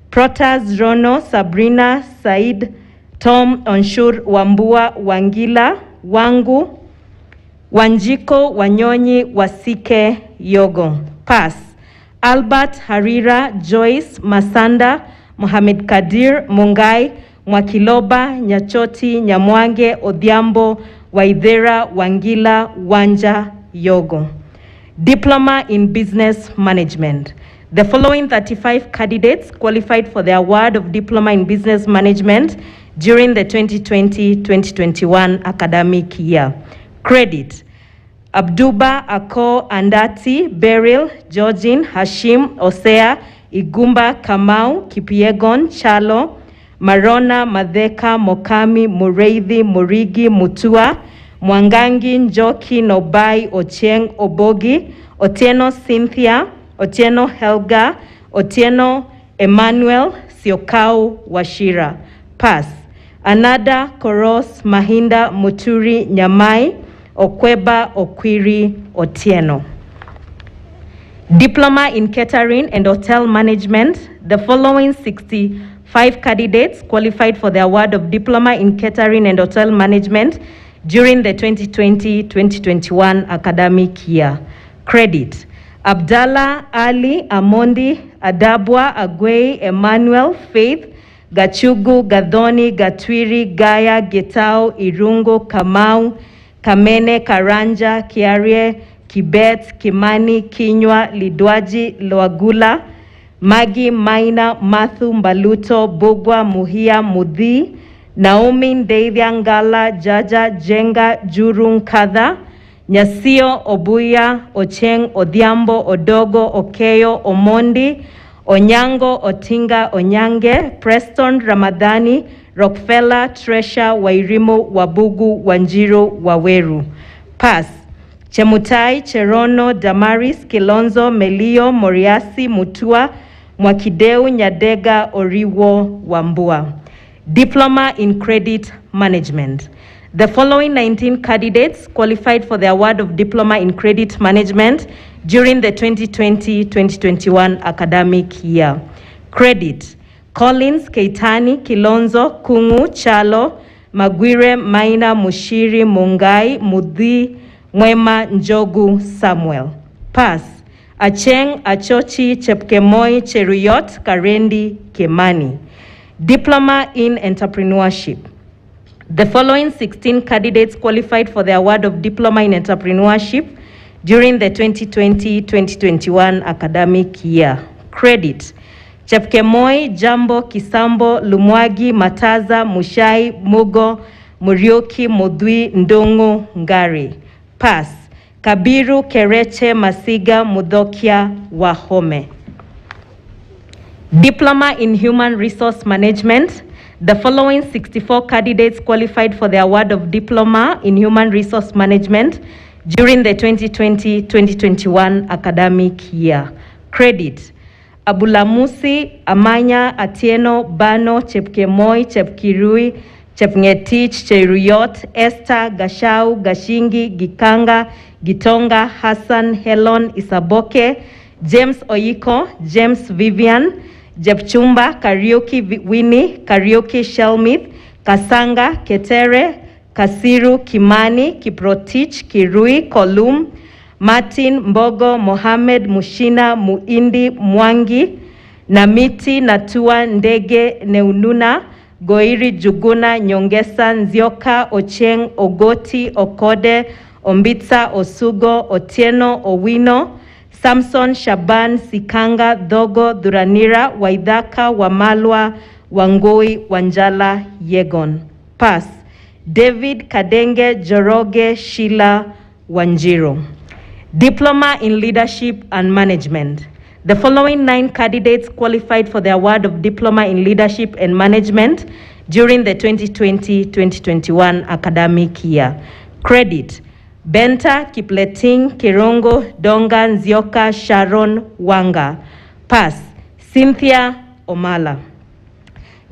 Protas, Rono, Sabrina, Said, Tom, Onshur, Wambua, Wangila, Wangu, Wanjiko, Wanyonyi, Wasike, Yogo. Pass. Albert, Harira, Joyce, Masanda, Mohamed Kadir, Mungai, Mwakiloba, Nyachoti, Nyamwange, Odhiambo, Waithera, Wangila, Wanja, Yogo. Diploma in Business Management. The following 35 candidates qualified for the award of Diploma in Business Management during the 2020-2021 academic year. Credit: Abduba, Ako, Andati, Beryl, Georgine, Hashim, Osea, Igumba, Kamau, Kipiegon, Chalo, Marona, Madheka, Mokami, Mureithi, Murigi, Mutua, Mwangangi, Njoki, Nobai, Ochieng, Obogi, Otieno Cynthia, Otieno Helga, Otieno Emmanuel, Siokau, Washira. Pass. Anada, Koros, Mahinda, Muturi, Nyamai, Okweba, Okwiri, Otieno. Diploma in Catering and Hotel Management. The following 65 candidates qualified for the award of Diploma in Catering and Hotel Management during the 2020-2021 academic year. Credit: Abdallah, Ali, Amondi, Adabwa, Agwei, Emmanuel, Faith, Gachugu, Gadhoni, Gatwiri, Gaya, Getao, Irungo, Kamau, Kamene, Karanja, Kiarie, Kibet, Kimani, Kinywa, Lidwaji, Loagula, Magi, Maina, Mathu, Mbaluto, Bogwa, Muhia, Mudhi, Naomi, Ndeivyangala, Jaja, Jenga, Jurung, Kadha, Nyasio, Obuya, Ocheng, Odhiambo, Odogo, Okeyo, Omondi, Onyango, Otinga, Onyange, Preston, Ramadhani, Rockefeller, Tresha, Wairimu, Wabugu, Wanjiru, Waweru. Pass. Chemutai, Cherono, Damaris, Kilonzo, Melio, Moriasi, Mutua, Mwakideu, Nyadega, Oriwo, Wambua. Diploma in Credit Management. The following 19 candidates qualified for the award of Diploma in Credit Management during the 2020-2021 academic year. Credit: Collins, Keitani, Kilonzo, Kungu, Chalo, Magwire, Maina, Mushiri, Mungai, Mudhi, Mwema, Njogu, Samuel. Pass. Acheng, Achochi, Chepkemoi, Cheruyot, Karendi, Kemani. Diploma in Entrepreneurship. The following 16 candidates qualified for the award of Diploma in Entrepreneurship during the 2020-2021 academic year. Credit: Chepkemoi, Jambo, Kisambo, Lumwagi, Mataza, Mushai, Mugo, Muriuki, Mudhui, Ndongo, Ngari. Pass. Kabiru, Kereche, Masiga, Mudhokia, Wahome. Diploma in Human Resource Management. The following 64 candidates qualified for the award of Diploma in Human Resource Management during the 2020-2021 academic year. Credit: Abulamusi, Amanya, Atieno, Bano, Chepkemoi, Chepkirui, Chepngetich, Cheruyot, Esther, Gashau, Gashingi, Gikanga, Gitonga, Hassan, Helon, Isaboke, James Oyiko, James Vivian, Jepchumba, Karaoke Winnie, Karaoke Shelmith, Kasanga, Ketere, Kasiru, Kimani, Kiprotich, Kirui, Kolum, Martin, Mbogo, Mohamed, Mushina, Muindi, Mwangi, Namiti, Natua, Ndege, Neununa, Goiri, Juguna, Nyongesa, Nzioka, Ocheng, Ogoti, Okode, Ombitsa, Osugo, Otieno, Owino, Samson, Shaban, Sikanga, Dogo, Duranira, Waidaka, Wamalwa, Wangoi, Wanjala, Yegon. Pass. David, Kadenge, Joroge, Sheila, Wanjiro. Diploma in Leadership and Management. The following 9 candidates qualified for the award of Diploma in Leadership and Management during the 2020-2021 academic year. Credit: Benta, Kipleting, Kirongo, Donga, Nzioka, Sharon, Wanga. Pass. Cynthia Omala.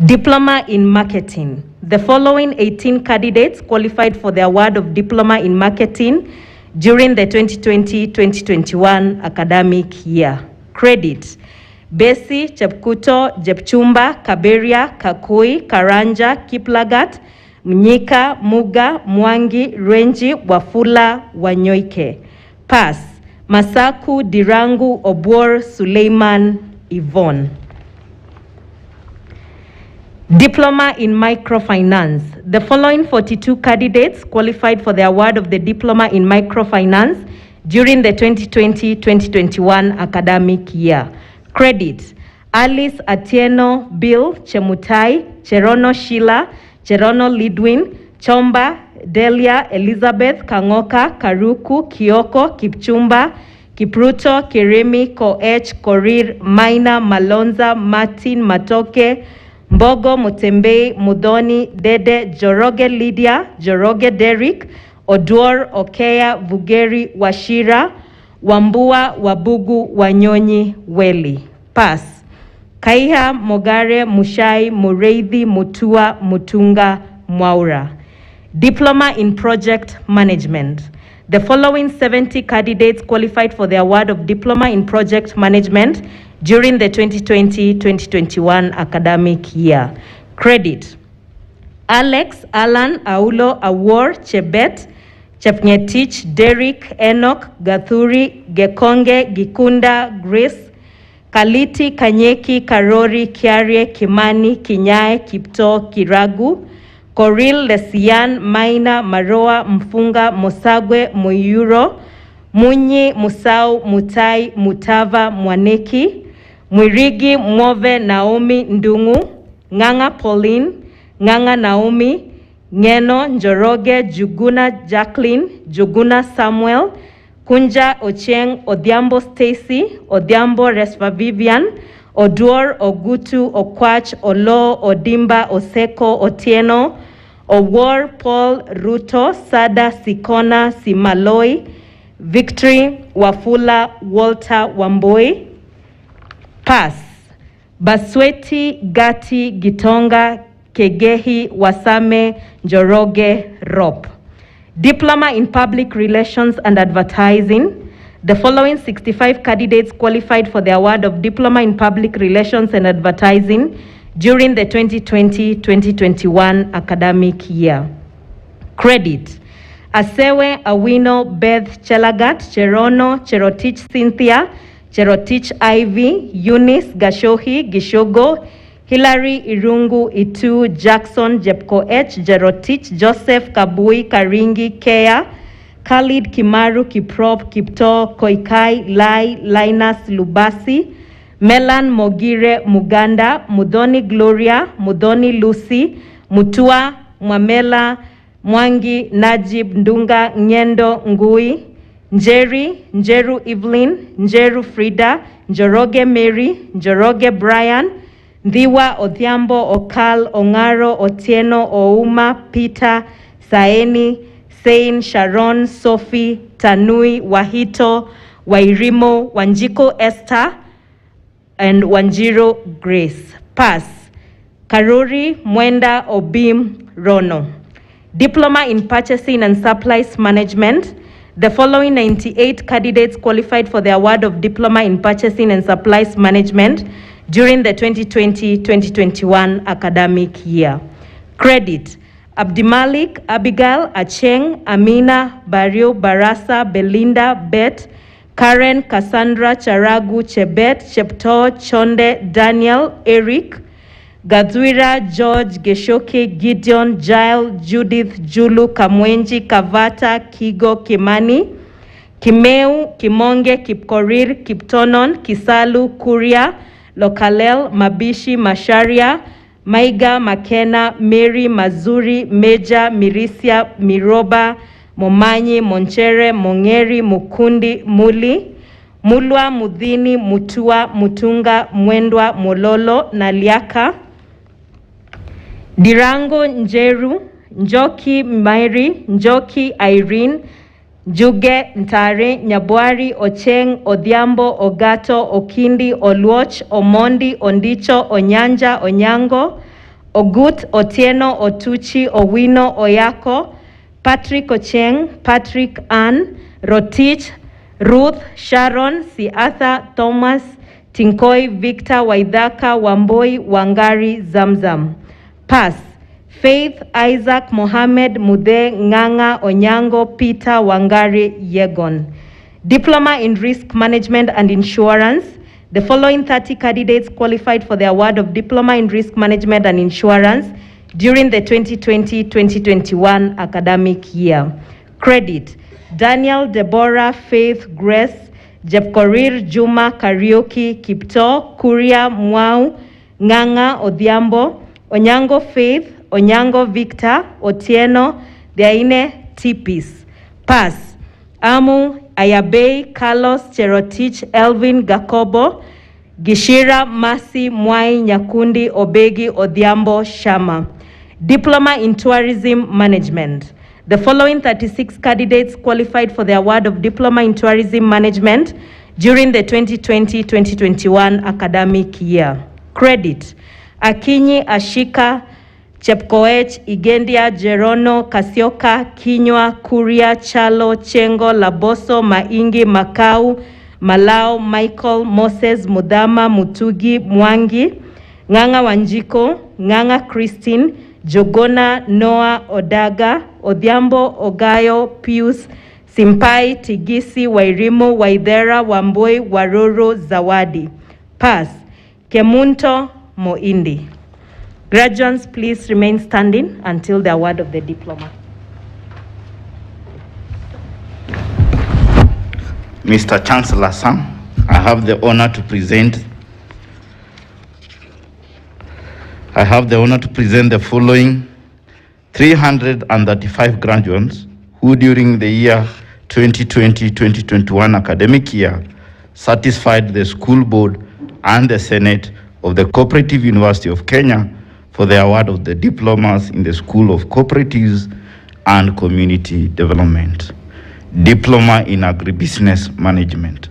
Diploma in Marketing. The following 18 candidates qualified for the award of Diploma in Marketing during the 2020-2021 academic year. Credit: Besi, Chepkuto, Jepchumba, Kaberia, Kakui, Karanja, Kiplagat, Mnyika, Muga, Mwangi, Renji, Wafula, Wanyoike. Pass. Masaku, Dirangu, Obor, Suleiman, Yvonne. Diploma in Microfinance. The following 42 candidates qualified for the award of the Diploma in Microfinance during the 2020-2021 academic year. Credit: Alice Atieno, Bill Chemutai, Cherono Sheila, Cherono Lidwin, Chomba, Delia, Elizabeth, Kangoka, Karuku, Kioko, Kipchumba, Kipruto, Kirimi, Koech, Korir, Maina, Malonza, Martin, Matoke, Mbogo, Mutembei, Mudoni, Dede, Joroge Lydia, Joroge Derek, Oduor, Okea, Vugeri, Washira, Wambua, Wabugu, Wanyonyi, Weli. Pass. Kaiha, Mogare, Mushai, Mureithi, Mutua, Mutunga, Mwaura. Diploma in Project Management. The following 70 candidates qualified for the award of Diploma in Project Management during the 2020-2021 academic year. Credit: Alex, Alan, Aulo, Awor, Chebet, Chepngetich, Derek, Enoch, Gathuri, Gekonge, Gikunda, Grace, Kaliti, Kanyeki, Karori, Kiarie, Kimani, Kinyae, Kipto, Kiragu, Koril, Lesian, Maina, Maroa, Mfunga, Mosagwe, Muyuro, Munyi, Musau, Mutai, Mutava, Mwaneki, Mwirigi, Mwove, Naomi, Ndungu, Nganga Pauline, Nganga Naomi, Ngeno, Njoroge, Juguna Jacqueline, Juguna Samuel, Kunja Ocheng, Odhiambo Stacy, Odhiambo Resva Vivian, Oduor, Ogutu, Okwach, Olo, Odimba, Oseko, Otieno, Owor, Paul, Ruto, Sada, Sikona, Simaloi, Victory, Wafula, Walter, Wamboi. Pass. Basweti, Gati, Gitonga, Kegehi, Wasame, Njoroge, Rop. Diploma in Public Relations and Advertising. The following 65 candidates qualified for the award of Diploma in Public Relations and Advertising during the 2020-2021 academic year. Credit: Asewe Awino Beth Chelagat, Cherono, Cherotich Cynthia, Cherotich Ivy, Eunice Gashohi, Gishogo, Hilary Irungu Itu, Jackson Jepkoech, Jerotich, Joseph Kabui, Karingi, Kea, Khalid Kimaru, Kiprop, Kipto, Koikai, Lai, Linus Lubasi, Melan Mogire Muganda, Mudoni Gloria, Mudoni Lucy, Mutua, Mwamela, Mwangi, Najib, Ndunga, Nyendo, Ngui, Njeri, Njeru Evelyn, Njeru Frida, Njoroge Mary, Njoroge Brian, Ndiwa Odhiambo, Okal, Ongaro, Otieno, Ouma, Peter, Saeni, Sain, Sharon, Sophie, Tanui, Wahito, Wairimo, Wanjiko Esther, and Wanjiro Grace. Pass. Karuri, Mwenda, Obim, Rono. Diploma in Purchasing and Supplies Management. The following 98 candidates qualified for the award of Diploma in Purchasing and Supplies Management during the 2020-2021 academic year. Credit: Abdimalik, Abigail, Acheng, Amina, Barrio, Barasa, Belinda, Bet, Karen, Cassandra, Charagu, Chebet, Chepto, Chonde, Daniel, Eric, Gadwira, George, Geshoke, Gideon, Jael, Judith, Julu, Kamwenji, Kavata, Kigo, Kimani, Kimeu, Kimonge, Kipkorir, Kiptonon, Kisalu, Kuria, Lokalel, Mabishi, Masharia, Maiga, Makena, Mary, Mazuri, Meja, Mirisia, Miroba, Momanyi, Monchere, Mongeri, Mukundi, Muli, Mulwa, Mudhini, Mutua, Mutunga, Mwendwa, Mololo, Naliaka, Dirango, Njeru, Njoki, Mairi, Njoki, Irene, Njuge, Ntare, Nyabwari, Ocheng, Odhiambo, Ogato, Okindi, Oluoch, Omondi, Ondicho, Onyanja, Onyango, Ogut, Otieno, Otuchi, Owino, Oyako, Patrick Ocheng, Patrick Ann, Rotich, Ruth, Sharon, Siatha, Thomas, Tinkoi, Victor, Waidhaka, Wamboi, Wangari, Zamzam. Pass. Faith, Isaac, Mohammed, Mude, Nganga, Onyango, Peter, Wangari, Yegon. Diploma in Risk Management and Insurance. The following 30 candidates qualified for the award of Diploma in Risk Management and Insurance during the 2020-2021 academic year. Credit: Daniel, Deborah, Faith, Grace, Jepkorir, Juma, Karaoke, Kipto, Kuria, Mwau, Nganga, Odhiambo, Onyango, Faith, Onyango, Victor, Otieno, Deaine, Tipis. Pass: Amu, Ayabei, Carlos, Cherotich, Elvin, Gakobo, Gishira, Masi, Mwai, Nyakundi, Obegi, Odhiambo, Shama. Diploma in Tourism Management. The following 36 candidates qualified for the award of Diploma in Tourism Management during the 2020-2021 academic year. Credit: Akinyi, Ashika, Chepkoech, Igendia, Jerono, Kasioka, Kinywa, Kuria, Chalo, Chengo, Laboso, Maingi, Makau, Malao, Michael, Moses, Mudama, Mutugi, Mwangi, Nganga Wanjiko, Nganga Christine, Jogona, Noah, Odaga, Odhiambo, Ogayo, Pius, Simpai, Tigisi, Wairimo, Waidera, Wamboi, Waroro, Zawadi. Pass: Kemunto, Moindi. Graduates, please remain standing until the award of the diploma. Mr. Chancellor, sir, I have the honor to present the following 335 graduates who during the year 2020-2021 academic year satisfied the school board and the Senate of the Co-operative University of Kenya for the award of the diplomas in the School of Cooperatives and Community Development. Diploma in Agribusiness Management.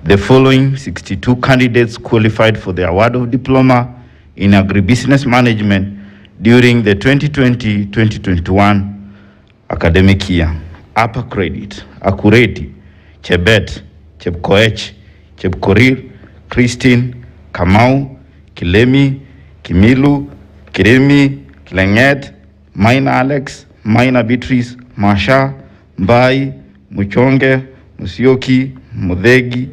The following 62 candidates qualified for the award of Diploma in Agribusiness Management during the 2020-2021 academic year. Upper Credit: Akureti, Chebet, Chepkoech, Chepkorir, Christine, Kamau, Kilemi, Kimilu, Kiremi, Kilenget, Maina Alex, Maina Beatrice, Masha, Mbai, Muchonge, Musioki, Mudhegi,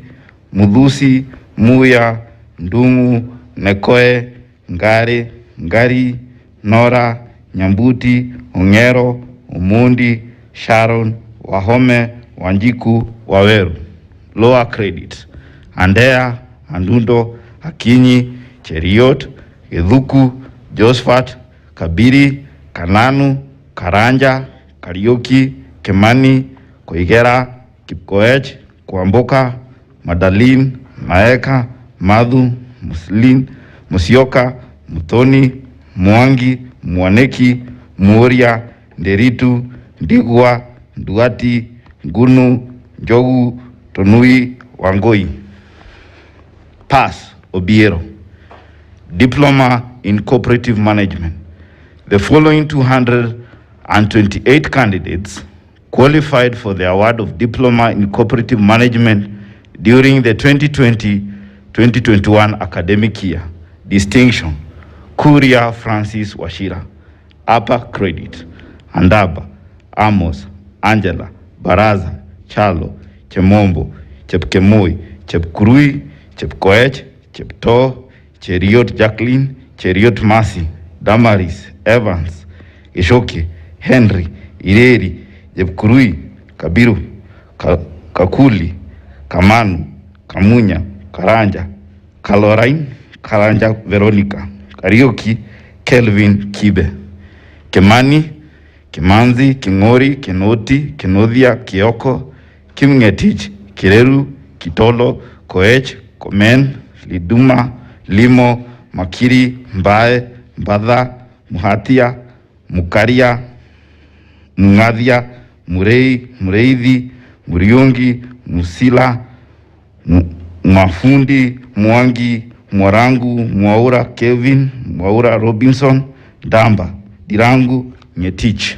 Mudhusi, Muya, Ndumu, Nekoe, Ngare, Ngari, Nora, Nyambuti, Ongero, Umundi, Sharon, Wahome, Wanjiku, Waweru. Lower Credit: Andea, Andundo, Akinyi, Cheriot, Edhuku, Josephat, Kabiri, Kananu, Karanja, Karaoke, Kemani, Koigera, Kipkoech, Kwamboka, Madalin, Maeka, Madhu, Muslin, Musioka, Mutoni, Mwangi, Mwaneki, Muoria, Nderitu, Ndigwa, Nduati, Ngunu, Njogu, Tonui, Wangoi. Pass: Obiero. Diploma in Cooperative Management. The following 228 candidates qualified for the award of Diploma in Cooperative Management during the 2020-2021 academic year. Distinction: Kuria Francis Washira. Upper Credit: Andaba, Amos, Angela, Baraza, Chalo, Chemombo, Chepkemoi, Chepkurui, Chepkoech, Chepto, Cheriot Jacqueline, Cheriot Masi, Damaris, Evans, Ishoke, Henry, Ireri, Jepkurui, Kabiru, Kakuli, Kamanu, Kamunya, Karanja, Kalorain, Karanja Veronica, Karaoke, Kelvin Kibe. Kemani, Kimanzi, Kingori, Kinoti, Kinodhia, Kioko, Kimngetich, Kireru, Kitolo, Koech, Komen, Liduma, Limo, Makiri, Mbae, Mbadha, Muhatia, Mukaria, Mungadhia, Murei, Mureithi, Muriungi, Musila, Mafundi, Mwangi, Mwarangu, Mwaura Kevin, Mwaura Robinson, Damba, Dirangu, Nyetich.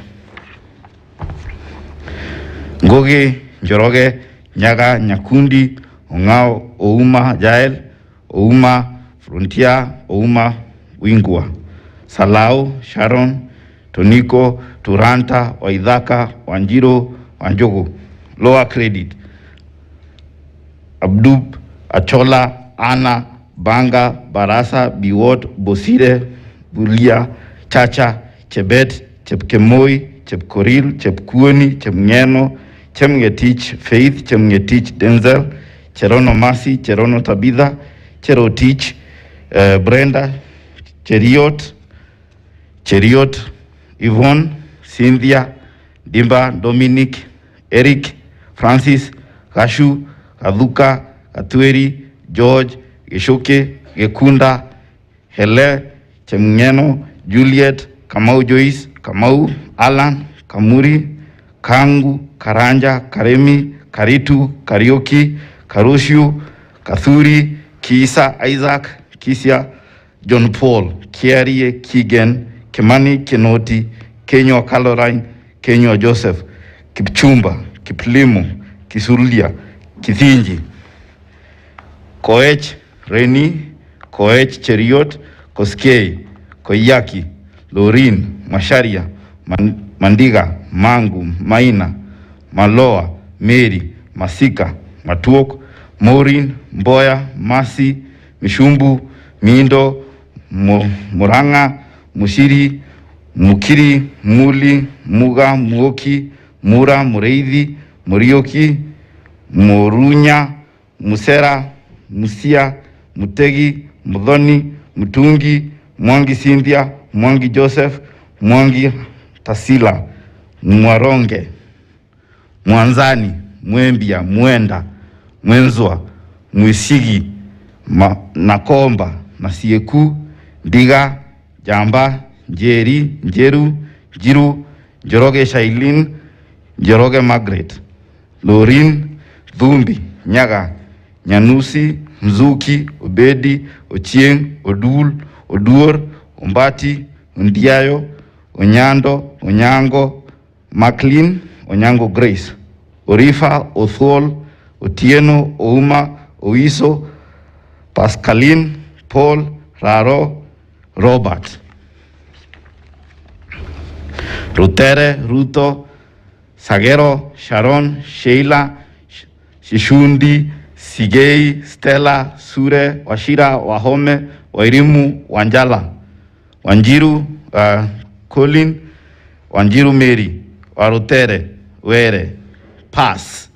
Ngoge, Njoroge, Nyaga, Nyakundi, Ongao, Ouma, Jael, Ouma, Frontier, Ouma, Wingwa. Salao, Sharon, Toniko, Turanta, Waidhaka, Wanjiro, Wanjogo. Lower credit. Abdub, Achola, Ana, Banga, Barasa, Biwot, Bosire, Bulia, Chacha, Chebet, Chepkemoi, Chepkoril, Chepkuoni, Chemngeno, Chemngetich, Faith, Chemngetich, Denzel, Cherono Masi, Cherono Tabitha, Cherotich, Brenda, Cheriot, Yvonne, Cynthia, Dimba, Dominic, Eric, Francis, Kashu, Kaduka, Katweri, George, Geshoke, Gekunda, Hele, Chemngeno, Juliet, Kamau Joyce, Kamau, Alan, Kamuri, Kangu, Karanja, Karemi, Karitu, Karioki, Karushu, Kathuri, Kisa, Isaac, Kisia, John Paul, Kiarie, Kigen, Kimani, Kinoti, Kenyo Caroline, Kenyo Joseph, Kipchumba, Kiplimo, Kisurulia, Kithinji, Koech, Reni, Koech, Cheriot, Koskei, Koyaki, Lorin, Masharia, Mandiga, Mangu, Maina, Maloa, Mary, Masika, Matuok, Maureen, Mboya, Masi, Mishumbu, Mindo, Muranga, Mushiri, Mukiri, Muli, Muga, Muoki, Mura, Mureithi, Murioki, Morunya, Musera, Musia, Mutegi, Mudhoni, Mutungi, Mwangi Cynthia, Mwangi Joseph, Mwangi Tasila, Mwaronge, Mwanzani, Mwembia, Mwenda, Mwenzwa, Mwisigi, Nakomba, Nasieku, Ndiga, Jamba, Njeri, Njeru, Jiru, Njoroge Shailin, Njoroge Margaret, Lorin, Dhumbi, Nyaga, Nyanusi, Mzuki, Obedi, Ochieng, Odul, Oduor, Ombati, Undiayo, Onyando, Onyango, Maclean, Onyango Grace, Orifa, Othol, Otieno, Ouma, Oiso, Pascaline, Paul, Raro, Robert. Rutere, Ruto, Sagero, Sharon, Sheila, Shishundi, Sigei, Stella, Sure, Washira, Wahome, Wairimu, Wanjala, Wanjiru, Colin, Wanjiru Mary, Warutere, Were, Pass,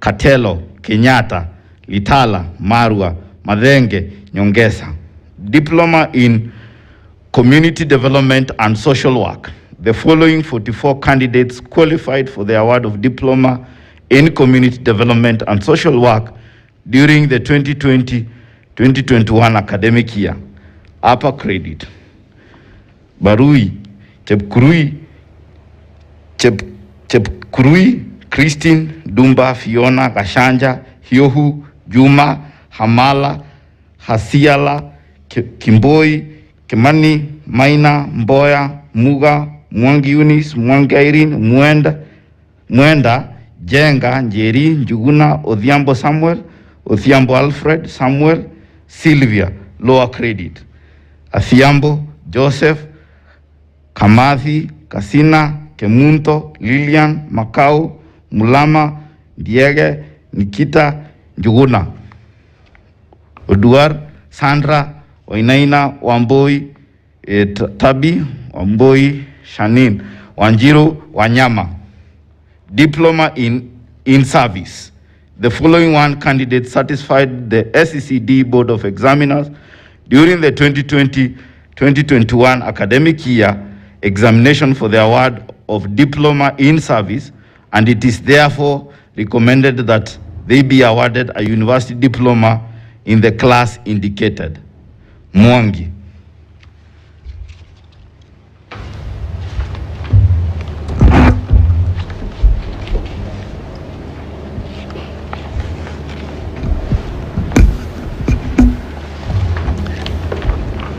Katelo, Kenyatta, Litala, Marua, Madenge, Nyongesa. Diploma in Community Development and Social Work. The following 44 candidates qualified for the award of Diploma in Community Development and Social Work during the 2020-2021 academic year. Upper credit. Barui, Chepkurui, Christine, Dumba, Fiona, Gashanja, Hiohu, Juma, Hamala, Hasiala, Kimboi, Kimani, Maina, Mboya, Muga, Mwangi Eunice, Mwangi Irene, Mwenda, Jenga, Njeri, Njuguna, Odhiambo Samuel, Odhiambo Alfred, Samuel, Sylvia, lower credit. Athiambo, Joseph, Kamathi, Kasina, Kemunto, Lilian, Makau, Mulama, Diege, Nikita, Njuguna. Oduar, Sandra, Wainaina, Wamboi, Tabi, Wamboi, Shanin, Wanjiru, Wanyama. Diploma in service. The following one candidate satisfied the SECD Board of Examiners during the 2020-2021 academic year examination for the award of Diploma in Service, and it is therefore recommended that they be awarded a university diploma in the class indicated. Mwangi.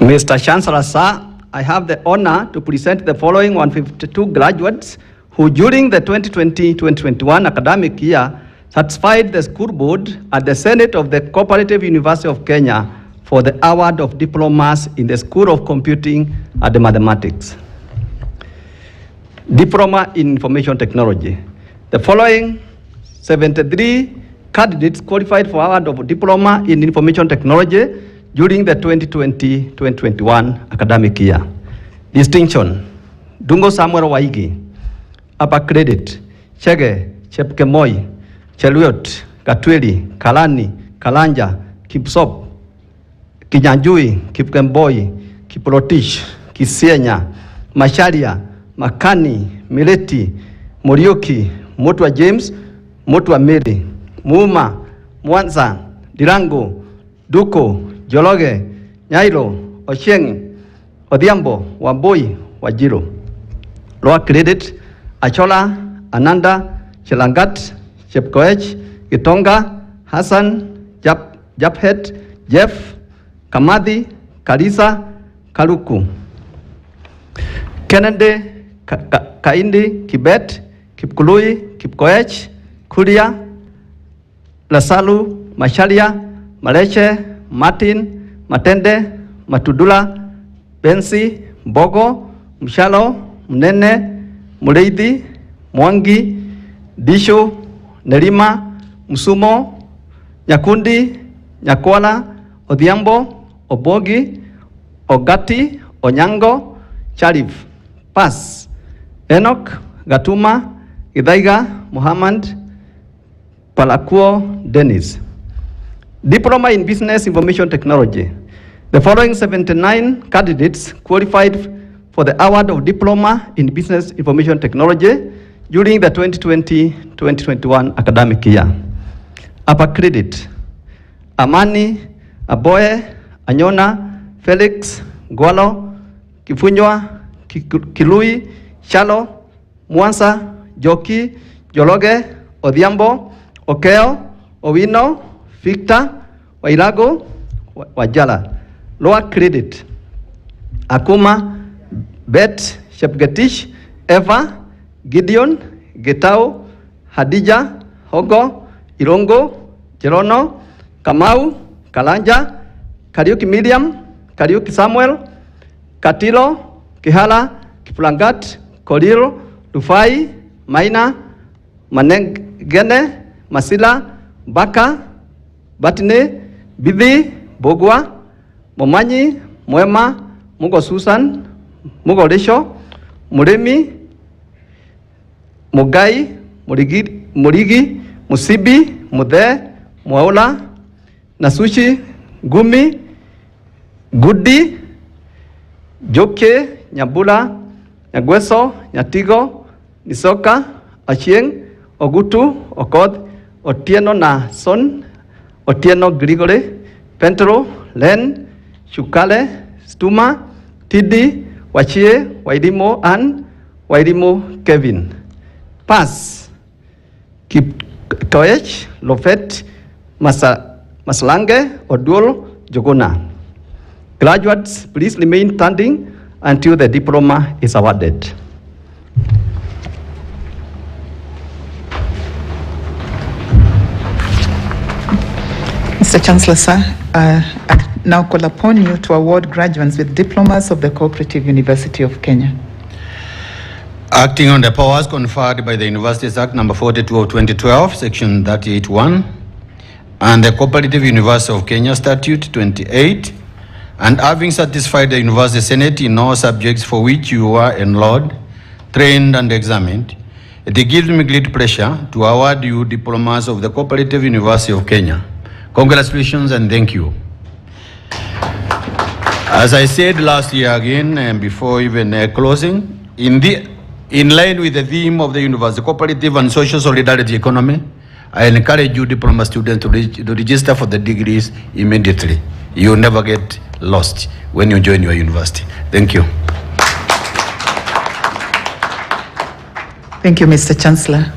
Mr. Chancellor, sir, I have the honor to present the following 152 graduates who during the 2020-2021 academic year satisfied the school board at the Senate of the Co-operative University of Kenya for the award of diplomas in the School of Computing and Mathematics. Diploma in Information Technology. The following 73 candidates qualified for award of Diploma in Information Technology during the 2020-2021 academic year. Distinction: Dungo Samuel Waigi, Upper Credit, Chege, Chepkemoi, Cheluot, Katweli, Kalani, Kalanja, Kipsop, Kinyanjui, Kipkemboi, Kiprotich, Kisienya, Masharia, Makani, Mileti, Muriuki, Mutwa James, Mutwa Mary, Muma, Mwanza, Dirango, Duko, Jologe, Nyairo, Ochieng, Odhiambo, Wamboi, Wajiro. Lower credit: Achola, Ananda, Chelangat, Chepkoech, Gitonga, Hassan, Japhet, Jeff, Kamadhi, Karisa, Kaluku. Kennedy, Kaindi, Kibet, Kipkului, Kipkoech, Kuria, Lasalu, Masharia, Maleche, Martin, Matende, Matudula, Bensi, Bogo, Mshalo, Mnene, Muleidi, Mwangi, Disho, Nerima, Musumo, Nyakundi, Nyakwala, Odhiambo, Obogi, Ogati, Onyango, Charif. Pass: Enoch, Gatuma, Githaiga, Muhammad, Palakuo, Dennis. Diploma in Business Information Technology. The following 79 candidates qualified for the award of Diploma in Business Information Technology during the 2020-2021 academic year. Upper Credit: Amani, Aboye, Anyona, Felix, Gwalo, Kifunywa, Kilui, Shalo, Mwansa, Joki, Jologe, Odhiambo, Okeo, Owino, Victor, Wailago, Wajala. Lower credit: Akuma, Bet, Shepgetish, Eva, Gideon, Getao, Hadija, Hogo, Irongo, Jerono, Kamau, Kalanja, Kariuki Miriam, Kariuki Samuel, Katilo, Kihala, Kipulangat, Koliro, Rufai, Maina, Manengene, Masila, Baka, Batine, Bibi, Bogwa, Momanyi, Mwema, Mugo Susan, Mugo Resho, Muremi, Mugai, Murigi, Musibi, Mude, Mwaula, Nasushi, Gumi, Gudi, Joke, Nyabula, Nyagweso, Nyatigo, Nisoka, Achieng, Ogutu, Okod, Otieno na Son, Otieno Grigore, Pentro, Len, Shukale, Stuma, Tidi, Wachie, Waidimo Ann, Waidimo Kevin. Pass: Kiptoech, Lofet, Maslange, Oduol, Jogona. Graduates, please remain standing until the diploma is awarded. Mr. Chancellor, sir, I now call upon you to award graduates with diplomas of the Co-operative University of Kenya. Acting on the powers conferred by the Universities Act number 42 of 2012, section 38(1), and the Co-operative University of Kenya Statute 28, and having satisfied the University Senate in all subjects for which you were enrolled, trained, and examined, it gives me great pleasure to award you diplomas of the Co-operative University of Kenya. Congratulations and thank you. As I said last year again, and before even closing, in line with the theme of the university, cooperative and social solidarity economy, I encourage you diploma students to register for the degrees immediately. You will never get lost when you join your university. Thank you. Thank you, Mr. Chancellor.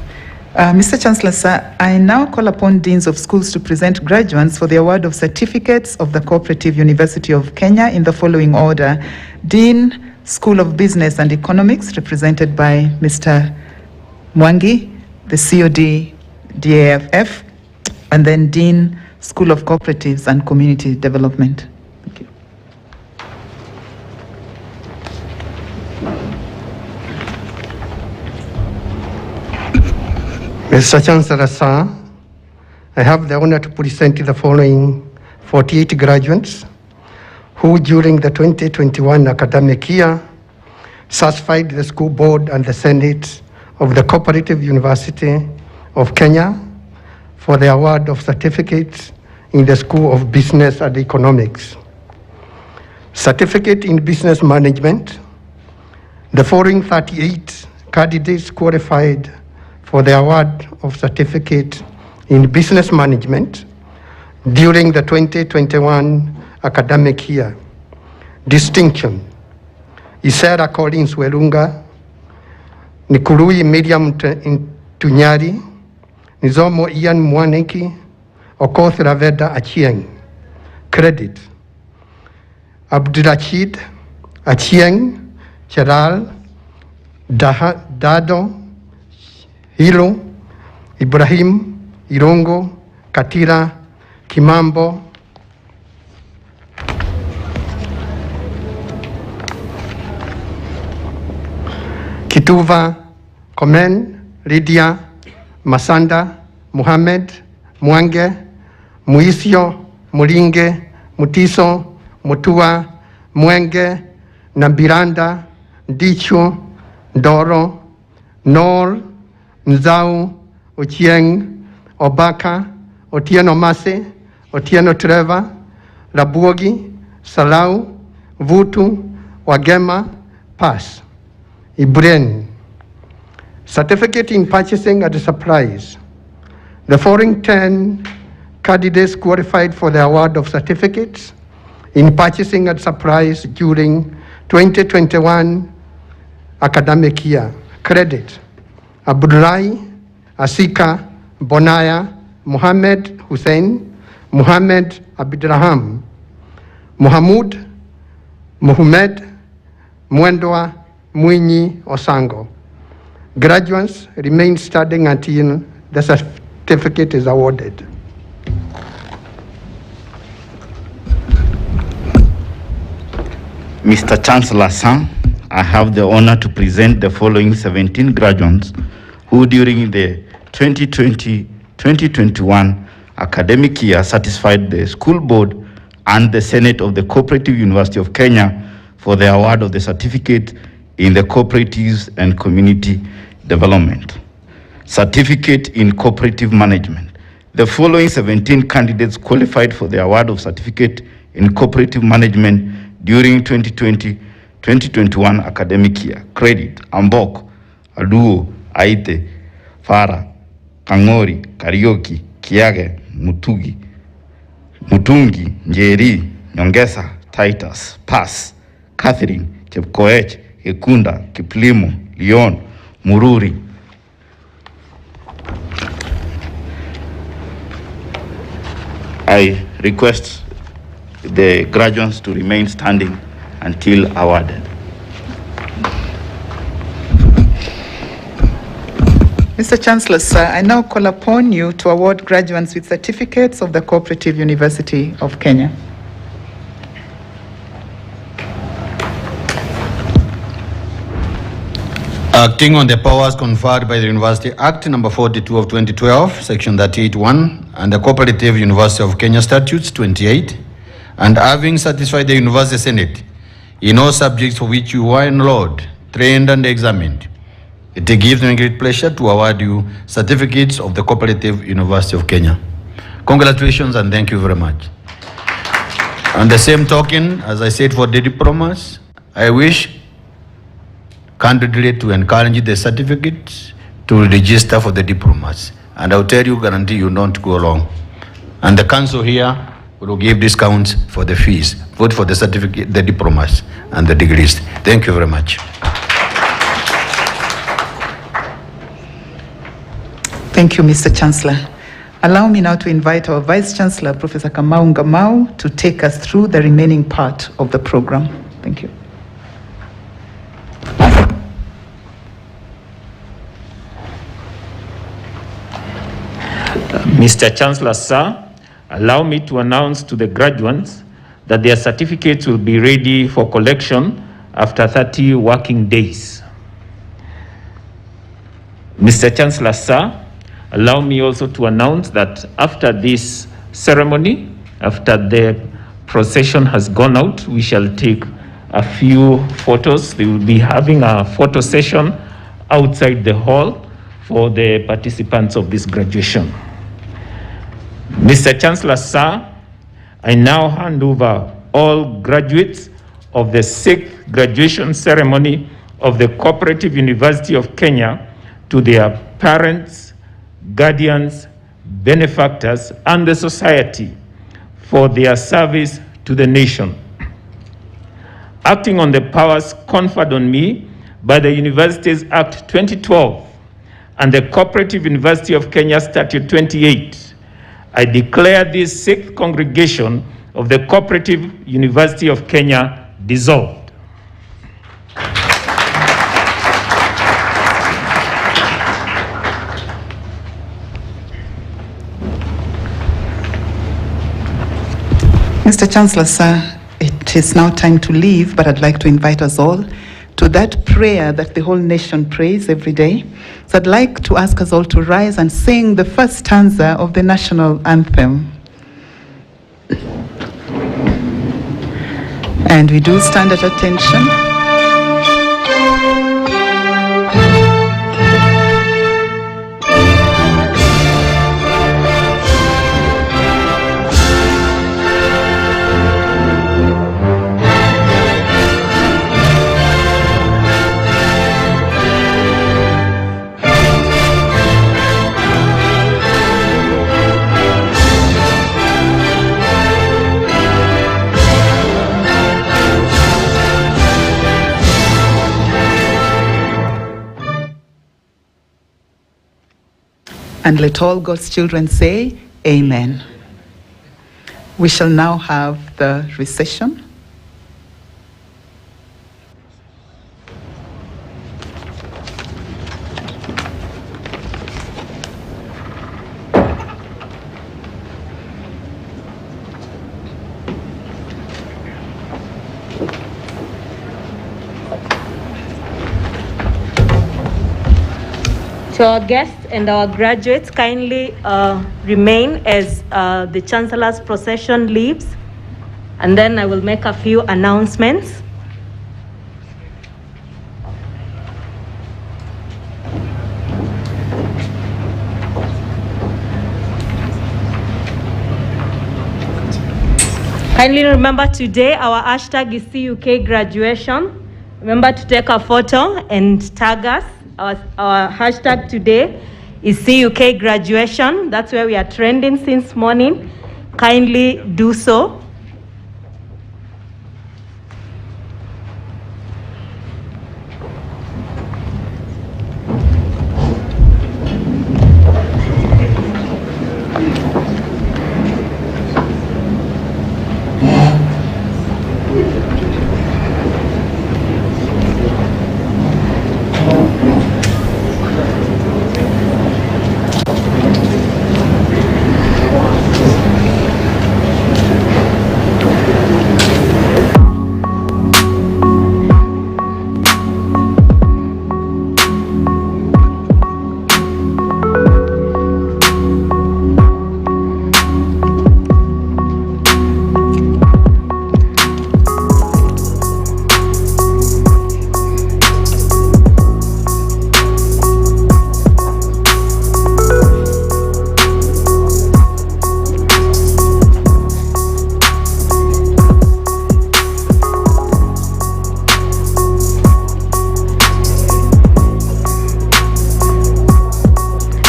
Mr. Chancellor, sir, I now call upon deans of schools to present graduates for the award of certificates of the Co-operative University of Kenya in the following order. Dean, School of Business and Economics, represented by Mr. Mwangi, the COD DAFF, and then Dean, School of Cooperatives and Community Development. Thank you. Mr. Chancellor, sir, I have the honor to present the following 48 graduates who during the 2021 academic year satisfied the school board and the Senate of the Co-operative University of Kenya for the award of certificates in the School of Business and Economics. Certificate in Business Management. The following 38 candidates qualified for the award of certificate in business management during the 2021 academic year. Distinction: Isera Collins Welunga, Nikurui Miriam Tunyari, Nizomo Ian Mwaniki, Okoth Raveda Achieng. Credit: Abdurrashid Achieng, Cheral, Dado, Hilo, Ibrahim, Irongo, Katira, Kimambo, Kituva, Komen, Lydia, Masanda, Muhammad, Mwange, Muisio, Mulinge, Mutiso, Mutua, Mwenge, Nambiranda, Dicho, Doro, Nor, Nzau, Ochieng, Obaka, Otieno Mase, Otieno Trevor, Labuogi, Salau, Vutu, Wagema, Pass. Ibren. Certificate in Purchasing and Supplies. The following 10 candidates qualified for the award of certificates in purchasing and supplies during 2021 academic year. Credit: Abdullahi, Asika, Bonaya, Muhammad Hussein, Muhammad Abdiraham, Muhammad, Muhammad, Mwendwa, Mwinyi, Osango. Graduates remain studying until the certificate is awarded. Mr. Chancellor, sir, I have the honor to present the following 17 graduates who during the 2020-2021 academic year satisfied the school board and the Senate of the Co-operative University of Kenya for the award of the certificate in the cooperatives and community development. Certificate in cooperative management. The following 17 candidates qualified for the award of certificate in cooperative management during 2020-2021 academic year. Credit: Ambok, Aduo, Aite, Farah, Kangori, Karioki, Kiage, Mutungi, Njeri, Nyongesa, Titus, Pass, Catherine, Chepkoech, Ekunda, Kiplimo, Leon, Mururi. I request the graduates to remain standing until awarded. Mr. Chancellor, sir, I now call upon you to award graduates with certificates of the Co-operative University of Kenya. Acting on the powers conferred by the University Act number 42 of 2012, section 38(1), and the Co-operative University of Kenya Statutes 28, and having satisfied the University Senate in all subjects for which you were enrolled, trained and examined, it gives me great pleasure to award you certificates of the Co-operative University of Kenya. Congratulations and thank you very much. On the same token, as I said for the diplomas, I wish candidly to encourage the certificates to register for the diplomas. And I'll tell you, guarantee you don't go wrong. And the council here will give discounts for the fees. Vote for the certificate, the diplomas, and the degrees. Thank you very much. Thank you, Mr. Chancellor. Allow me now to invite our Vice Chancellor, Professor Kamau Ngamau, to take us through the remaining part of the program. Thank you. Mr. Chancellor, sir, allow me to announce to the graduates that their certificates will be ready for collection after 30 working days. Mr. Chancellor, sir, allow me also to announce that after this ceremony, after the procession has gone out, we shall take a few photos. They will be having a photo session outside the hall for the participants of this graduation. Mr. Chancellor, sir, I now hand over all graduates of the 6th graduation ceremony of the Co-operative University of Kenya to their parents, guardians, benefactors, and the society for their service to the nation. Acting on the powers conferred on me by the Universities Act 2012 and the Co-operative University of Kenya Statute 28, I declare this 6th congregation of the Co-operative University of Kenya dissolved. Mr. Chancellor, sir, it is now time to leave, but I'd like to invite us all to that prayer that the whole nation prays every day. So I'd like to ask us all to rise and sing the first stanza of the national anthem. And we do stand at attention. And let all God's children say, Amen. We shall now have the recession. To our guests and our graduates, kindly remain as the Chancellor's procession leaves, and then I will make a few announcements. Kindly remember today our hashtag is CUK graduation. Remember to take a photo and tag us. Our hashtag today is CUK graduation. That's where we are trending since morning. Kindly do so.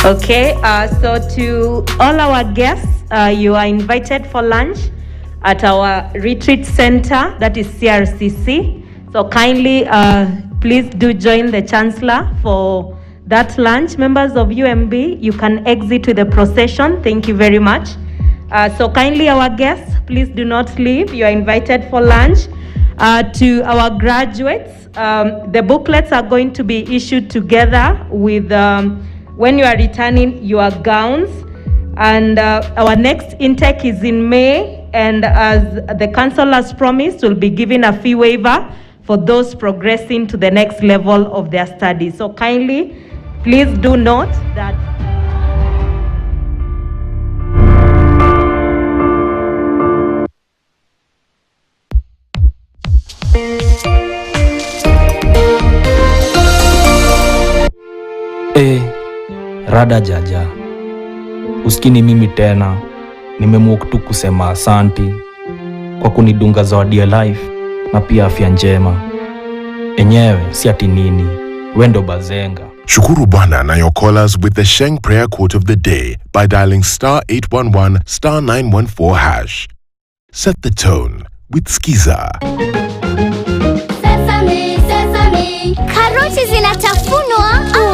Okay, so to all our guests, you are invited for lunch at our retreat center, that is CRCC. So kindly, please do join the Chancellor for that lunch. Members of UMB, you can exit with the procession. Thank you very much. So kindly our guests, please do not leave. You are invited for lunch. To our graduates, the booklets are going to be issued together with when you are returning your gowns. And our next intake is in May, and as the council has promised, we'll be giving a fee waiver for those progressing to the next level of their studies. So kindly, please do note that. Rada jaja, usikini mimi tena, nimeamua tu kusema asanti kwa kunidunga zawadi ya life na pia afya njema. Enyewe si ati nini, wendo bazenga. Shukuru Bwana na your callers with the Sheng prayer quote of the day by dialing *811 *914#. Set the tone with Skiza. Sesame, sesame, karoti zinatafunwa.